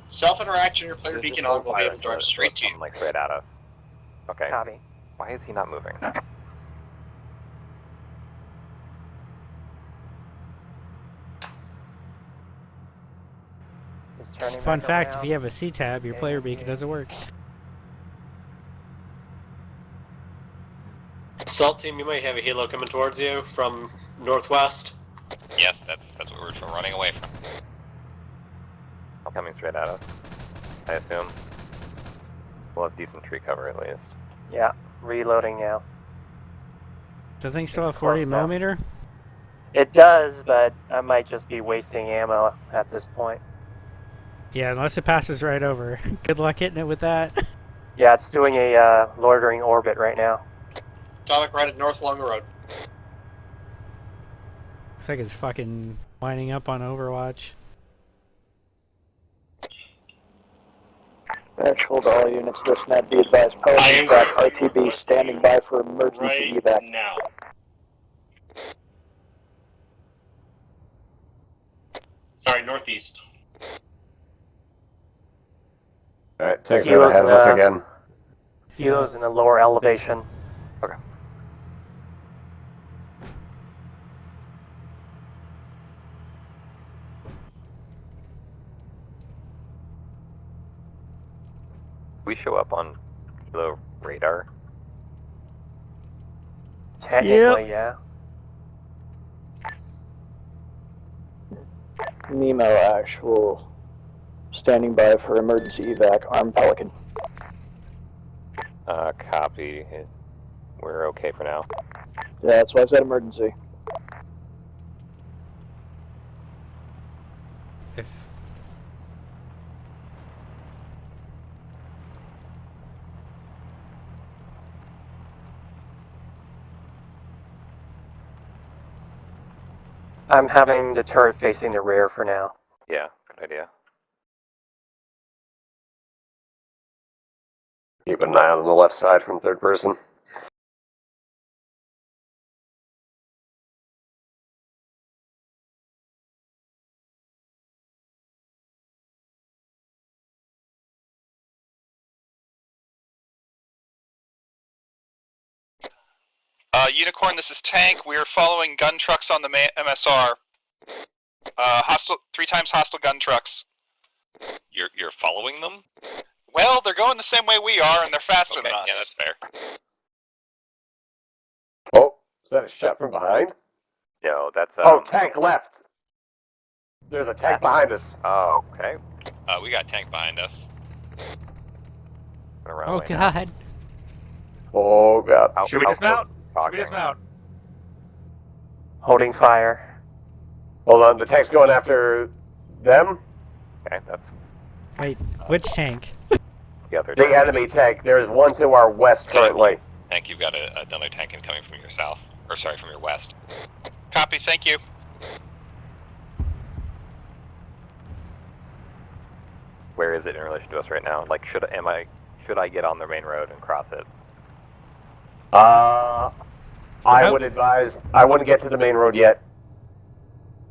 Self-interaction, your player beacon on, we'll be able to drive straight to you. Like straight at us. Okay. Copy. Why is he not moving? He's turning Fun back fact, around. if you have a C-tab, your player beacon doesn't work. Assault team, you might have a helo coming towards you from northwest. Yes, that's what we're running away from. Coming straight at us, I assume. We'll have decent tree cover at least. Yeah, reloading now. Does the thing still have 40 millimeter? It does, but I might just be wasting ammo at this point. Yeah, unless it passes right over. Good luck hitting it with that. Yeah, it's doing a loitering orbit right now. Atomic right at north along the road. Looks like it's fucking lining up on Overwatch. Patch, hold all units, this net, be advised, Pelican track, RTB standing by for emergency evac. Now. Sorry, northeast. Alright, tanks are ahead of us again. Helo's in the lower elevation. Okay. We show up on the radar. Technically, yeah. Nemo actual, standing by for emergency evac, armed Pelican. Copy. We're okay for now. Yeah, that's why I said emergency. If I'm having the turret facing the rear for now. Yeah, good idea. Keep an eye on the left side from third person. Unicorn, this is Tank. We are following gun trucks on the MSR. Hostile, 3 times hostile gun trucks. You're following them? Well, they're going the same way we are, and they're faster than us. Yeah, that's fair. Oh, is that a shot from behind? No, that's Oh, tank left. There's a tank behind us. Oh, okay. We got tank behind us. oh god. Oh god. Should we dismount? Should we dismount? Holding fire. Hold on, the tank's going after them. Okay, that's Wait, which tank? the other. The enemy tank. There's one to our west currently. Tank, you've got another tank incoming from your south. Or sorry, from your west. Copy, thank you. Where is it in relation to us right now? Like, should I get on the main road and cross it? I would advise I wouldn't get to the main road yet.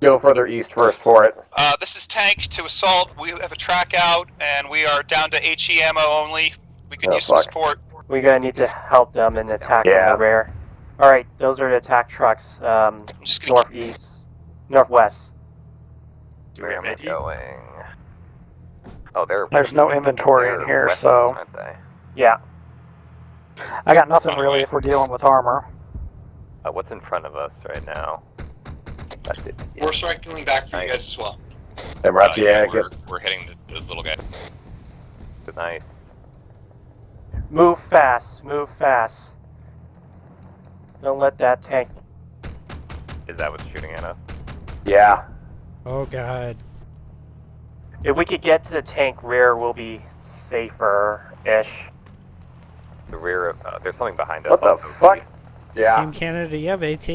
Go further east first for it. This is Tank to assault. We have a track out, and we are down to HE ammo only. We could use some support. We're gonna need to help them and attack from the rear. Alright, those are the attack trucks, northeast, northwest. Where am I going? Oh, There's no inventory in here, so. Aren't they? Yeah. I got nothing really if we're dealing with armor. What's in front of us right now? That's it. We're circling back for you guys as well. Hey, Roger, Yeah, we're hitting the little guy. Nice. Move fast. Move fast. Don't let that tank. Is that what's shooting at us? Yeah. Oh god. If we could get to the tank rear, we'll be safer-ish. The rear of, there's something behind us. What the fuck? Yeah. Team Canada, you have AT.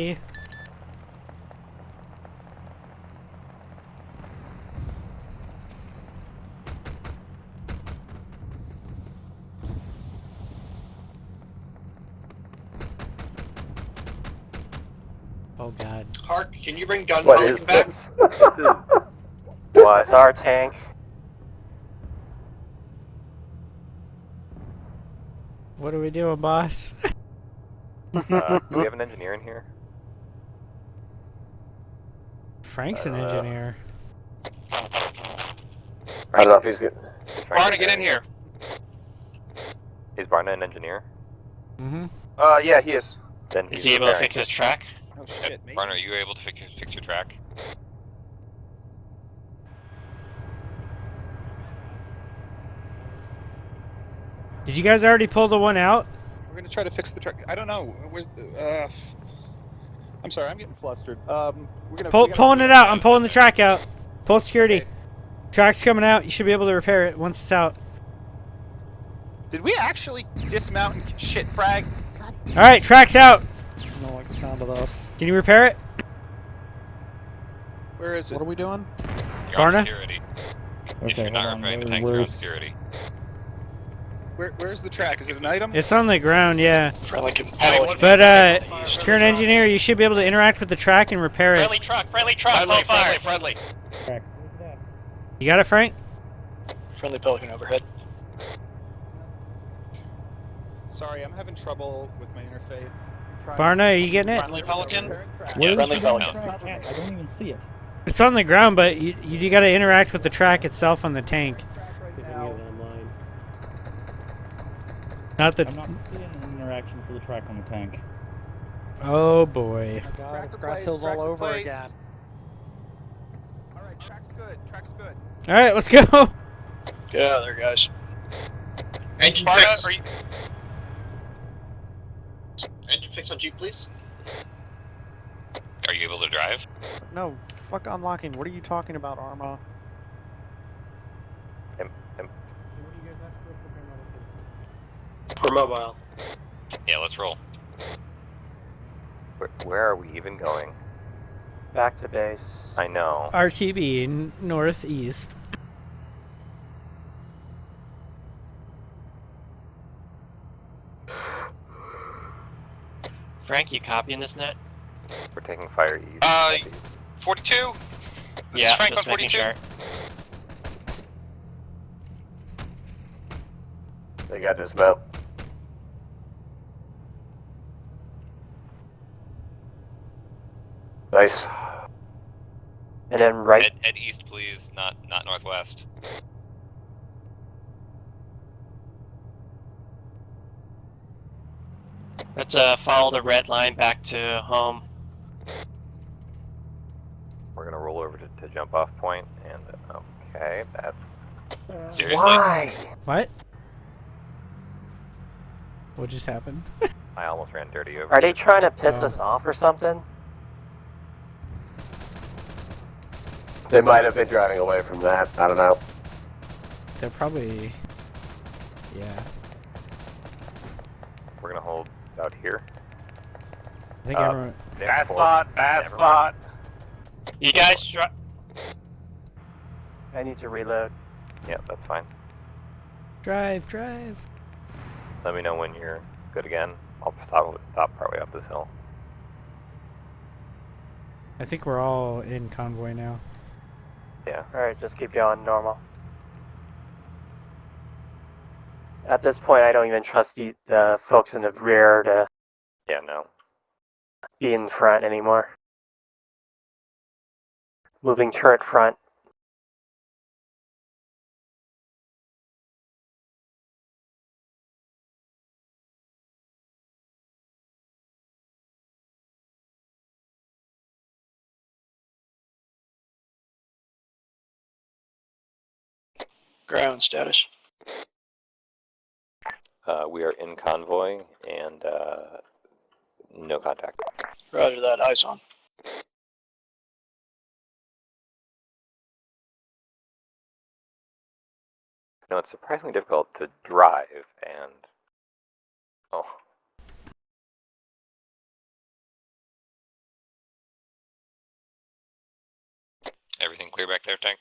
Oh god. Hark, can you bring gun What is Pelican back? this? What's our tank? What are we doing, boss? Do we have an engineer in here? Frank's an engineer. I don't know if he's good. Barna, get in here. Is Barna an engineer? Mm-hmm. Yeah, he is. Then Is he's he able to repairing. fix his track? Oh shit, mate. Barna, are you able to fix your track? Did you guys already pull the one out? We're gonna try to fix the truck. I don't know. Where's I'm sorry, I'm getting flustered. Pulling it out. I'm pulling the track out. Pull security. Okay. Track's coming out. You should be able to repair it once it's out. Did we actually dismount and shit frag? God damn. All right, track's out. I don't like the sound of this. Can you repair it? Where is it? What are we doing? You're on Barna? security. If Okay, you're not hold on. repairing the tank, you're on security. Where's the track? Is it an item? It's on the ground, yeah. Friendly compelling. But if you're an engineer, you should be able to interact with the track and repair it. Friendly truck, full fire. Friendly. You got it, Frank? Friendly Pelican overhead. Sorry, I'm having trouble with my interface. Barna, are you getting it? Friendly Pelican. Yeah, Friendly Pelican. I don't even see it. It's on the ground, but you got to interact with the track itself on the tank. Not the. I'm not seeing an interaction for the track on the tank. Oh boy. Oh my god, it's grass hills all over replaced. again. Alright, track's good. Track's good. All right, let's go. Get out of there, guys. Engine Barna, fix. are you... Engine fix on Jeep, please. Are you able to drive? No, fuck unlocking. What are you talking about, Arma? We're mobile. Yeah, let's roll. Where are we even going? Back to base. I know. RTB northeast. Frank, you copying this net? We're taking fire east. 42? This Yeah, is Frank just on making 42? sure. They got dismount. Nice. And then right. Head east, please, not northwest. Let's follow the red line back to home. We're gonna roll over to jump off point, and okay, that's Seriously? Why? What? What just happened? I almost ran dirty over. Are they trying to piss Oh. us off or something? They might have been driving away from that. I don't know. They're probably. Yeah. We're gonna hold out here. I think everyone. Bad spot. Bad spot. You guys, I need to reload. Yeah, that's fine. Drive. Let me know when you're good again. I'll stop partway up this hill. I think we're all in convoy now. Yeah. Alright, just keep going normal. At this point, I don't even trust the folks in the rear to Yeah, no. be in front anymore. Moving turret front. Ground status. We are in convoy and no contact. Roger that. Eyes on. No, it's surprisingly difficult to drive and... Oh. Everything clear back there, Tank?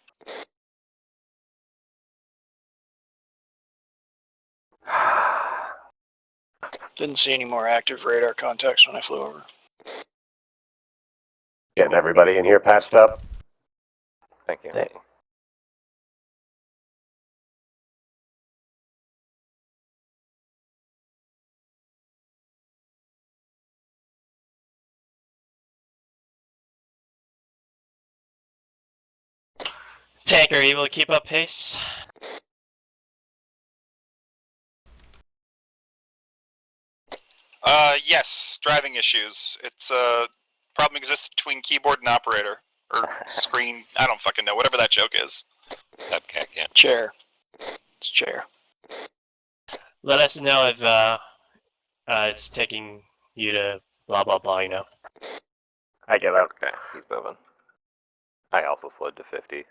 Didn't see any more active radar contacts when I flew over. Getting everybody in here patched up. Thank you. Tank, are you able to keep up pace? Yes, driving issues. It's problem exists between keyboard and operator. Or screen, I don't fucking know, whatever that joke is. Subcac, yeah. Chair. It's chair. Let us know if it's taking you to blah blah blah, you know. I get out. Okay, he's moving. I also slowed to 50.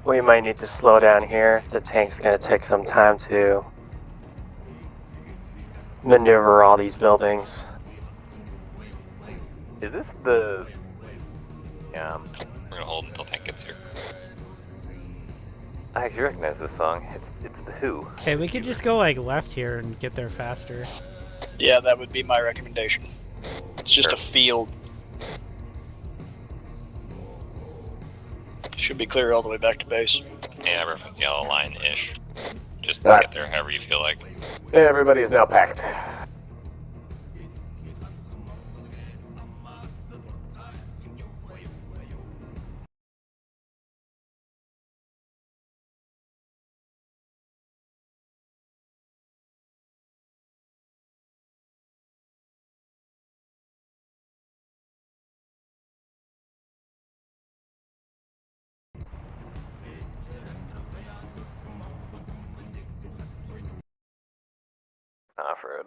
We might need to slow down here. The tank's gonna take some time to maneuver all these buildings. Is this the... Yeah. We're gonna hold until Tank gets here. I actually recognize this song. It's The Who. Hey, we could just go like left here and get there faster. Yeah, that would be my recommendation. It's just a field. Should be clear all the way back to base. Yeah, reference yellow line-ish. Just Right. get there however you feel like. Everybody is now packed. Off-road.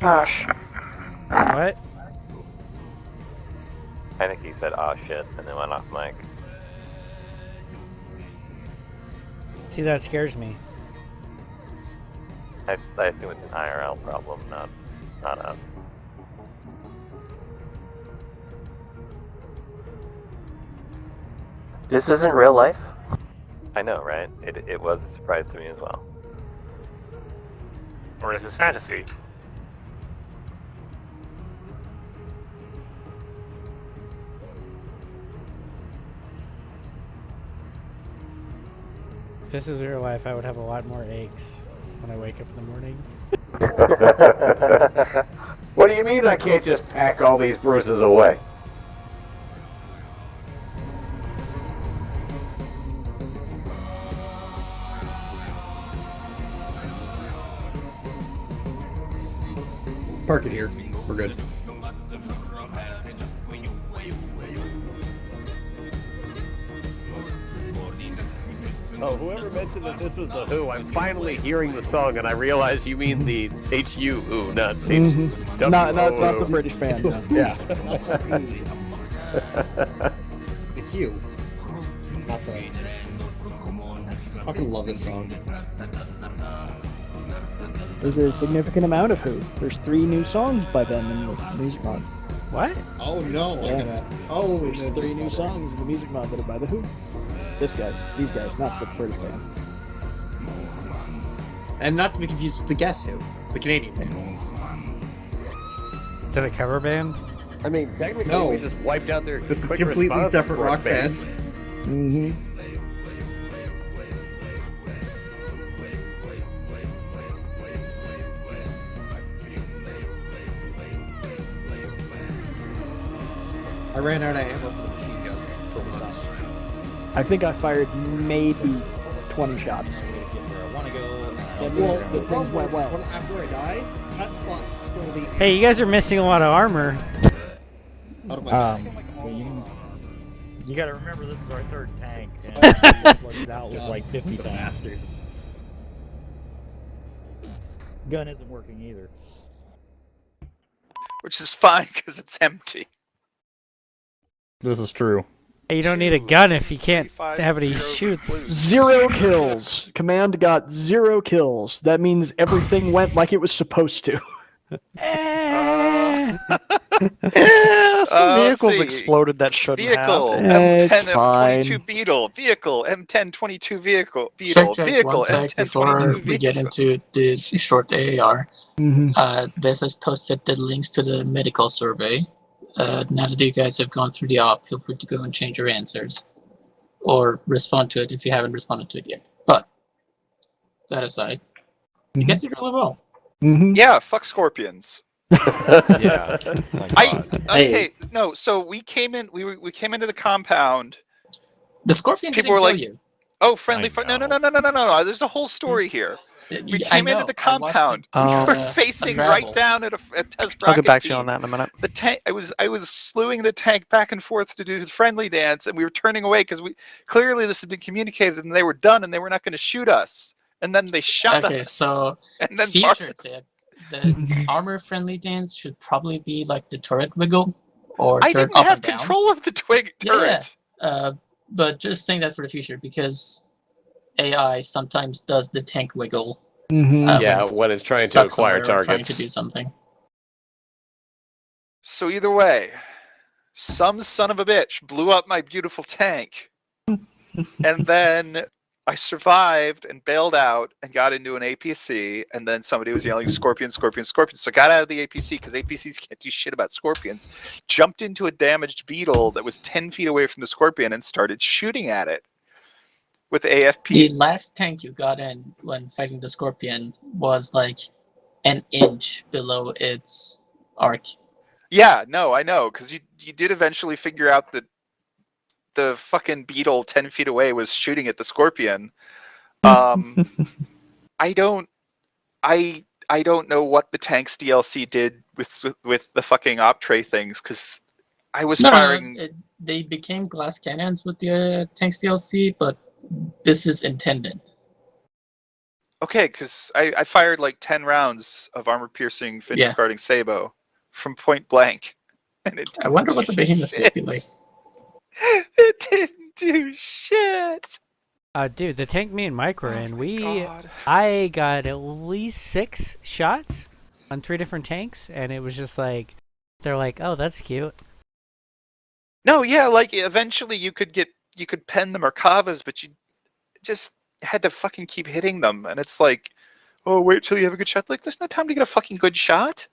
Gosh. What? I think he said, "Aw, shit," and then went off mic. See, that scares me. I assume it's an IRL problem, not us. This isn't real life? I know, right? It was a surprise to me as well. Or is this fantasy? If this is real life, I would have a lot more aches when I wake up in the morning. What do you mean I can't just pack all these bruises away? Park it here. We're good. Oh, whoever mentioned that this was The Who, I'm finally hearing the song and I realize you mean the H-U Who, not H-W-O. Not the British band. No. Yeah. The Hue. Not the... I fucking love this song. There's a significant amount of Who. There's 3 new songs by them in the music mod. What? Oh no! Yeah. Oh, There's 3 new songs in the music mod that are by the Who. These guys, not the British band. and not to be confused with the Guess Who, the Canadian band. Is it a cover band? I mean, technically, No. we just wiped out their. It's a quick completely response separate support rock band. Mm-hmm. I ran out of ammo for the machine gun for once. I think I fired maybe 20 shots. Well, the problem was, after I died, test spot stole the ammo. Hey, you guys are missing a lot of armor. Out of my bag. You gotta remember this is our third tank, and we flooded out with like 50 bastards. Gun isn't working either. Which is fine because it's empty. This is true. Hey, you don't need a gun if you can't have any shoots. 0 kills. Command got 0 kills. That means everything went like it was supposed to. Some vehicles exploded that shouldn't Vehicle, have. M10-22 Beetle. Vehicle, M10-22 Vehicle. Beetle. Vehicle, One sec before M10-22 we get into the short AAR. This has posted the links to the medical survey. Now that you guys have gone through the op, feel free to go and change your answers. Or respond to it if you haven't responded to it yet. But, that aside, you guys did really well. Yeah, fuck scorpions. Yeah. No. So we came in. We came into the compound. The scorpion People didn't were kill like, you. "Oh, friendly fire!" No. There's a whole story here. We came into the compound. We were facing right down at a test I'll bracket get back to team. you on that in a minute. The tank. I was slewing the tank back and forth to do the friendly dance, and we were turning away because we clearly this had been communicated, and they were done, and they were not going to shoot us. And then they shot us. Okay, so and then future tip. The armor-friendly dance should probably be like the turret wiggle, or I turret didn't up have and down. control of the twig turret. Yeah, but just saying that for the future, because AI sometimes does the tank wiggle. Yeah, when it's trying to stuck acquire somewhere or targets. trying to do something. So either way, some son of a bitch blew up my beautiful tank, and then I survived and bailed out and got into an APC, and then somebody was yelling "Scorpion, Scorpion, Scorpion!" So I got out of the APC because APCs can't do shit about scorpions. Jumped into a damaged beetle that was 10 feet away from the scorpion and started shooting at it with AFP. The last tank you got in when fighting the scorpion was like an inch below its arc. Yeah, no, I know, because you did eventually figure out that the fucking beetle 10 feet away was shooting at the scorpion. I don't know what the tank's DLC did with the fucking op tray things, because I was firing. They became glass cannons with the tank's DLC, but this is intended. Okay, because I fired like 10 rounds of armor-piercing, fin-discarding Sabo from point blank. And I wonder what the behemoth would be like. It didn't do shit. Dude, the tank me and Mike were in, I got at least 6 shots on 3 different tanks, and it was just like, they're like, oh, that's cute. No, yeah, like eventually you could pen the Merkavas, but you just had to fucking keep hitting them, and it's like, oh, wait till you have a good shot. Like, there's no time to get a fucking good shot.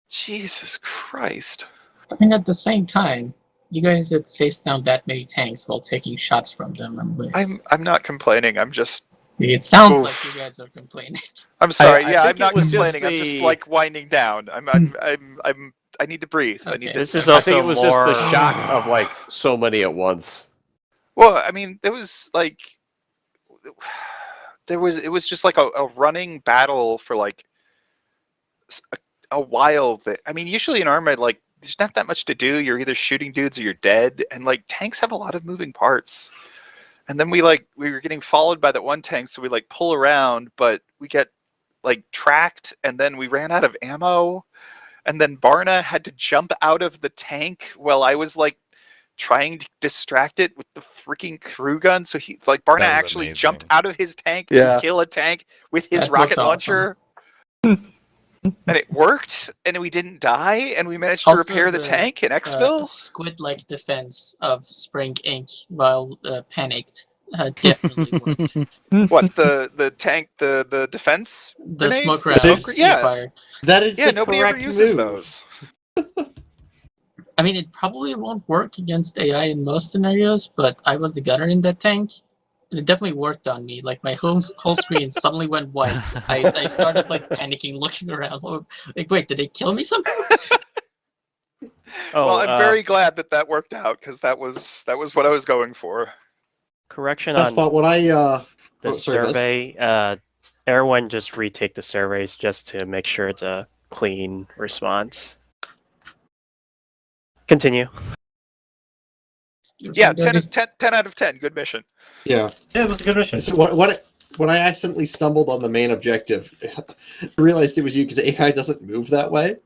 Jesus Christ. I mean, at the same time, you guys had faced down that many tanks while taking shots from them. I'm not complaining. I'm just. It sounds like you guys are complaining. I'm sorry. I Yeah, think I'm not it was just complaining. I'm just like winding down. I need to breathe. Okay. I need to. I think it was just the shock of like so many at once. Well, I mean, it was just like a running battle for like a while. That, I mean, usually in Armored, like, there's not that much to do. You're either shooting dudes or you're dead, and like tanks have a lot of moving parts. And then we were getting followed by that one tank, so we like pull around, but we get like tracked, and then we ran out of ammo, and then Barna had to jump out of the tank while I was like trying to distract it with the freaking crew gun. So he Barna actually jumped out of his tank to kill a tank with his rocket launcher. And it worked, and we didn't die, and we managed to repair the tank in Exfil. Squid-like defense of Spring Inc. while panicked definitely worked. What, the tank, the defense? The grenades? smoke rounds you fired. That is the nobody ever correct uses move. those. I mean, it probably won't work against AI in most scenarios, but I was the gunner in that tank. And it definitely worked on me. Like, my whole screen suddenly went white. I started, like, panicking, looking around. Like, wait, did they kill me somehow? Well, I'm very glad that that worked out because that was what I was going for. Correction That's on about what I the survey. Everyone just retake the surveys just to make sure it's a clean response. Continue. Yeah, 10 out of 10. Good mission. Yeah. Yeah, it was a good mission. So when I accidentally stumbled on the main objective, I realized it was you because AI doesn't move that way.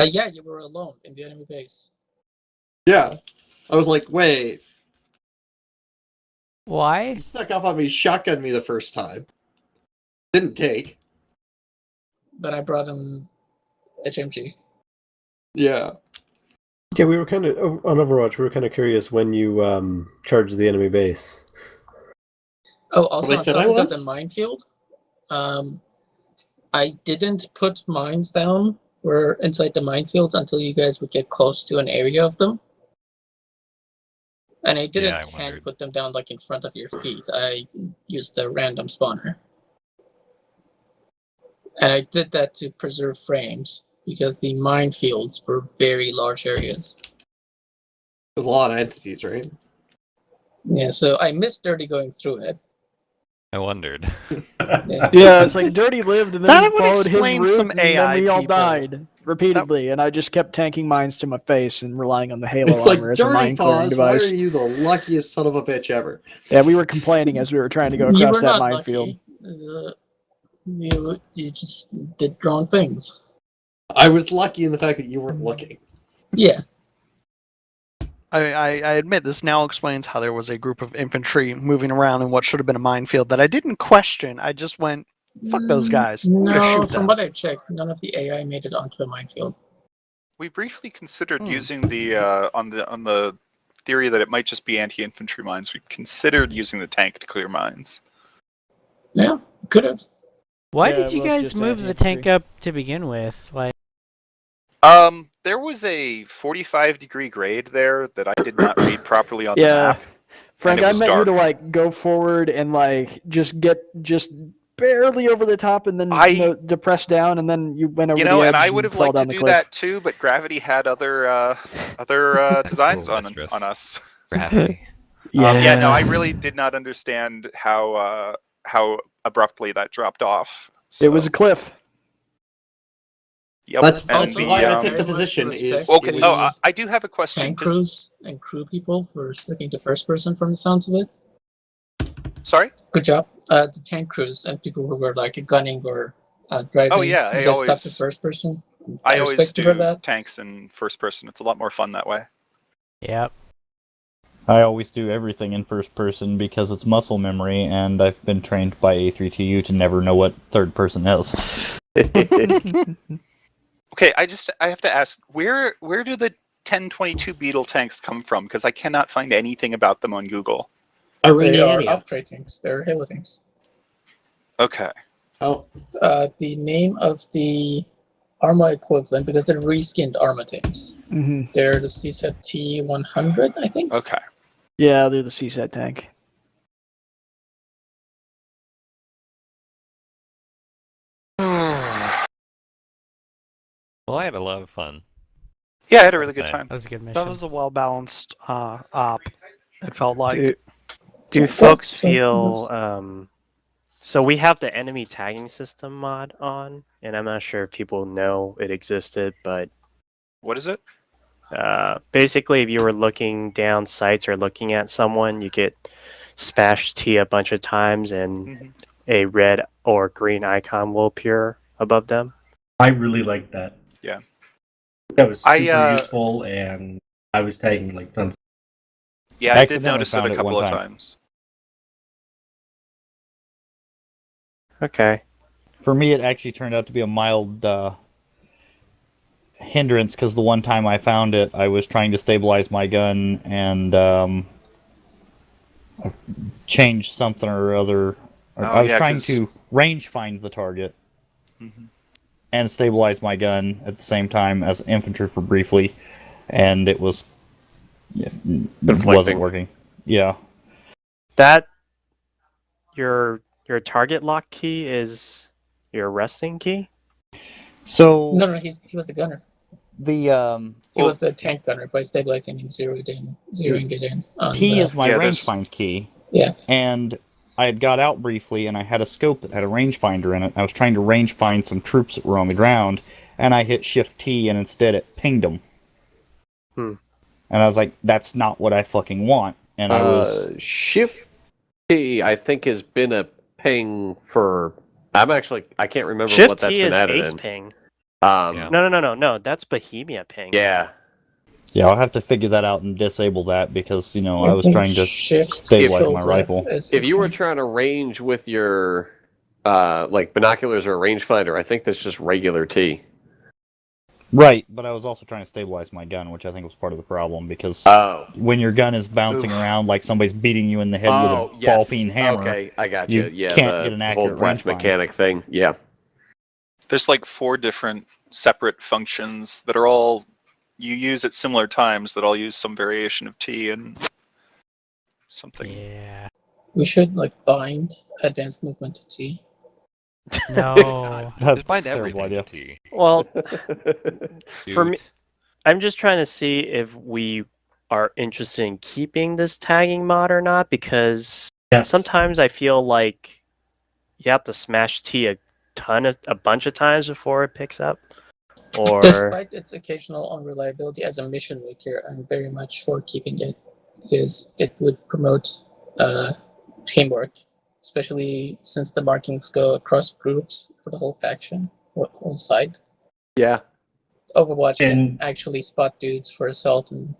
Yeah, you were alone in the enemy base. Yeah. I was like, wait. Why? He snuck up on me, shotgunned me the first time. Didn't take. Then I brought him HMG. Yeah. Yeah, we were kind of on Overwatch. We were kind of curious when you charged the enemy base. Oh, also They on said I topic of was? the minefield, I didn't put mines down or inside the minefields until you guys would get close to an area of them. And I didn't hand put them down like in front of your feet. I used the random spawner. And I did that to preserve frames because the minefields were very large areas. There's a lot of entities, right? Yeah, so I missed Dirty going through it. I wondered. Yeah, it's like Dirty lived, and then That we would followed his explain route, some and AI then we all people. died repeatedly, and I just kept tanking mines to my face and relying on the Halo It's like, armor as a Dirty mine clearing Paws, why device. are you the luckiest son of a bitch ever? Yeah, we were complaining as we were trying to go You across were that not minefield. lucky. You just did wrong things. I was lucky in the fact that you weren't looking. Yeah. I admit this now explains how there was a group of infantry moving around in what should have been a minefield that I didn't question. I just went, fuck those guys. I'm gonna No, shoot from them. what I checked, none of the AI made it onto a minefield. We briefly considered using the on the theory that it might just be anti-infantry mines. We considered using the tank to clear mines. Yeah, could have. Why Yeah, did you it was guys just move the anti-infantry. tank up to begin with? Like, There was a 45-degree grade there that I did not read properly on the Yeah, map. Frank, and it I was meant dark. you to like go forward and like just barely over the top, and then depress down, and then you went over the edge and I would have fell liked to down the do cliff. that too, but Gravity had other designs on us. Gravity. Yeah, no, I really did not understand how abruptly that dropped off. It was a cliff. Yep. That's and why I picked very the much position. respect Okay. the Oh, I do have a question. tank crews and crew people for sticking to first person from the sounds of it. Sorry? Good job. The tank crews and people who were like gunning or driving. Oh yeah, you guys stuck to first person. I always respect you do for that. tanks in first person. It's a lot more fun that way. Yep. I always do everything in first person because it's muscle memory, and I've been trained by A3TU to never know what third person is. Okay, I have to ask, where do the 1022 Beetle tanks come from? Because I cannot find anything about them on Google. They are upgrade tanks. They're Halo tanks. Okay. Oh. The name of the Arma equivalent, because they're reskinned Arma tanks. Mm-hmm. They're the CSAT T100, I think. Okay. Yeah, they're the CSAT tank. Well, I had a lot of fun. Yeah, I had a really good time. That was a good mission. That was a well-balanced op, it felt like. Do folks feel so we have the enemy tagging system mod on, and I'm not sure if people know it existed, but what is it? Basically, if you were looking down sights or looking at someone, you get smashed T a bunch of times, and a red or green icon will appear above them. I really like that. Yeah. That was super useful, and I was tagging like tons. Yeah, I did notice it a couple of times. Okay. For me, it actually turned out to be a mild hindrance, because the one time I found it, I was trying to stabilize my gun, and I changed something or other. I was trying to range find the target and stabilize my gun at the same time as infantry for briefly, and it was wasn't working. Yeah. That your target lock key is your resting key? So No, he was the gunner. He was the tank gunner by stabilizing and zeroing it in. T is my rangefind key. Yeah. And I had got out briefly, and I had a scope that had a rangefinder in it. I was trying to range find some troops that were on the ground, and I hit Shift T, and instead it pinged them. And I was like, that's not what I fucking want. And I was... Shift T, I think, has been a ping for... I can't remember Shift what that's T been is added Ace in. ping. Yeah. No, that's Bohemia ping. Yeah. Yeah, I'll have to figure that out and disable that because, I was trying to stabilize my rifle. If you were trying to range with your binoculars or a rangefinder, I think that's just regular T. Right, but I was also trying to stabilize my gun, which I think was part of the problem because when your gun is bouncing around like somebody's beating you in the head with a ball-peen hammer, okay, I got you. Yeah, can't get an the whole accurate brass rangefind. mechanic thing. Yeah. There's like 4 different separate functions that are all you use at similar times that all use some variation of T and something. Yeah. We should bind advanced movement to T. No. That's bind a terrible everything idea. to T. Well, for me, I'm just trying to see if we are interested in keeping this tagging mod or not, because sometimes I feel like you have to smash T a bunch of times before it picks up. Or Despite its occasional unreliability as a mission maker, I'm very much for keeping it because it would promote teamwork, especially since the markings go across groups for the whole faction or whole side. Yeah. Overwatch can actually spot dudes for assault and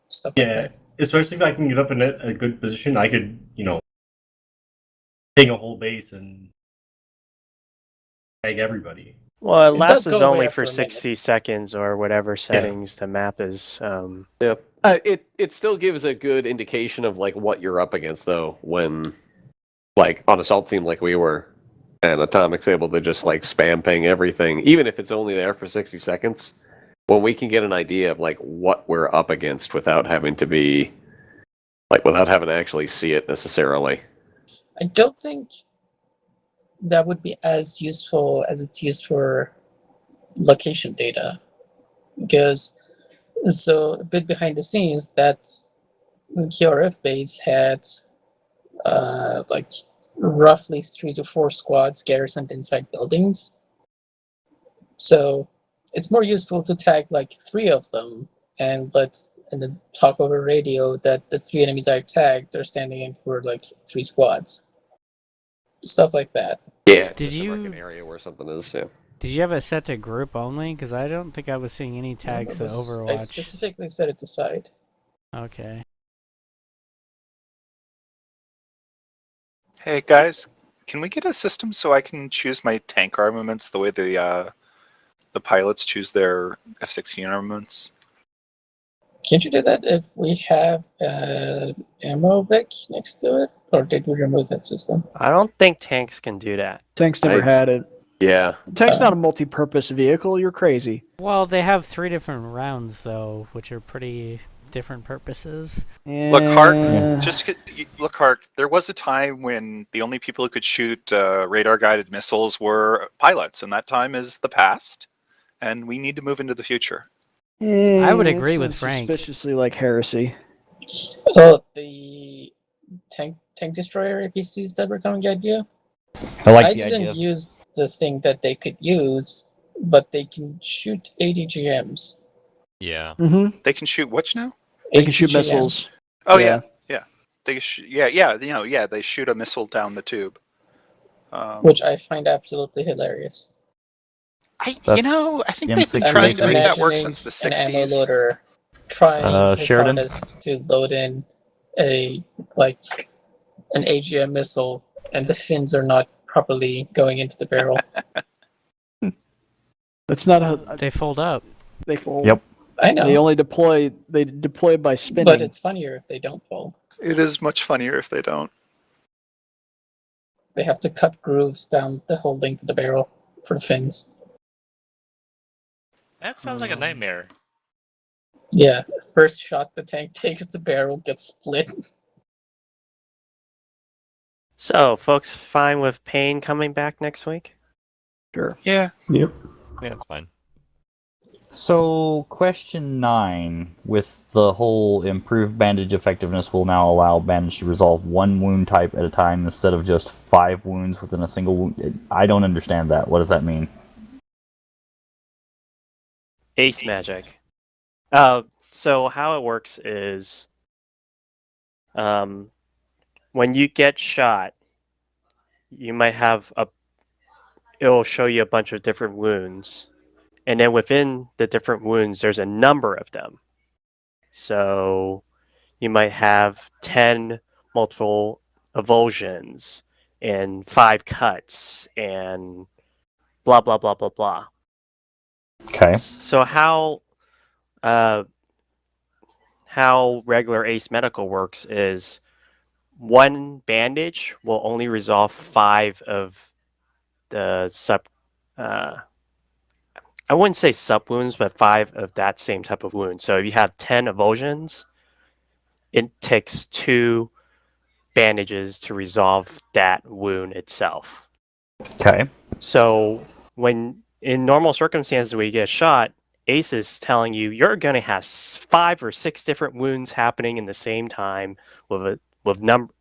stuff like that. Especially if I can get up in a good position, I could, take a whole base and tag everybody. well, it It lasts does go away only after for a minute. 60 seconds or whatever settings the map is. Yeah. It still gives a good indication of what you're up against though when on assault team like we were and Atomic's able to just spam ping everything, even if it's only there for 60 seconds. When we can get an idea of what we're up against without having to be without having to actually see it necessarily. I don't think that would be as useful as it's used for location data. Because, a bit behind the scenes, that QRF base had roughly 3 to 4 squads garrisoned inside buildings. So it's more useful to tag 3 of them and then talk over radio that the 3 enemies I've tagged are standing in for 3 squads. Stuff like that. Yeah. Did you an area where something is? Yeah. Did you have it set to group only? Because I don't think I was seeing any tags to Overwatch. I specifically set it to side. Okay. Hey guys, can we get a system so I can choose my tank armaments the way the pilots choose their F-16 armaments? Can't you do that if we have ammo Vic next to it? Or did we remove that system? I don't think tanks can do that. Tanks never had it. Yeah. Tank's not a multi-purpose vehicle. You're crazy. Well, they have 3 different rounds though, which are pretty different purposes. Look, Hark, look, Hark, there was a time when the only people who could shoot radar-guided missiles were pilots, and that time is the past, and we need to move into the future. I would agree with Frank. Suspiciously like heresy. Oh, the tank destroyer APCs that were coming at you? I didn't use the thing that they could use, but they can shoot ADGMs. Yeah. Mm-hmm. They can shoot which now? They can shoot missiles. Oh yeah. They they shoot a missile down the tube. Which I find absolutely hilarious. I think they've been trying to make that work since the 60s. An ammo loader trying his Sheridan? hardest to load in an AGM missile, and the fins are not properly going into the barrel. It's not a. They fold up. They fold. Yep. I know. They only deploy. They deploy by spinning. But it's funnier if they don't fold. It is much funnier if they don't. They have to cut grooves down the whole length of the barrel for the fins. That sounds like a nightmare. Yeah, first shot the tank takes, the barrel gets split. So, folks fine with Payne coming back next week? Sure. Yeah. Yep. Yeah, that's fine. So, question 9, with the whole improved bandage effectiveness will now allow bandage to resolve 1 wound type at a time instead of just 5 wounds within a single wound. I don't understand that. What does that mean? Ace magic. So how it works is, when you get shot, you might have it'll show you a bunch of different wounds, and then within the different wounds, there's a number of them. So you might have 10 multiple avulsions and 5 cuts and blah blah blah blah blah. Okay. So how regular Ace Medical works is, one bandage will only resolve 5 of the I wouldn't say sub wounds, but 5 of that same type of wound. So if you have 10 avulsions, it takes 2 bandages to resolve that wound itself. Okay. So when in normal circumstances where you get shot, Ace is telling you you're going to have 5 or 6 different wounds happening in the same time with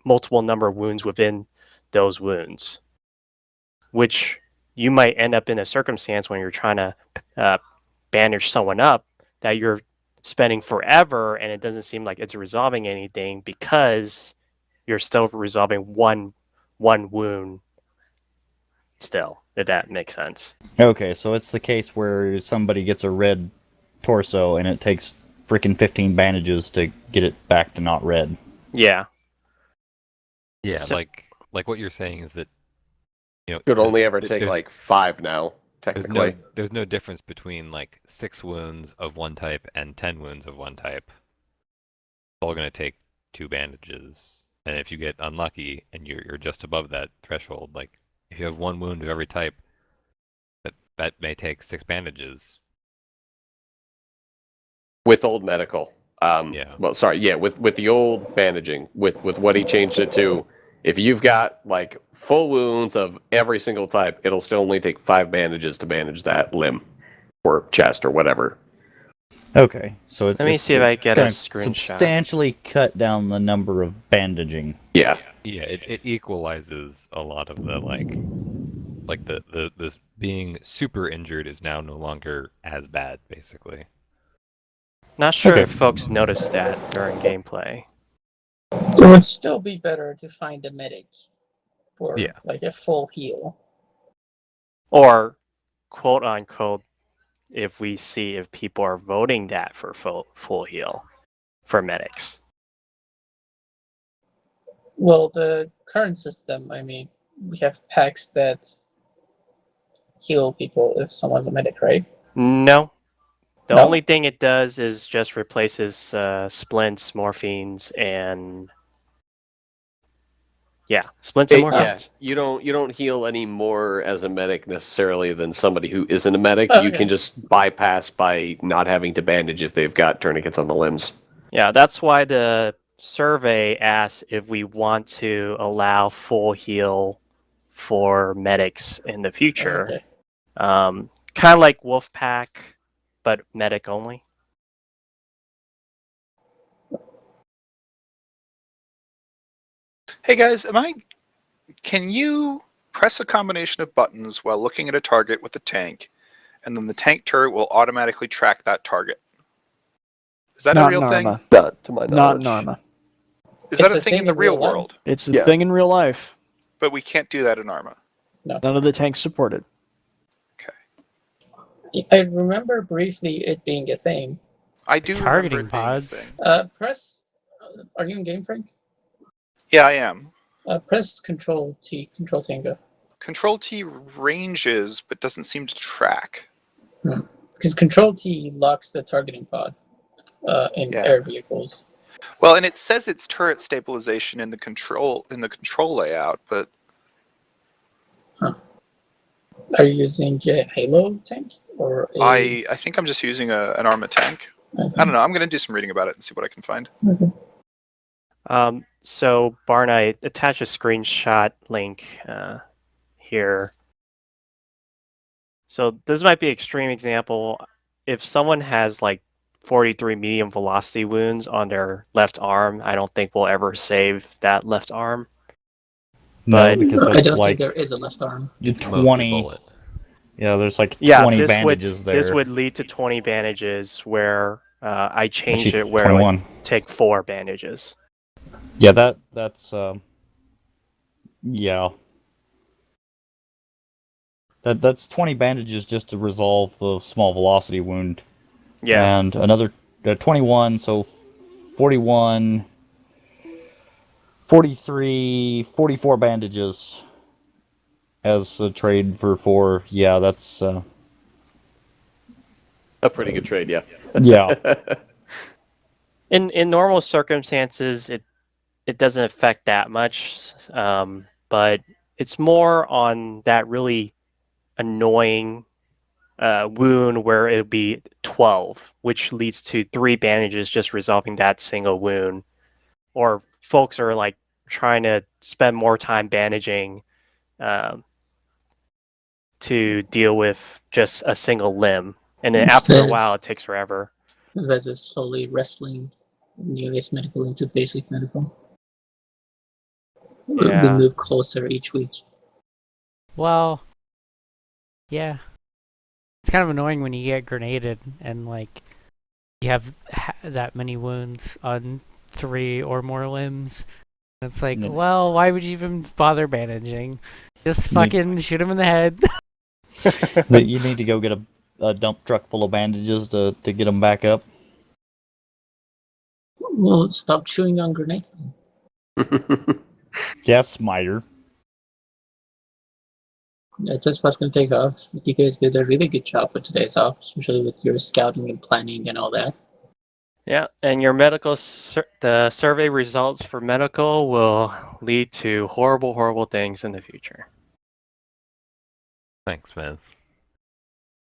multiple number of wounds within those wounds, which you might end up in a circumstance when you're trying to bandage someone up that you're spending forever and it doesn't seem like it's resolving anything because you're still resolving one wound still, if that makes sense. Okay, so it's the case where somebody gets a red torso and it takes freaking 15 bandages to get it back to not red. Yeah. Yeah, So- like what you're saying is that, you know, Should only ever take there's- like 5 now, technically. There's no difference between like 6 wounds of one type and 10 wounds of one type. It's all going to take 2 bandages, and if you get unlucky and you're just above that threshold, like if you have 1 wound of every type, that may take 6 bandages. With old medical. Yeah. Well, sorry, yeah, with the old bandaging, with what he changed it to, if you've got like full wounds of every single type, it'll still only take 5 bandages to bandage that limb or chest or whatever. Okay, so it's Let me see if I get a screenshot. Substantially cut down the number of bandaging. Yeah. Yeah, it equalizes a lot of the like the this being super injured is now no longer as bad, basically. Not sure Okay. if folks noticed that during gameplay. It would still be better to find a medic for Yeah. like a full heal. Or, quote unquote, if we see if people are voting that for full heal for medics. Well, the current system, I mean, we have packs that heal people if someone's a medic, right? No. The No? only thing it does is just replaces splints, morphines, and splints and morphines. Yeah, you don't heal any more as a medic necessarily than somebody who isn't a medic. Oh, You okay. can just bypass by not having to bandage if they've got tourniquets on the limbs. Yeah, that's why the survey asks if we want to allow full heal for medics in the future. Okay. Kind of like Wolfpack, but medic only. Hey guys, can you press a combination of buttons while looking at a target with a tank, and then the tank turret will automatically track that target? Is that a real thing? Not to my Not knowledge. in Arma. Is that a thing in the real world? It's a Yeah. thing in real life. But we can't do that in Arma. None of the tanks support it. I remember briefly it being a thing. I do Targeting remember it being a pods. thing. Press. Are you in game, Frank? Yeah, I am. Press Control T, Control Tango. Control T ranges, but doesn't seem to track. Because Control T locks the targeting pod in Yeah. air vehicles. Well, and it says it's turret stabilization in the control layout, but Are you using a Halo tank or a? I think I'm just using an Arma tank. I don't know. I'm gonna do some reading about it and see what I can find. So Barn, I attach a screenshot link here. So this might be an extreme example. if someone has like 43 medium velocity wounds on their left arm, I don't think we'll ever save that left arm. No, But because I that's don't like think there is a left arm. It's 20. mostly bullet. Yeah, there's like yeah, 20 this bandages there. This would lead to 20 bandages where I changed Actually, it where it 21. would take 4 bandages. Yeah, that's yeah. That's 20 bandages just to resolve the small velocity wound. Yeah. And another 21, so 41, 43, 44 bandages as a trade for 4. Yeah, that's A pretty good trade, yeah. Yeah. In normal circumstances, it doesn't affect that much, but it's more on that really annoying wound where it would be 12, which leads to 3 bandages just resolving that single wound. Or folks are like trying to spend more time bandaging to deal with just a single limb, and then after a while it takes forever. Versus slowly wrestling new age medical into basic medical. We Yeah. move closer each week. Well, yeah. It's kind of annoying when you get grenaded and like you have that many wounds on 3 or more limbs. It's like, well, why would you even bother bandaging? Just fucking shoot him in the head. You need to go get a dump truck full of bandages to get them back up. Well, stop chewing on grenades then. Yes, SMITER. Yeah, that's what's going to take off. You guys did a really good job with today's op, especially with your scouting and planning and all that. Yeah, and your medical the survey results for medical will lead to horrible, horrible things in the future. Thanks, Vince.